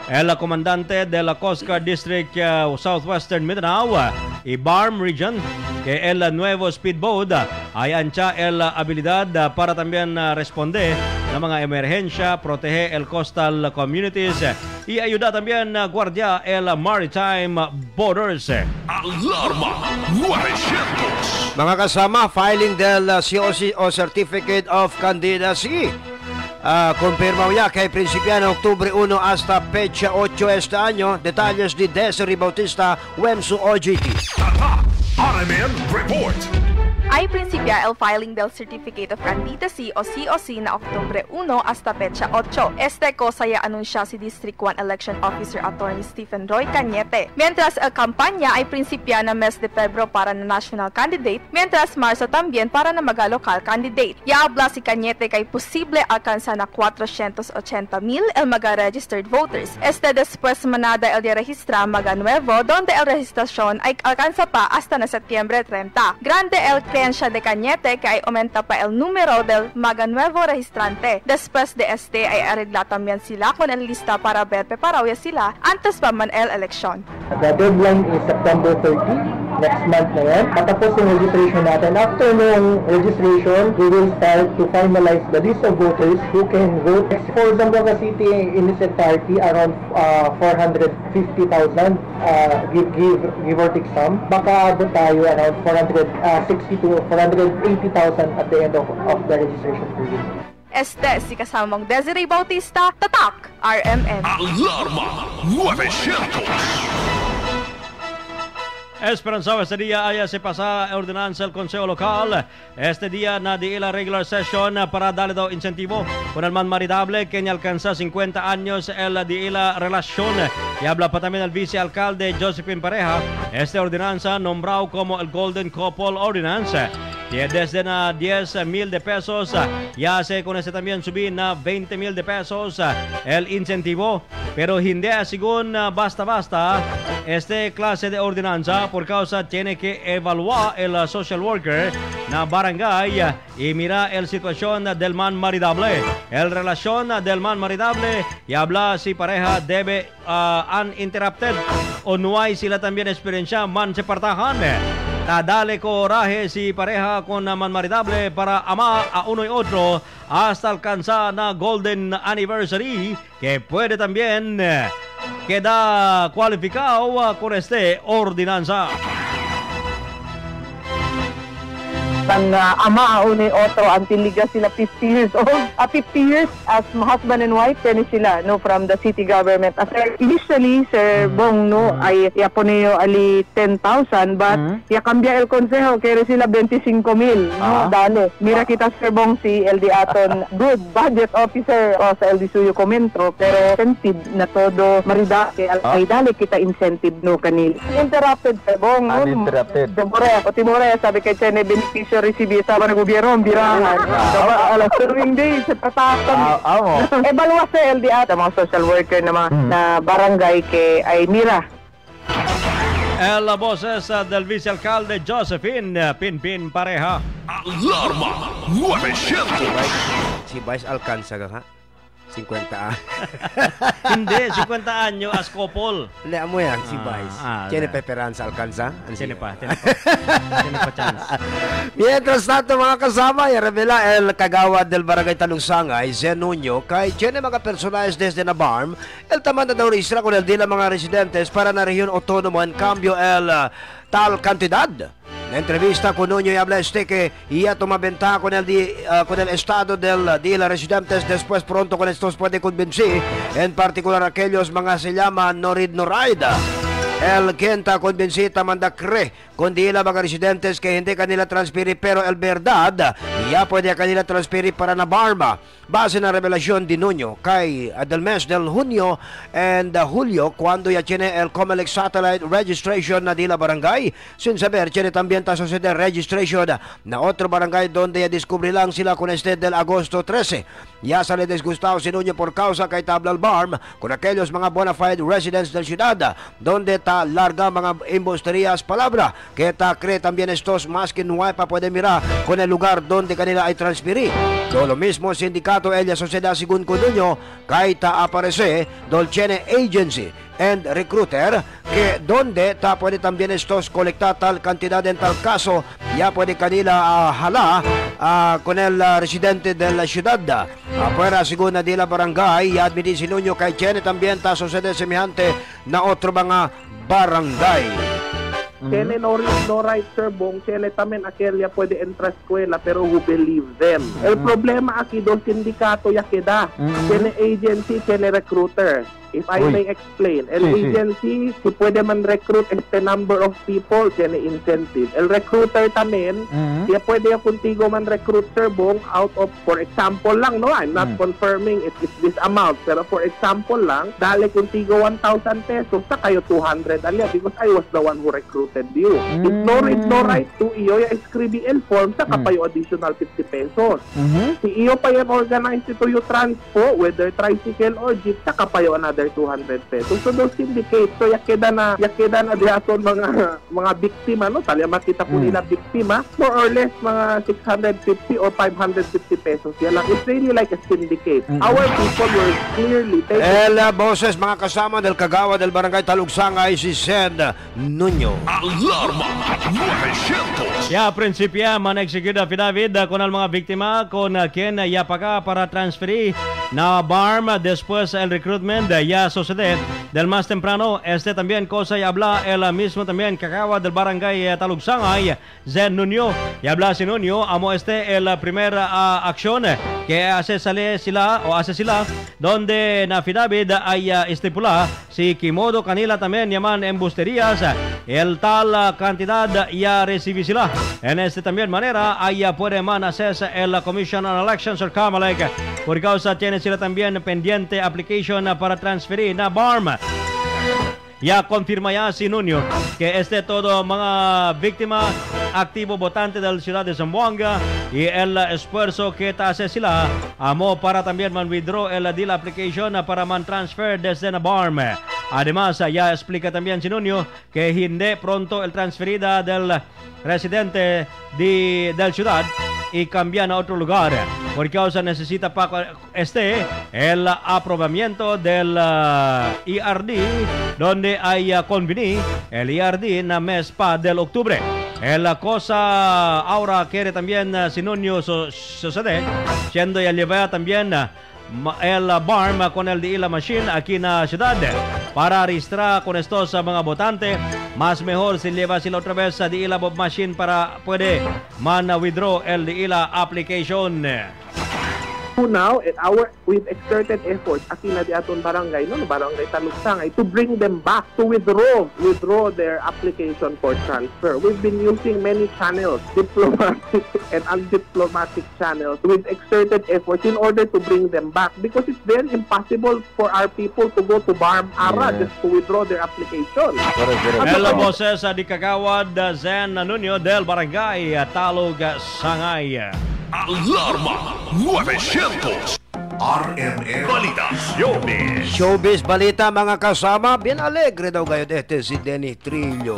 Speaker 7: el comandante de la Coast Guard District Southwestern Mindanao y BARM Region, que el nuevo speedboat ay ancha el habilidad para también responder ng mga emerhensya, proteger el coastal communities y ayuda también a guardia el maritime borders.
Speaker 2: Alarma 900.
Speaker 11: Mga kasama, filing del COC o Certificate of Candidacy. Confirmado ya kay Principiano Octubre 1 hasta fecha 8 este año. Detalles de Desiree Bautista, WEMSU OJT.
Speaker 2: RMN Report.
Speaker 3: Ay prinsipya el filing del Certificate of Candidacy o COC na Oktubre 1 hasta pecha 8. Este cosa ya anunsya si District 1 Election Officer Attorney Stephen Roy Cañete. Mientras el kampanya ay prinsipya na mes de Febro para na national candidate, mientras Marzo también para na maga-local candidate. Ya habla si Cañete kay posible alcanza na 480,000 el maga-registered voters. Este después manada el de registra maga-nuevo donde el registrasyon ay alcanza pa hasta na Setyembre 30. Grande el creencia de Cañete que ay aumenta pa el número del maga nuevo registrante. Después de este ay arregla también sila con el lista para ver preparaw ya sila antes pa man el eleksyon.
Speaker 5: The deadline is September 30, next month na yan. Matapos yung registration natin. After ng registration, we will start to finalize the list of voters who can vote. For Zamboanga City in its entirety, around 450,000, give or take some. Baka abot tayo around 460 to 480,000 at the end of the registration period.
Speaker 3: Este si kasamang Desiree Bautista, Tatak, RMN.
Speaker 2: Alarma 900.
Speaker 7: Esperanzado este día haya se pasa ordenanza el Consejo Local. Este día nadie la regular session para darle do incentivo con el man maridable que ni alcanza 50 años el de la relación. Y habla pa también el vicealcalde Josephine Pareja. Este ordenanza nombrado como el Golden Couple Ordinance. Y desde na 10,000 de pesos ya se con este también subir na 20,000 de pesos el incentivo. Pero hindi según basta-basta este clase de ordenanza por causa tiene que evaluar el social worker na barangay y mira el situación del man maridable. El relación del man maridable y habla si pareja debe uninterrupted o no hay sila también experiencia man separtahan. Dale coraje si pareja con man maridable para amar a uno y otro hasta alcanzar na golden anniversary que puede también queda cualificado con este ordenanza.
Speaker 5: Ang ama ni Otto until liga sila 50 years old. 50 years as husband and wife then sila no from the city government. After initially Sir Bong no ay yaponiyo ali 10,000 but ya cambia el consejo kaya sila 25,000 no dale. Mira kita Sir Bong si LD Aton good budget officer o sa LD Suyo komento pero incentive na todo marida kay ay dale kita incentive no kanil. Interrupted Sir Bong no. Uninterrupted. Timore sabi kay Chene beneficio recibir sa mga gobyerno birahan. Alas serving day sa patakan. Ebalwa sa LDA sa mga social worker na barangay kay ay mira.
Speaker 7: El voces del vicealcalde Josephine Pinpin Pareja.
Speaker 2: Alarma 900.
Speaker 11: Si Vice alcanza ka ha? 50
Speaker 7: Hindi, 50 anyo as couple.
Speaker 11: Hindi, mo yan, si Vice. Tiene preferanza alcanza?
Speaker 7: Tiene pa chance.
Speaker 11: Mientras tanto, mga kasama, i-revela el kagawad del Barangay Talungsangay, Zenunyo, kay tiene mga personajes desde na BARM, el taman na daw registra con el dila mga residentes para na rehiyon autónomo en cambio el tal cantidad. En entrevista con Nuño y habla que ya toma ventaja con el estado de los residentes después pronto con estos puede convencer, en particular aquellos mga se llama Norid Noraida. El Quinta Convincita Mandacre, kundi ila mga residentes kay hindi kanila transferi pero el verdad, iya pwede kanila transferi para na Barma. Base na revelasyon di Nuño kay del mes del Junio and Julio cuando ya tiene el Comelec satellite registration na dila barangay, sin saber tiene también ta suceder registration na otro barangay donde ya descubri lang sila con este del agosto 13. Ya sale disgustado si Nuño por causa kay Tablal Barm con aquellos mga bona fide residents del ciudad donde ta larga mga imbusterías palabra que ta cree también estos más que no hay pa puede mirar con el lugar donde kanila ay transferir. So, lo mismo sindicato Elia Sociedad según Nuño kay ta aparece Dolcene Agency and Recruiter que donde ta puede también estos colectar tal cantidad en tal caso ya puede kanila hala con el residente de la ciudad. Afuera según de la barangay ya admitir si Nuño kay tiene también ta sucede semejante na otro mga barangay.
Speaker 9: Tiene no right, Sir Bong. Tiene también aquella puede entrar escuela, pero who believe them. El problema aquí dos sindikato ya queda. Tiene agency, tiene recruiter. If I may explain, el agency, si puede man recruit este number of people, tiene incentive. El recruiter también, siya pwede contigo man recruit, Sir Bong, out of, for example lang, no, I'm not confirming if it's this amount, pero for example lang, dali contigo 1,000 pesos, sa kayo 200 alya, because I was the one who recruited you. If no right to iyo, ya escribi el form, sa kapayo additional 50 pesos. Si iyo pa yung organize ito yung transpo, whether tricycle or jeep, sa kapayo another 200 pesos. So those syndicates, so yakeda na diaton mga biktima, no? Talya makita po nila biktima, more or less mga 650 or 550 pesos. Yan lang. It's really like a syndicate. Our people were clearly taken.
Speaker 11: Boses mga kasama del Kagawa del Barangay Talugsangay si Sed Nuño.
Speaker 2: Alarma 900.
Speaker 7: Ya prinsipya man-execute affidavit con al mga biktima con quien ya paga para transferir na BARM después el recruitment ya sucede del más temprano. Este también cosa y habla el mismo también Kagawa del Barangay Talugsangay Zen Nuño. Y habla si Nuño amo este el primer acción que hace sila donde na affidavit ay estipula si kimodo kanila también yaman embusterias el tal cantidad ya recibe sila. En este también manera ay puede man access el Commission on Elections or Comelec por causa tiene sila también pendiente application para transferir na BARM. Ya confirma ya si Nuño que todo mga biktima aktibo botante del ciudad de Zamboanga y el esfuerzo que hace sila amo para también man withdraw el deal application para man transfer desde na BARM. Además, ya explica también si Nuño que hindi pronto el transferida del residente del ciudad y cambia a otro lugar. Por causa necesita pa el aprobamiento del ERD donde hay conveni el ERD na mes pa del octubre. La cosa ahora quiere también si Nuño sucede siendo ya lleva también el BARM con el DILA machine aquí na ciudad para registrar con estos mga botante. Más mejor si lleva sila otra vez sa DILA machine para puede man withdraw el DILA application.
Speaker 9: Now, we've exerted efforts aquí na di aton barangay, no, barangay Talugsangay, to bring them back, to withdraw their application for transfer. We've been using many channels, diplomatic and undiplomatic channels. We've exerted efforts in order to bring them back because it's very impossible for our people to go to BARM-ARA just to withdraw their application.
Speaker 7: El boses di Kagawad Zen Nuño del Barangay Talugsangay.
Speaker 2: Alarma 900. RMN Balita
Speaker 11: Showbiz Balita mga kasama. Bien alegre daw kayo si Denny Trillo.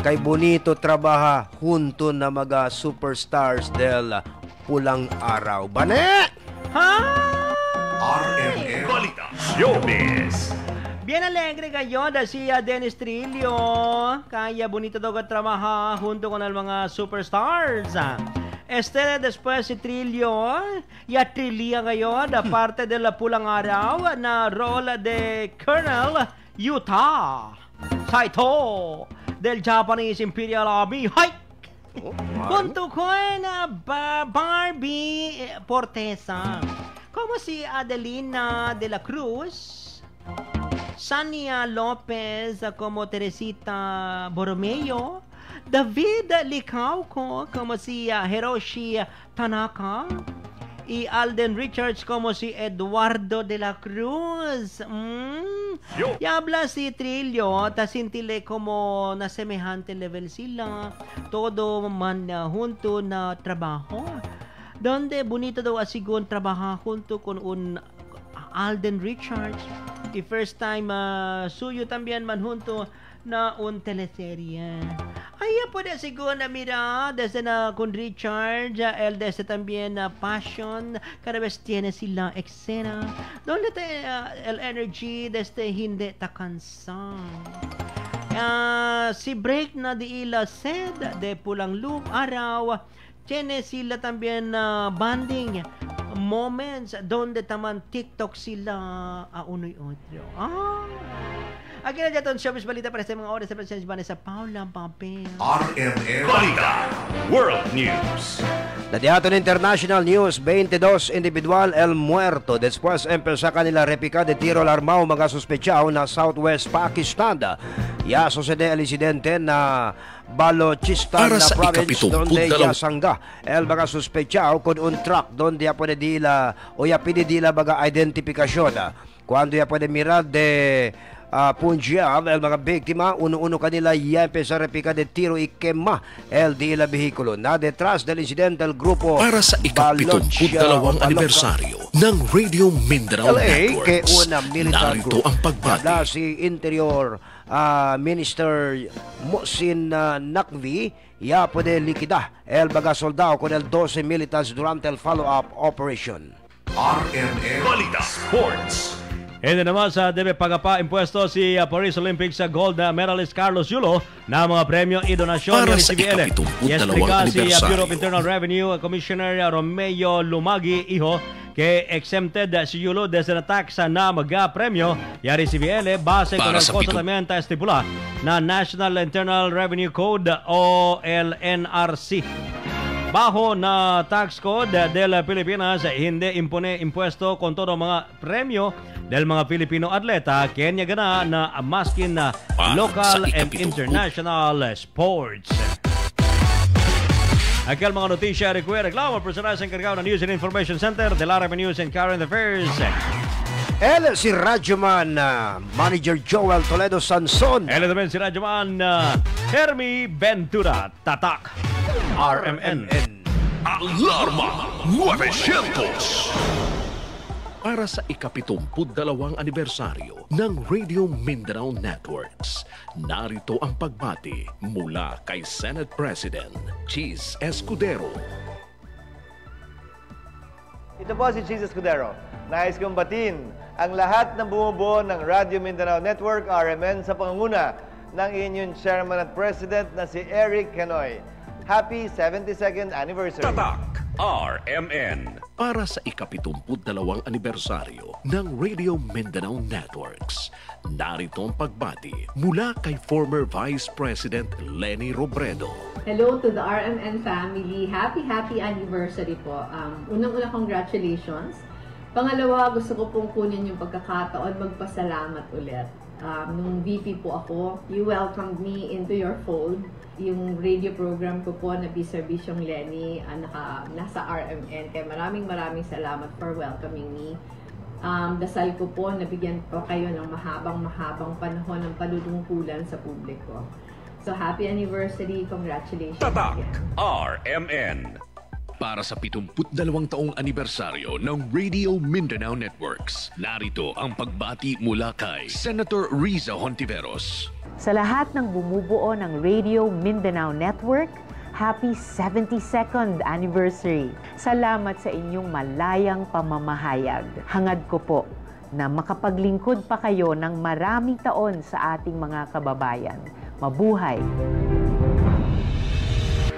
Speaker 11: Kay bonito trabaha junto na mga superstars del Pulang Araw. Bane!
Speaker 7: Ha?
Speaker 2: RMN Balita Showbiz.
Speaker 7: Bien alegre kayo si Dennis Trillo. Kaya bonito daw ka trabaha junto con el mga superstars. Después si Trillo ya Trillia ngayon na parte de la Pulang Araw na role de Colonel Yuta Saito del Japanese Imperial Army. Hi! Junto con Barbie Portesa como si Adelina de la Cruz
Speaker 17: Sania Lopez como Teresita Borromeo, David Licauco como si Hiroshi Tanaka, y Alden Richards como si Eduardo de la Cruz. Y habla si Trillo, tasintile como na semejante level sila, todo man junto na trabajo. Donde bonito daw asigon trabaja junto con un Alden Richards. Y first time suyo también man junto na un teleserie. Ay, puede siguro na mira desde na con Richard, el desde también na Passion, cada vez tiene sila eksena. Donde te el energy desde hindi ta cansang. Si break na di ila said de pulang loop araw, tiene sila también bonding moments donde taman TikTok sila unoy otro. Aquí na dyan showbiz balita para sa mga oras sa presensi ba sa Paula Papel.
Speaker 2: RMN Balita World News.
Speaker 11: Nadiaton International News, 22 individual el muerto después empezó kanila réplica de tiro al armao mga sospechao na Southwest Pakistan. Ya sucede el incidente na Balochistan na province donde ya sangga el mga sospechao con un truck donde ya puede dila o ya pinidila mga identifikasyon. Cuando ya puede mirar de Punjab, el mga biktima, uno kanila ya empezó a replicar de tiro y quema el de la vehículo. Na detrás del incidente, el grupo
Speaker 18: para sa ika-72 anibersaryo ng Radio Mindanao Networks.
Speaker 11: Que una militar
Speaker 18: narito
Speaker 11: group.
Speaker 18: ang pagbati.
Speaker 11: Si Interior Minister Mohsin Naqvi, ya puede liquidar el mga soldado con el 12 militares durante el follow-up operation.
Speaker 2: RMN Balita Sports.
Speaker 7: Hindi naman sa debe pagapa impuesto si Paris Olympics gold medalist Carlos Yulo na mga premyo y donasyon
Speaker 18: para
Speaker 7: ni
Speaker 18: sa
Speaker 7: CBL.
Speaker 18: ika-72
Speaker 7: si
Speaker 18: anibersaryo.
Speaker 7: Bureau of Internal Revenue Commissioner Romeo Lumagi Iho que exempted si Yulo desde la taxa na mga-premyo yari CBL base con el costo también estipula na National Internal Revenue Code o el NRC. Bajo na tax code del Pilipinas, hindi impone impuesto con todo mga premyo del mga Filipino atleta kanya gana na maskin na local and international sports. Aquel mga notisya reklamo personal sa encargado ng News and Information Center del RMN News and Current Affairs.
Speaker 11: El si Radyoman Manager Joel Toledo Sanson.
Speaker 7: El naman si Radyoman Hermie Ventura Tatak RMN
Speaker 2: Alarma 900.
Speaker 18: Para sa ika-72 anibersaryo ng Radio Mindanao Networks, narito ang pagbati mula kay Senate President Cheese Escudero.
Speaker 19: Ito po si Cheese Escudero. Nais kong batin ang lahat ng bumubuo ng Radio Mindanao Network, RMN, sa pangunguna ng inyong Chairman at President na si Eric Canoy. Happy 72nd anniversary.
Speaker 2: Tatak RMN.
Speaker 18: Para sa ika-72 anibersaryo ng Radio Mindanao Networks, narito ang pagbati mula kay former Vice President Leni Robredo.
Speaker 20: Hello to the RMN family. Happy anniversary po. Unang-una congratulations. Pangalawa, gusto ko pong kunin yung pagkakataon magpasalamat ulit. Nung VP po ako, you welcomed me into your fold. Yung radio program ko po na Biserbisyong Leni, nasa RMN. Kaya maraming salamat for welcoming me. Dasal ko po, nabigyan po kayo ng mahabang panahon ng panunungkulan sa publiko. So happy anniversary, congratulations.
Speaker 2: Tatak RMN.
Speaker 6: Para sa 72 taong anibersaryo ng Radio Mindanao Networks, narito ang pagbati mula kay Senator Riza Hontiveros.
Speaker 21: Sa lahat ng bumubuo ng Radio Mindanao Network, happy 72nd anniversary. Salamat sa inyong malayang pamamahayag. Hangad ko po na makapaglingkod pa kayo ng maraming taon sa ating mga kababayan. Mabuhay!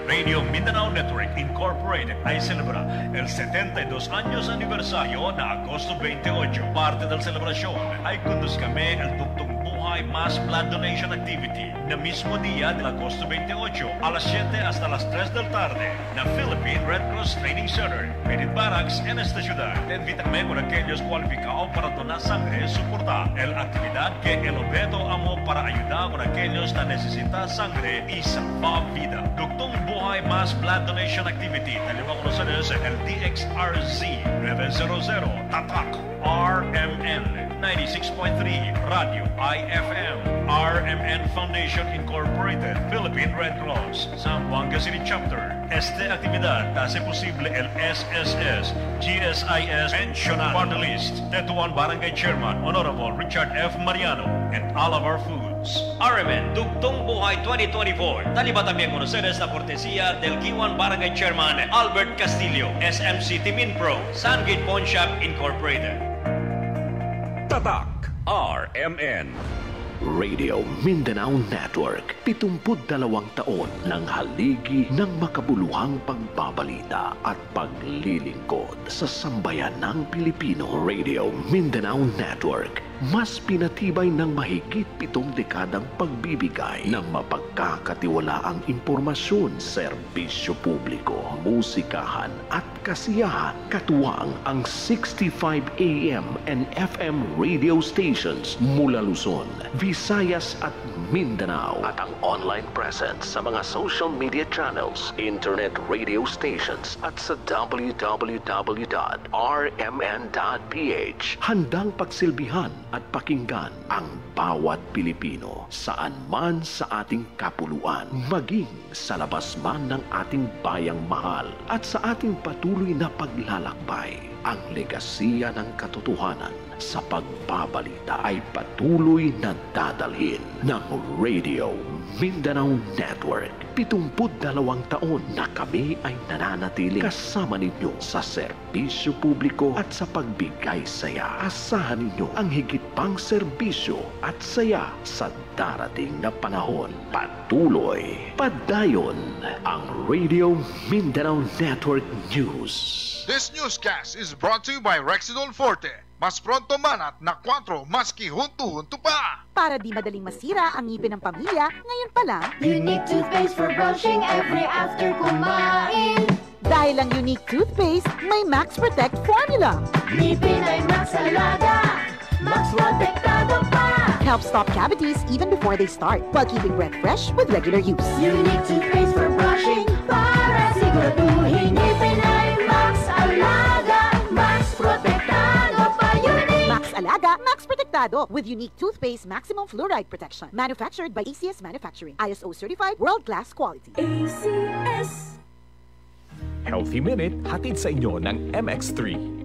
Speaker 4: Radio Mindanao Network Incorporated ay celebra el 72 años aniversario na Agosto 28. Parte del celebrasyon ay kundus kami ang tugtong buhay buhay mass blood donation activity na mismo día del agosto 28 alas 7 hasta las 3 del tarde na Philippine Red Cross Training Center, Benit Barracks, en esta ciudad. Te invitame con aquellos cualificados para donar sangre y soportar el actividad que el objeto amo para ayudar con aquellos que necesitan sangre y salvar vida. Dugtong buhay mass blood donation activity. Talibang ko sa el DXRZ 900 Tatak RMN 96.3 Radio IFM RMN Foundation Incorporated Philippine Red Cross Zamboanga City Chapter. Este actividad hace posible el SSS GSIS Pensional Party List Tetuan Barangay Chairman Honorable Richard F. Mariano and Alabar Foods. RMN Dugtong Buhay 2024. Talibatan también con ustedes la cortesía del Giwan Barangay Chairman Albert Castillo, SMC Timinpro, Sungate Pawn Shop Incorporated.
Speaker 18: Tatak RMN Radio Mindanao Network, 72 taon ng haligi ng makabuluhang pagbabalita at paglilingkod sa sambayan ng Pilipino. Radio Mindanao Network, mas pinatibay ng mahigit 7 dekadang pagbibigay ng mapagkakatiwalaang impormasyon, serbisyo publiko, musikahan at kasiyahan. Katuwang ang 65 AM and FM radio stations mula Luzon, Visayas at Mindanao at ang online presence sa mga social media channels, internet radio stations at sa www.rmn.ph. Handang pagsilbihan at pakinggan ang bawat Pilipino saan man sa ating kapuluan, maging sa labas man ng ating bayang mahal at sa ating patuloy na paglalakbay. Ang legasiya ng katotohanan sa pagbabalita ay patuloy na dadalhin ng Radio Mindanao Network. 72 taon na kami ay nananatiling kasama ninyo sa serbisyo publiko at sa pagbigay saya. Asahan ninyo ang higit pang serbisyo at saya sa darating na panahon. Patuloy, padayon ang Radio Mindanao Network News.
Speaker 8: This newscast is brought to you by Rexidol Forte. Mas pronto man at na 4, maski hunto-hunto pa!
Speaker 10: Para di madaling masira ang ngipin ng pamilya, ngayon pa lang,
Speaker 12: Unique toothpaste for brushing every after kumain.
Speaker 10: Dahil ang Unique toothpaste, may Max Protect formula.
Speaker 12: Ngipin ay Max Alaga, Max Protektado pa!
Speaker 10: Helps stop cavities even before they start, while keeping breath fresh with regular use.
Speaker 12: Unique toothpaste for brushing, para siguraduhin ngipin ay Max Alaga, Max Protektado pa.
Speaker 10: Max Alaga, Max Protektado with Unique toothpaste maximum fluoride protection. Manufactured by ACS Manufacturing. ISO certified world-class quality.
Speaker 12: ACS.
Speaker 26: Healthy Minute, hatid sa inyo ng MX3.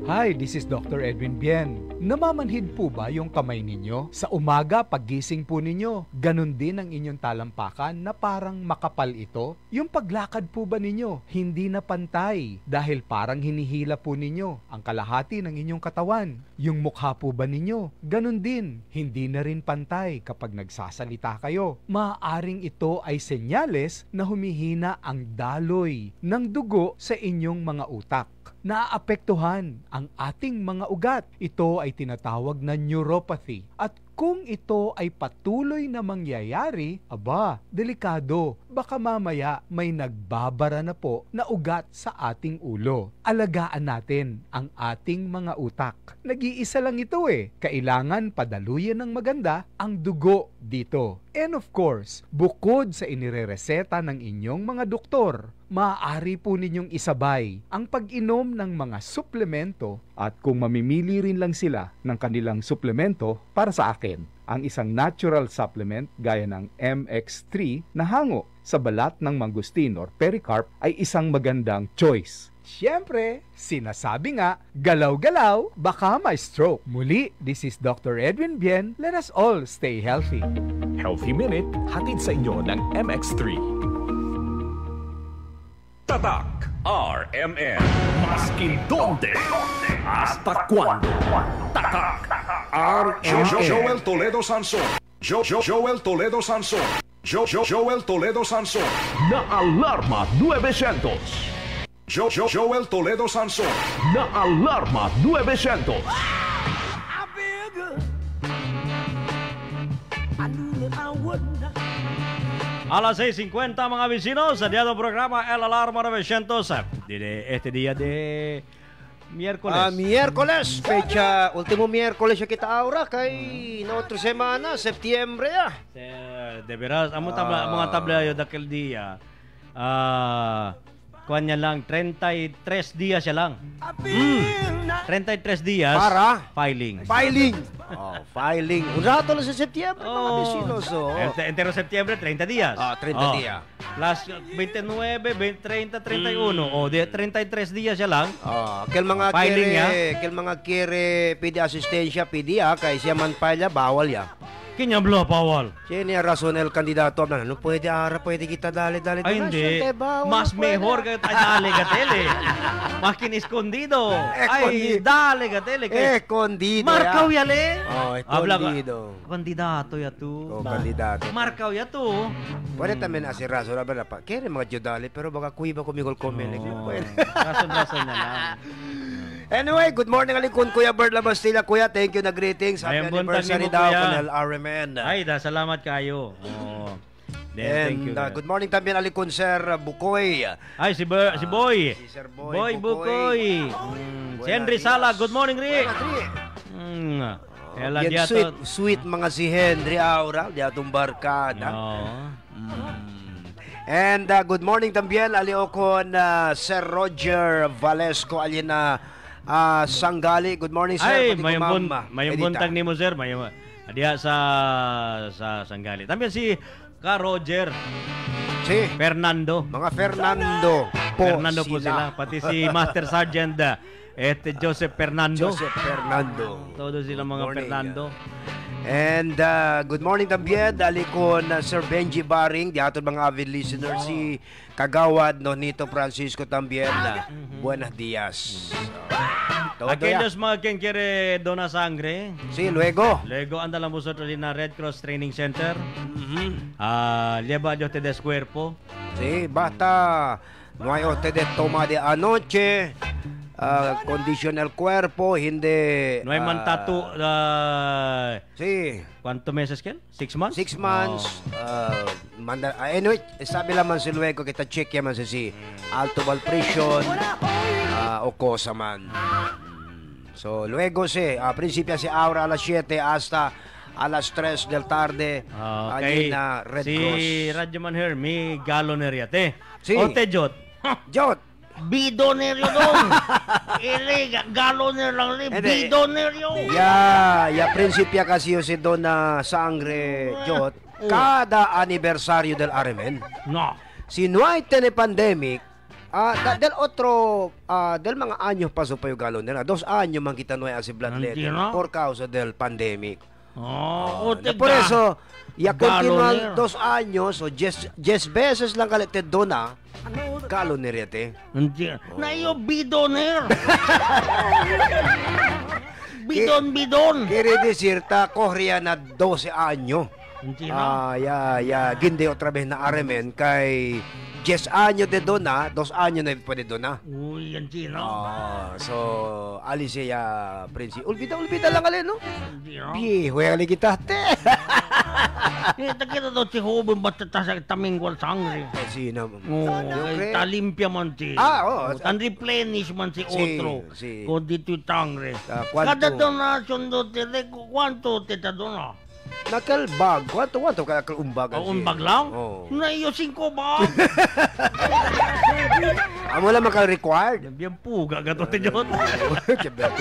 Speaker 13: Hi, this is Dr. Edwin Bien. Namamanhid po ba yung kamay ninyo? Sa umaga, paggising po ninyo, ganun din ang inyong talampakan na parang makapal ito? Yung paglakad po ba ninyo, hindi na pantay dahil parang hinihila po ninyo ang kalahati ng inyong katawan? Yung mukha po ba ninyo, ganun din, hindi na rin pantay kapag nagsasalita kayo? Maaaring ito ay senyales na humihina ang daloy ng dugo sa inyong mga utak. Naaapektuhan ang ating mga ugat. Ito ay tinatawag na neuropathy. At kung ito ay patuloy na mangyayari, aba, delikado. Baka mamaya may nagbabara na po na ugat sa ating ulo. Alagaan natin ang ating mga utak. Nag-iisa lang ito eh. Kailangan padaluyan ng maganda ang dugo dito. And of course, bukod sa inirereseta ng inyong mga doktor, maaari po ninyong isabay ang pag-inom ng mga suplemento at kung mamimili rin lang sila ng kanilang suplemento para sa akin, ang isang natural supplement gaya ng MX3 na hango sa balat ng mangustin or pericarp ay isang magandang choice. Siyempre, sinasabi nga, galaw-galaw, baka may stroke. Muli, this is Dr. Edwin Bien. Let us all stay healthy.
Speaker 26: Healthy Minute, hatid sa inyo ng MX3.
Speaker 18: Tatak RMN. Maskin donde, hasta cuando. Tatak RMN.
Speaker 2: Joel Toledo Sanson. Joel Toledo Sanson. Joel Toledo Sanson.
Speaker 18: Na Alarma 900.
Speaker 2: Joel Toledo Sanson.
Speaker 18: Na Alarma 900.
Speaker 7: Alas 6:50 mga vecinos, sa día del programa El Alarma 900 de este día de miércoles.
Speaker 11: Miércoles, fecha, último miércoles ya kita ahora kay na otra semana, Septiembre ya.
Speaker 7: De veras, mga tabla yo daquel día. Kuan niya lang 33 días siya lang. 33 días
Speaker 11: para
Speaker 7: filing.
Speaker 11: Filing. Un rato lang sa Septiembre, mga vecinos.
Speaker 7: Entero Septiembre, 30 días.
Speaker 11: 30 días.
Speaker 7: Plus 29, 20, 30, 31. O, de 33 días siya lang.
Speaker 11: Kel mga kere pidi asistensya, pidi kay siya man pala, bawal ya.
Speaker 7: Kinyablo, bawal.
Speaker 11: Siya razon el kandidato na, no pwede kita dali.
Speaker 7: Ay, hindi. Mas mejor kayo tayo dali gatele. Makin escondido. Ay, dali gatele.
Speaker 11: Escondido.
Speaker 7: Markaw yale.
Speaker 11: Escondido.
Speaker 7: Kandidato ya tu.
Speaker 11: Kandidato.
Speaker 7: Markaw ya tu.
Speaker 11: Pwede tamen así razon na ba pa. Kere mga judali pero baka kuiba kumigol komen.
Speaker 7: Rason na lang.
Speaker 11: Anyway, good morning alikon Kuya Bert Labastilla. Kuya, thank you na greetings. Happy anniversary daw Colonel RMN.
Speaker 7: Ay, salamat kayo.
Speaker 11: Thank you. Good morning también alikon Sir Bukoy.
Speaker 7: Ay, si Boy.
Speaker 11: Si Sir
Speaker 7: Boy Bukoy. Si Henry Sala, good morning, Rick.
Speaker 11: Sweet mga si Henry Aura, diatong barkada. And good morning también aliokon Sir Roger Valesco alina Sanggali. Good morning, sir.
Speaker 7: Ay, may buntag ni mo, sir. Diya sa Sanggali. También si Ka Roger.
Speaker 11: Si
Speaker 7: Fernando.
Speaker 11: Mga Fernando po
Speaker 7: Fernando po sila. Pati si Master Sergeant Joseph Fernando. Todos sila mga Fernando.
Speaker 11: And good morning también dali ko na Sir Benji Baring, dihatod mga avid listener si Kagawad Nonito Francisco también. Buenos días.
Speaker 7: Aquellos mga quien quiere donar sangre.
Speaker 11: Sí, luego
Speaker 7: andan vosotros en la Red Cross Training Center. Lleva yo ustedes cuerpo.
Speaker 11: Sí, basta no hay ustedes toma de anoche. Condition el cuerpo, hindi...
Speaker 7: No hay man tattoo.
Speaker 11: Sí.
Speaker 7: ¿Cuántos meses que? 6 months?
Speaker 11: 6 months. Anyway, sabi naman si luego kita check yaman si alto malnutrition o cosa man. So, luego principio si Aura alas 7 hasta alas 3 del tarde.
Speaker 7: Okay.
Speaker 11: Red Cross.
Speaker 7: Si Radyoman here, may galoner yate.
Speaker 11: Si.
Speaker 7: Ote Jot.
Speaker 11: Jot.
Speaker 17: Bidoneryo dong. Galoner lang rin. Bidoneryo.
Speaker 11: Ya prinsipya kasi yung si Dona Sangre Jot. Kada anibersaryo del Armen.
Speaker 7: No.
Speaker 11: Si Nuay Tene Pandemic, del mga anyo paso pa yung galoner. 2 anyo man kita Nuay asi bloodletting por causa del pandemic. Por eso, ya continual 2 años o 10 veces lang kalited Dona. Galoner yate.
Speaker 17: Na iyo bidoner. Bidon.
Speaker 11: Quiere decir ta corría na 12 años. Gindi otra vez na Armen kay 10 años de dona, 2 años na pwede dona.
Speaker 17: Uy, yan Chino.
Speaker 11: So, alis siya, Prince. Ulbida lang alin, no? Viejo, yung likitate.
Speaker 17: Kita daw si Hubin ba't sa tamingwal sangre?
Speaker 11: Sino?
Speaker 17: Talimpia man si. Replenish man si otro. Kung dito yung sangre. Kada donasyon doon, kwanto tita doon na?
Speaker 11: Nakalbag. Kwanto kalakalumbagan siya?
Speaker 17: Umbag lang? Na iyo 5 bag.
Speaker 11: Amo lang makal-required.
Speaker 7: Bien puga, gato te John.
Speaker 11: 5
Speaker 7: bag.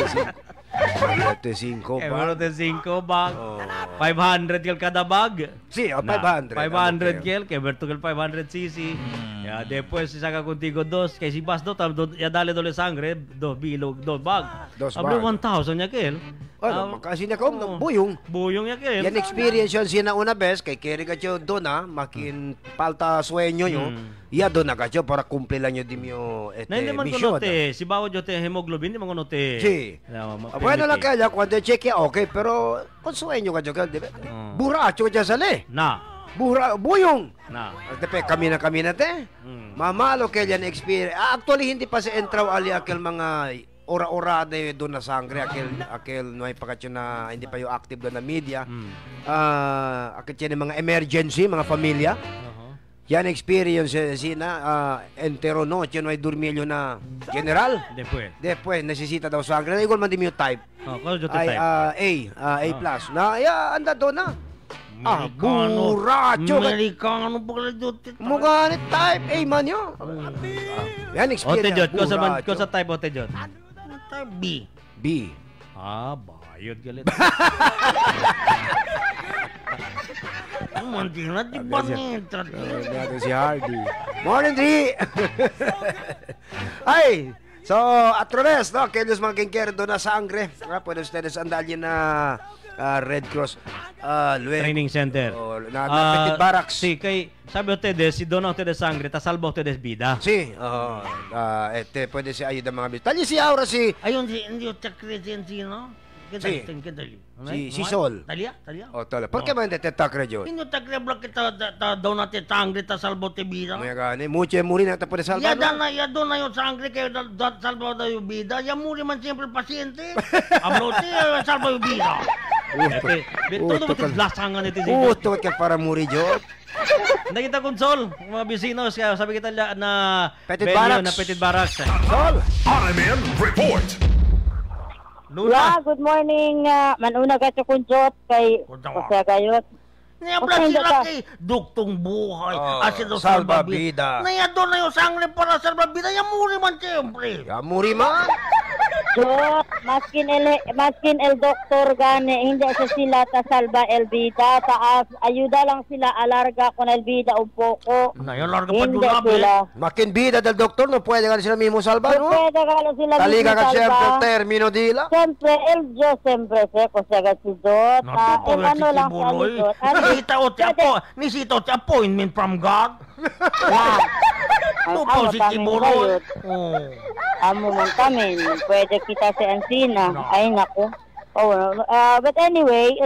Speaker 7: 500 kel kada bag.
Speaker 11: Sí, 500.
Speaker 7: 500 kel, kaya vertical 500 cc. Ya, después saca contigo 2, kaya si bas 2, ya dale dole sangre, 2 bilog, 2 bag. Hablo 1,000 niya kel.
Speaker 11: Makasi niya ko, buyong.
Speaker 7: Buyong niya kel.
Speaker 11: Yan experience yun siya na una bes, kay kiri ka siya doon makin palta sueño nyo. Ya doon na ka siya para kumple lang nyo dim yung
Speaker 7: na hindi man kunote, si bawat yote hemoglobin, hindi man kunote.
Speaker 11: Si. Bueno lang kaya, cuando check okay, pero kung sueño ka siya, buracho ka siya sali. Buyong. Depe, kami na te. Mamalo kaya yan experience. Actually, hindi pa si entraw ali akil mga ora-ora de doon na sangre akil no ay pakatyo na hindi pa yung active doon na media. Akit yan mga emergency, mga pamilya. Yan experience sina entero no, yan ay durmilyo na general. Después necesita daw sangre. Na igual man di mo type. Ay A plus. Na anda doon na. Buracho.
Speaker 17: Amerikano pala dito.
Speaker 11: Mukha ni type A man yun. Yan experience.
Speaker 7: Ote Jod, sa type Ote Jod?
Speaker 17: Type B.
Speaker 11: B.
Speaker 7: Bayod galit.
Speaker 17: Mantina, di ba nito?
Speaker 11: Si Hardy. Morning, Dri! Ay! So, atrones, no? Kailos mga kingker doon na sangre. Pwede ustedes andalin na Red Cross
Speaker 7: Training Center.
Speaker 11: Na Petit Barracks.
Speaker 7: Sí, kay sabi ustedes, si dona ustedes sangre, ta salva ustedes vida.
Speaker 11: Sí, pwede si ayuda mga bis. Tali si Aura si...
Speaker 17: Ayun, hindi yung takresensi, no?
Speaker 11: Sí.
Speaker 17: Kedali.
Speaker 11: Si Sol.
Speaker 17: Talia?
Speaker 11: Tala. ¿Por qué man detectar yo?
Speaker 17: Hindi takrebla kita daw natin sangre, ta salva te vida.
Speaker 11: Muy gane, mucho muri na ta pwede salvar.
Speaker 17: Ya doon na yung sangre kayo salva na yung vida. Ya muri man siyempre pasyente. Ablote, salva yung vida.
Speaker 7: Todo mo blasangan ito.
Speaker 11: Uto ka para muri jo.
Speaker 7: Nakita konsol, mga bisinos, kaya sabi kita na
Speaker 11: Petit Barracks.
Speaker 7: Na Petit Barracks.
Speaker 11: Sol.
Speaker 2: RMN Report.
Speaker 1: Luna, good morning. Manuna ka sa kunjot kay Jose Gayot.
Speaker 17: Niyabla sila kay duktong buhay. Asido salva vida. Niyado na yung sangre para salva vida. Yamuri man siyempre.
Speaker 11: Yamuri man?
Speaker 1: Jot, maskin el doktor gane, hindi sa sila ta salva el vida. Taas, ayuda lang sila alarga con el vida un poco.
Speaker 17: Alarga pa durable.
Speaker 11: Makin vida del doktor, no puede ganar sila mismo salva, no?
Speaker 1: Puede ganar sila mismo salva.
Speaker 11: Taliga ka siyempre termino dila.
Speaker 1: Siyempre, el Diyos siyempre se kosega si Jot. El ano lang sa Jot.
Speaker 17: Nisita o appointment from God.
Speaker 1: No positive Lord. Amo man kami, pwede kita sa Ancina. Ay nako. But anyway,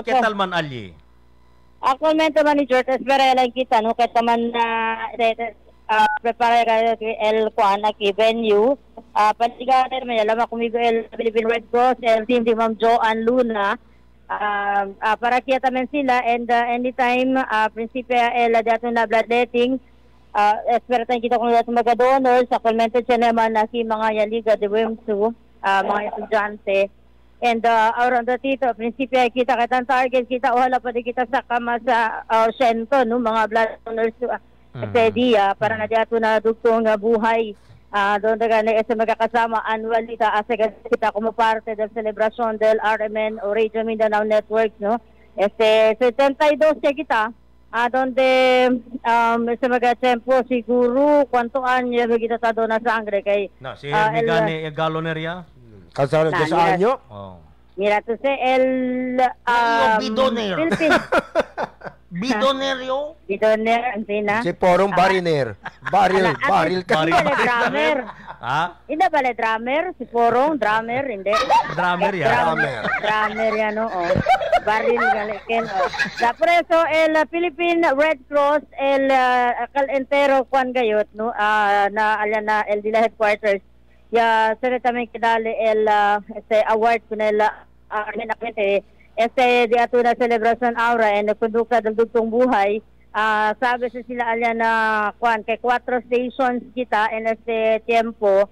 Speaker 7: ¿Qué tal man Ali?
Speaker 1: Actualmente man ni George, espera lang kita no kaya man prepare el Juan aquí venue. Paligader may alam kumigo el Philippine Red Cross, el team di Ma'am Joanne Luna. Para kaya tamen sila and anytime prinsipya dato na bloodletting esperatan kita kung dato mag-donors actualmente siya naman na si mga yaliga de Wimsu mga estudyante and around the tito prinsipya kita kitang target kita wala pa di kita sa kama sa sento no mga blood donors sa dia para na dato na dugtong buhay. Doon na sa magkakasama annually kita como parte del celebration del RMN o Radio Mindanao Network, no? 72 kita, donde sa magkatempo siguro kwantoan niya kita ta doon na sangre kay
Speaker 7: si Migane Galoneria.
Speaker 11: Kasama sa anyo?
Speaker 1: Mira to say el
Speaker 17: Bidoner. Bidonerio?
Speaker 1: Bidoner, Antina.
Speaker 11: Si Porong Bariner. Baril ka.
Speaker 1: Hindi pala drummer. Hindi pala drummer. Si Porong, drummer, hindi.
Speaker 7: Drummer yan.
Speaker 1: Drummer yan, oo. Baril galikin. Por eso, el Philippine Red Cross, el Calentero Juan Gayot, no? Na el Dila Headquarters. Ya, también kinali el award con el di ato na celebration aura and kunduka del dugtong buhay sabi sa sila alyan na kay 4 stations kita en tiempo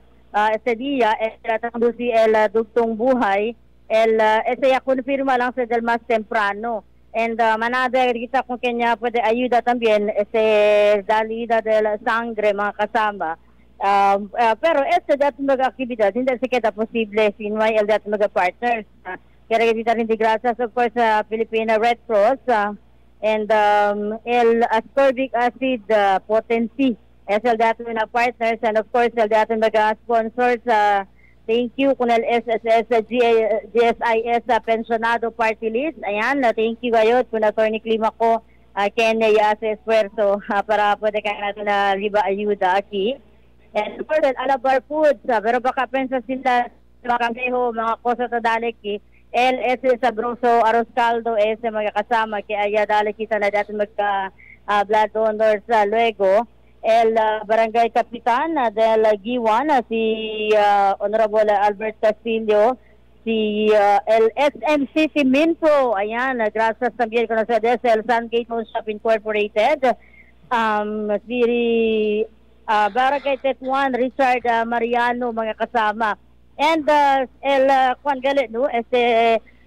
Speaker 1: dia tratando si el dugtong buhay ya confirma lang sa del mas temprano and manada kita kung kanya pwede ayuda también dalida del sangre mga kasama. Pero dato mag-aktibidad hindi sa kita posible sinway el dato mag-partners kaya kita rin di gracias of course sa Filipina Red Cross and el ascorbic acid potency el dato na partners and of course el dato mag-sponsors thank you kung el SSS GSIS pensionado party list ayan thank you gayot kung Attorney Clima ko kanya sa esfuerzo para pwede kaya natin na riba ayuda aquí. And of course, Alabar Foods, pero baka pensa sila mga kangkeho, mga kosa sa daleki, LS sa Broso, Aros Caldo, magkakasama, kaya dali kita na dati magka blood donors luego. el Barangay Kapitan del Giwan, si Honorable Albert Castillo, si el SMC Minpro, ayan, gracias también con ustedes, el Sungate Home Shop Incorporated, si Barangay Tetuan, Richard Mariano, mga kasama. And el Juan Galit, no,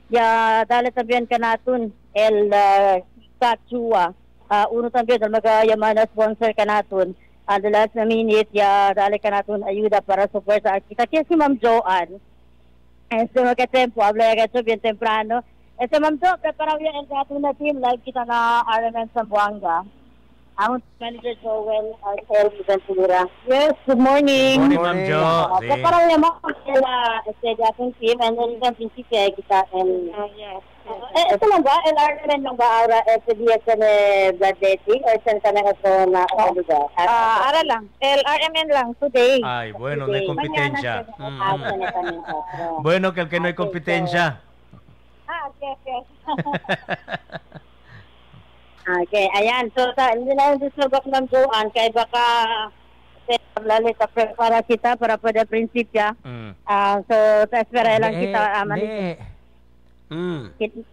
Speaker 1: ya dale también kanatun, el Kachua, uno también, el magayaman na sponsor kanatun, the last minute, ya dale kanatun ayuda para suporta kita. Kaya si Ma'am Joanne, magka-tempo, habla agad bien temprano. Ma'am Jo, preparaw yung kanatun na team, live kita na RMN Zamboanga. Ang Manager Joel Arcel Ventura. Yes, good morning.
Speaker 7: Good morning, Ma'am Jo.
Speaker 1: Preparaw yung mga sila sa ating team and then yung prinsipya kita. Yes. Ito lang ba? LRMN lang ba Aura SDS na blood dating or saan ka na ito na lugar? Ara lang. LRMN lang today.
Speaker 7: Ay, bueno, no hay kompetensya. Bueno, que no hay kompetensya.
Speaker 1: Okay. Okay, ayan. So, hindi na yung disugak ng Joanne, kaya baka lalita para kita para pada prinsipya. So, espera lang kita.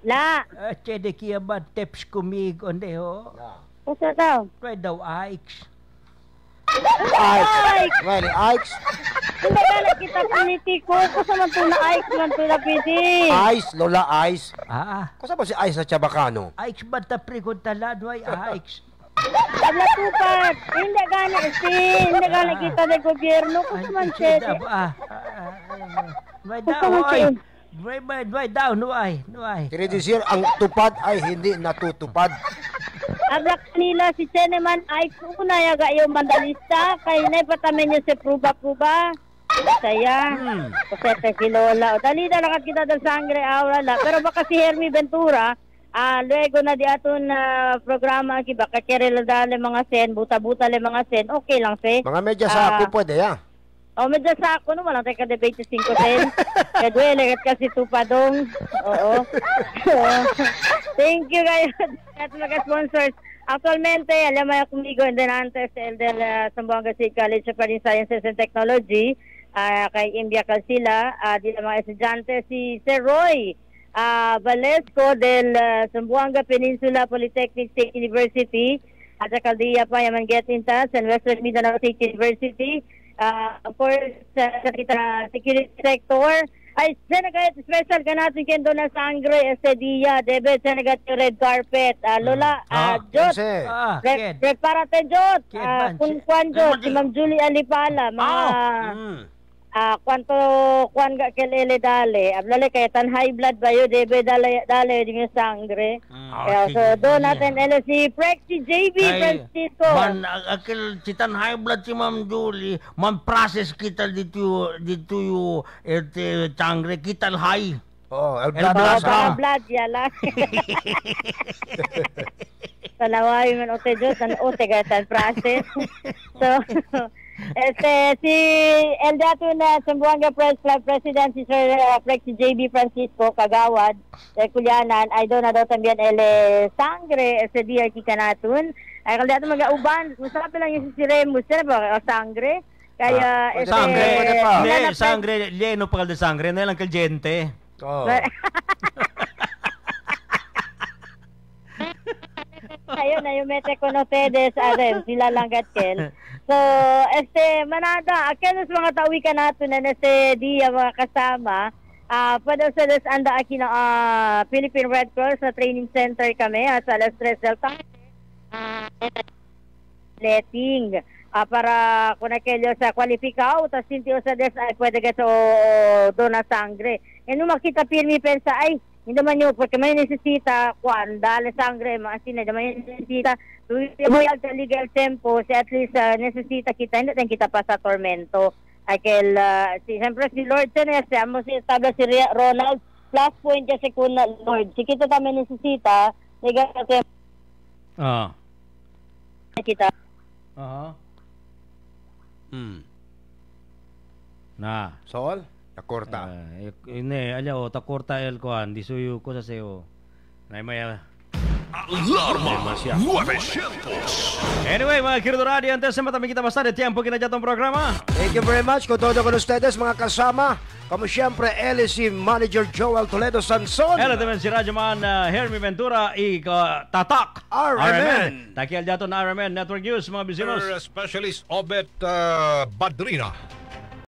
Speaker 17: La. Chede kia ba tips kumig onde ho?
Speaker 1: Kasi daw?
Speaker 17: Try daw Ike's.
Speaker 11: Ike's. Well, Ike's.
Speaker 1: Hindi ka kita politiko. Kasi man ito na Ike's man ito na pwede.
Speaker 11: Ice, Lola Ice. Kasi ba si Ice na Chabacano?
Speaker 17: Ike's ba tapri ko talado ay Ike's?
Speaker 1: Habla tupad. Hindi gana kita ng gobyerno. Kasi man siya.
Speaker 17: May daw ay. May daw, nuay.
Speaker 11: Kiridisir, ang tupad ay hindi natutupad.
Speaker 1: Habla kanila si Cheneman ay una yaga yung mandalista. Kaya na ipatamin niyo si Pruba. Saya. Kasi si Lola. Dali na lakat kita ng sangre aura la. Pero baka si Hermie Ventura, luego na di aton programa ki baka kerela dale mga sen, buta-buta le mga sen. Okay lang si.
Speaker 11: Mga medya sa ako pwede ya.
Speaker 1: Medyo sa ako no, walang tayo ka 25 sen. Kaya duwele kasi tupadong. Oo. Thank you kayo at mga sponsors. Actualmente, alam mo kumigo and then antes el del Zamboanga State College of Marine Sciences and Technology, kay Imbia Calcila, di mga estudyante si Sir Roy Valesco del Zamboanga Peninsula Polytechnic State University, at sa Caldia pa yaman get in touch and Western Mindanao State University. Of course, sa kita security sector, ay sanagat special ka natin kendo na sangre este dia, debe sanagat yung red carpet. Lola, Jot, preparate Jot, kung Jot, si Ma'am Julie Alipala, mga kuan ga kelele dale, ablale kaya tan high blood ba yun, debe dale yung sangre. So doon natin si Prexy JB Francisco.
Speaker 17: Akil si tan high blood si Ma'am Julie, process kita dito yung sangre, kita high.
Speaker 11: El
Speaker 1: blood yala. Talaway man ote Diyos, ote gatan process. So, si el dato na Zamboanga Press Club President si Sir Prexy JB Francisco Kagawad de Kulyanan ay doon na daw también el sangre sa DRT kanatun ay kalda dato mag-auban usapi lang yung si Remus ba sangre kaya
Speaker 7: sangre leno pa kalda sangre na lang kaljente
Speaker 1: ayun na yung mete con ustedes sila lang gatken. So, manada, akenos mga tawi ka nato na nasa dia mga kasama, pwede sa anda aki na Philippine Red Cross na training center kami sa alas 3 del tarde. Letting para kung nakelyo sa kwalifikaw, tas sintiyo sa des ay pwede ka sa dona sangre. E nung makita pirmi pensa, ay, hindi naman yun, porque may nesesita, kuan, dale sangre, mga sinay, may nesesita, may legal tempo, at least nesesita kita, hindi tayo kita pa sa tormento. Aquel, siyempre si Lord Senese, amo si tabla si Ronald, plus point kasi kung Lord, si kita tayo nesesita, legal tempo. Kita.
Speaker 7: Na.
Speaker 11: Sol? Takorta.
Speaker 7: Ini, aja takorta el kuan, disuyo ko sa sayo. Nay maya
Speaker 2: Alarma 900.
Speaker 7: Anyway, mga Kirdoradi, antes na matami kita bastante tiempo kinajatong programa.
Speaker 11: Thank you very much con todo con ustedes, mga kasama. Como siempre, él es si Manager Joel Toledo Sanson.
Speaker 7: Hello naman si Radyoman Hermie Ventura y Tatak
Speaker 11: RMN.
Speaker 7: Takial dito na RMN Network News, mga bisinos.
Speaker 14: Specialist Obet Badrina.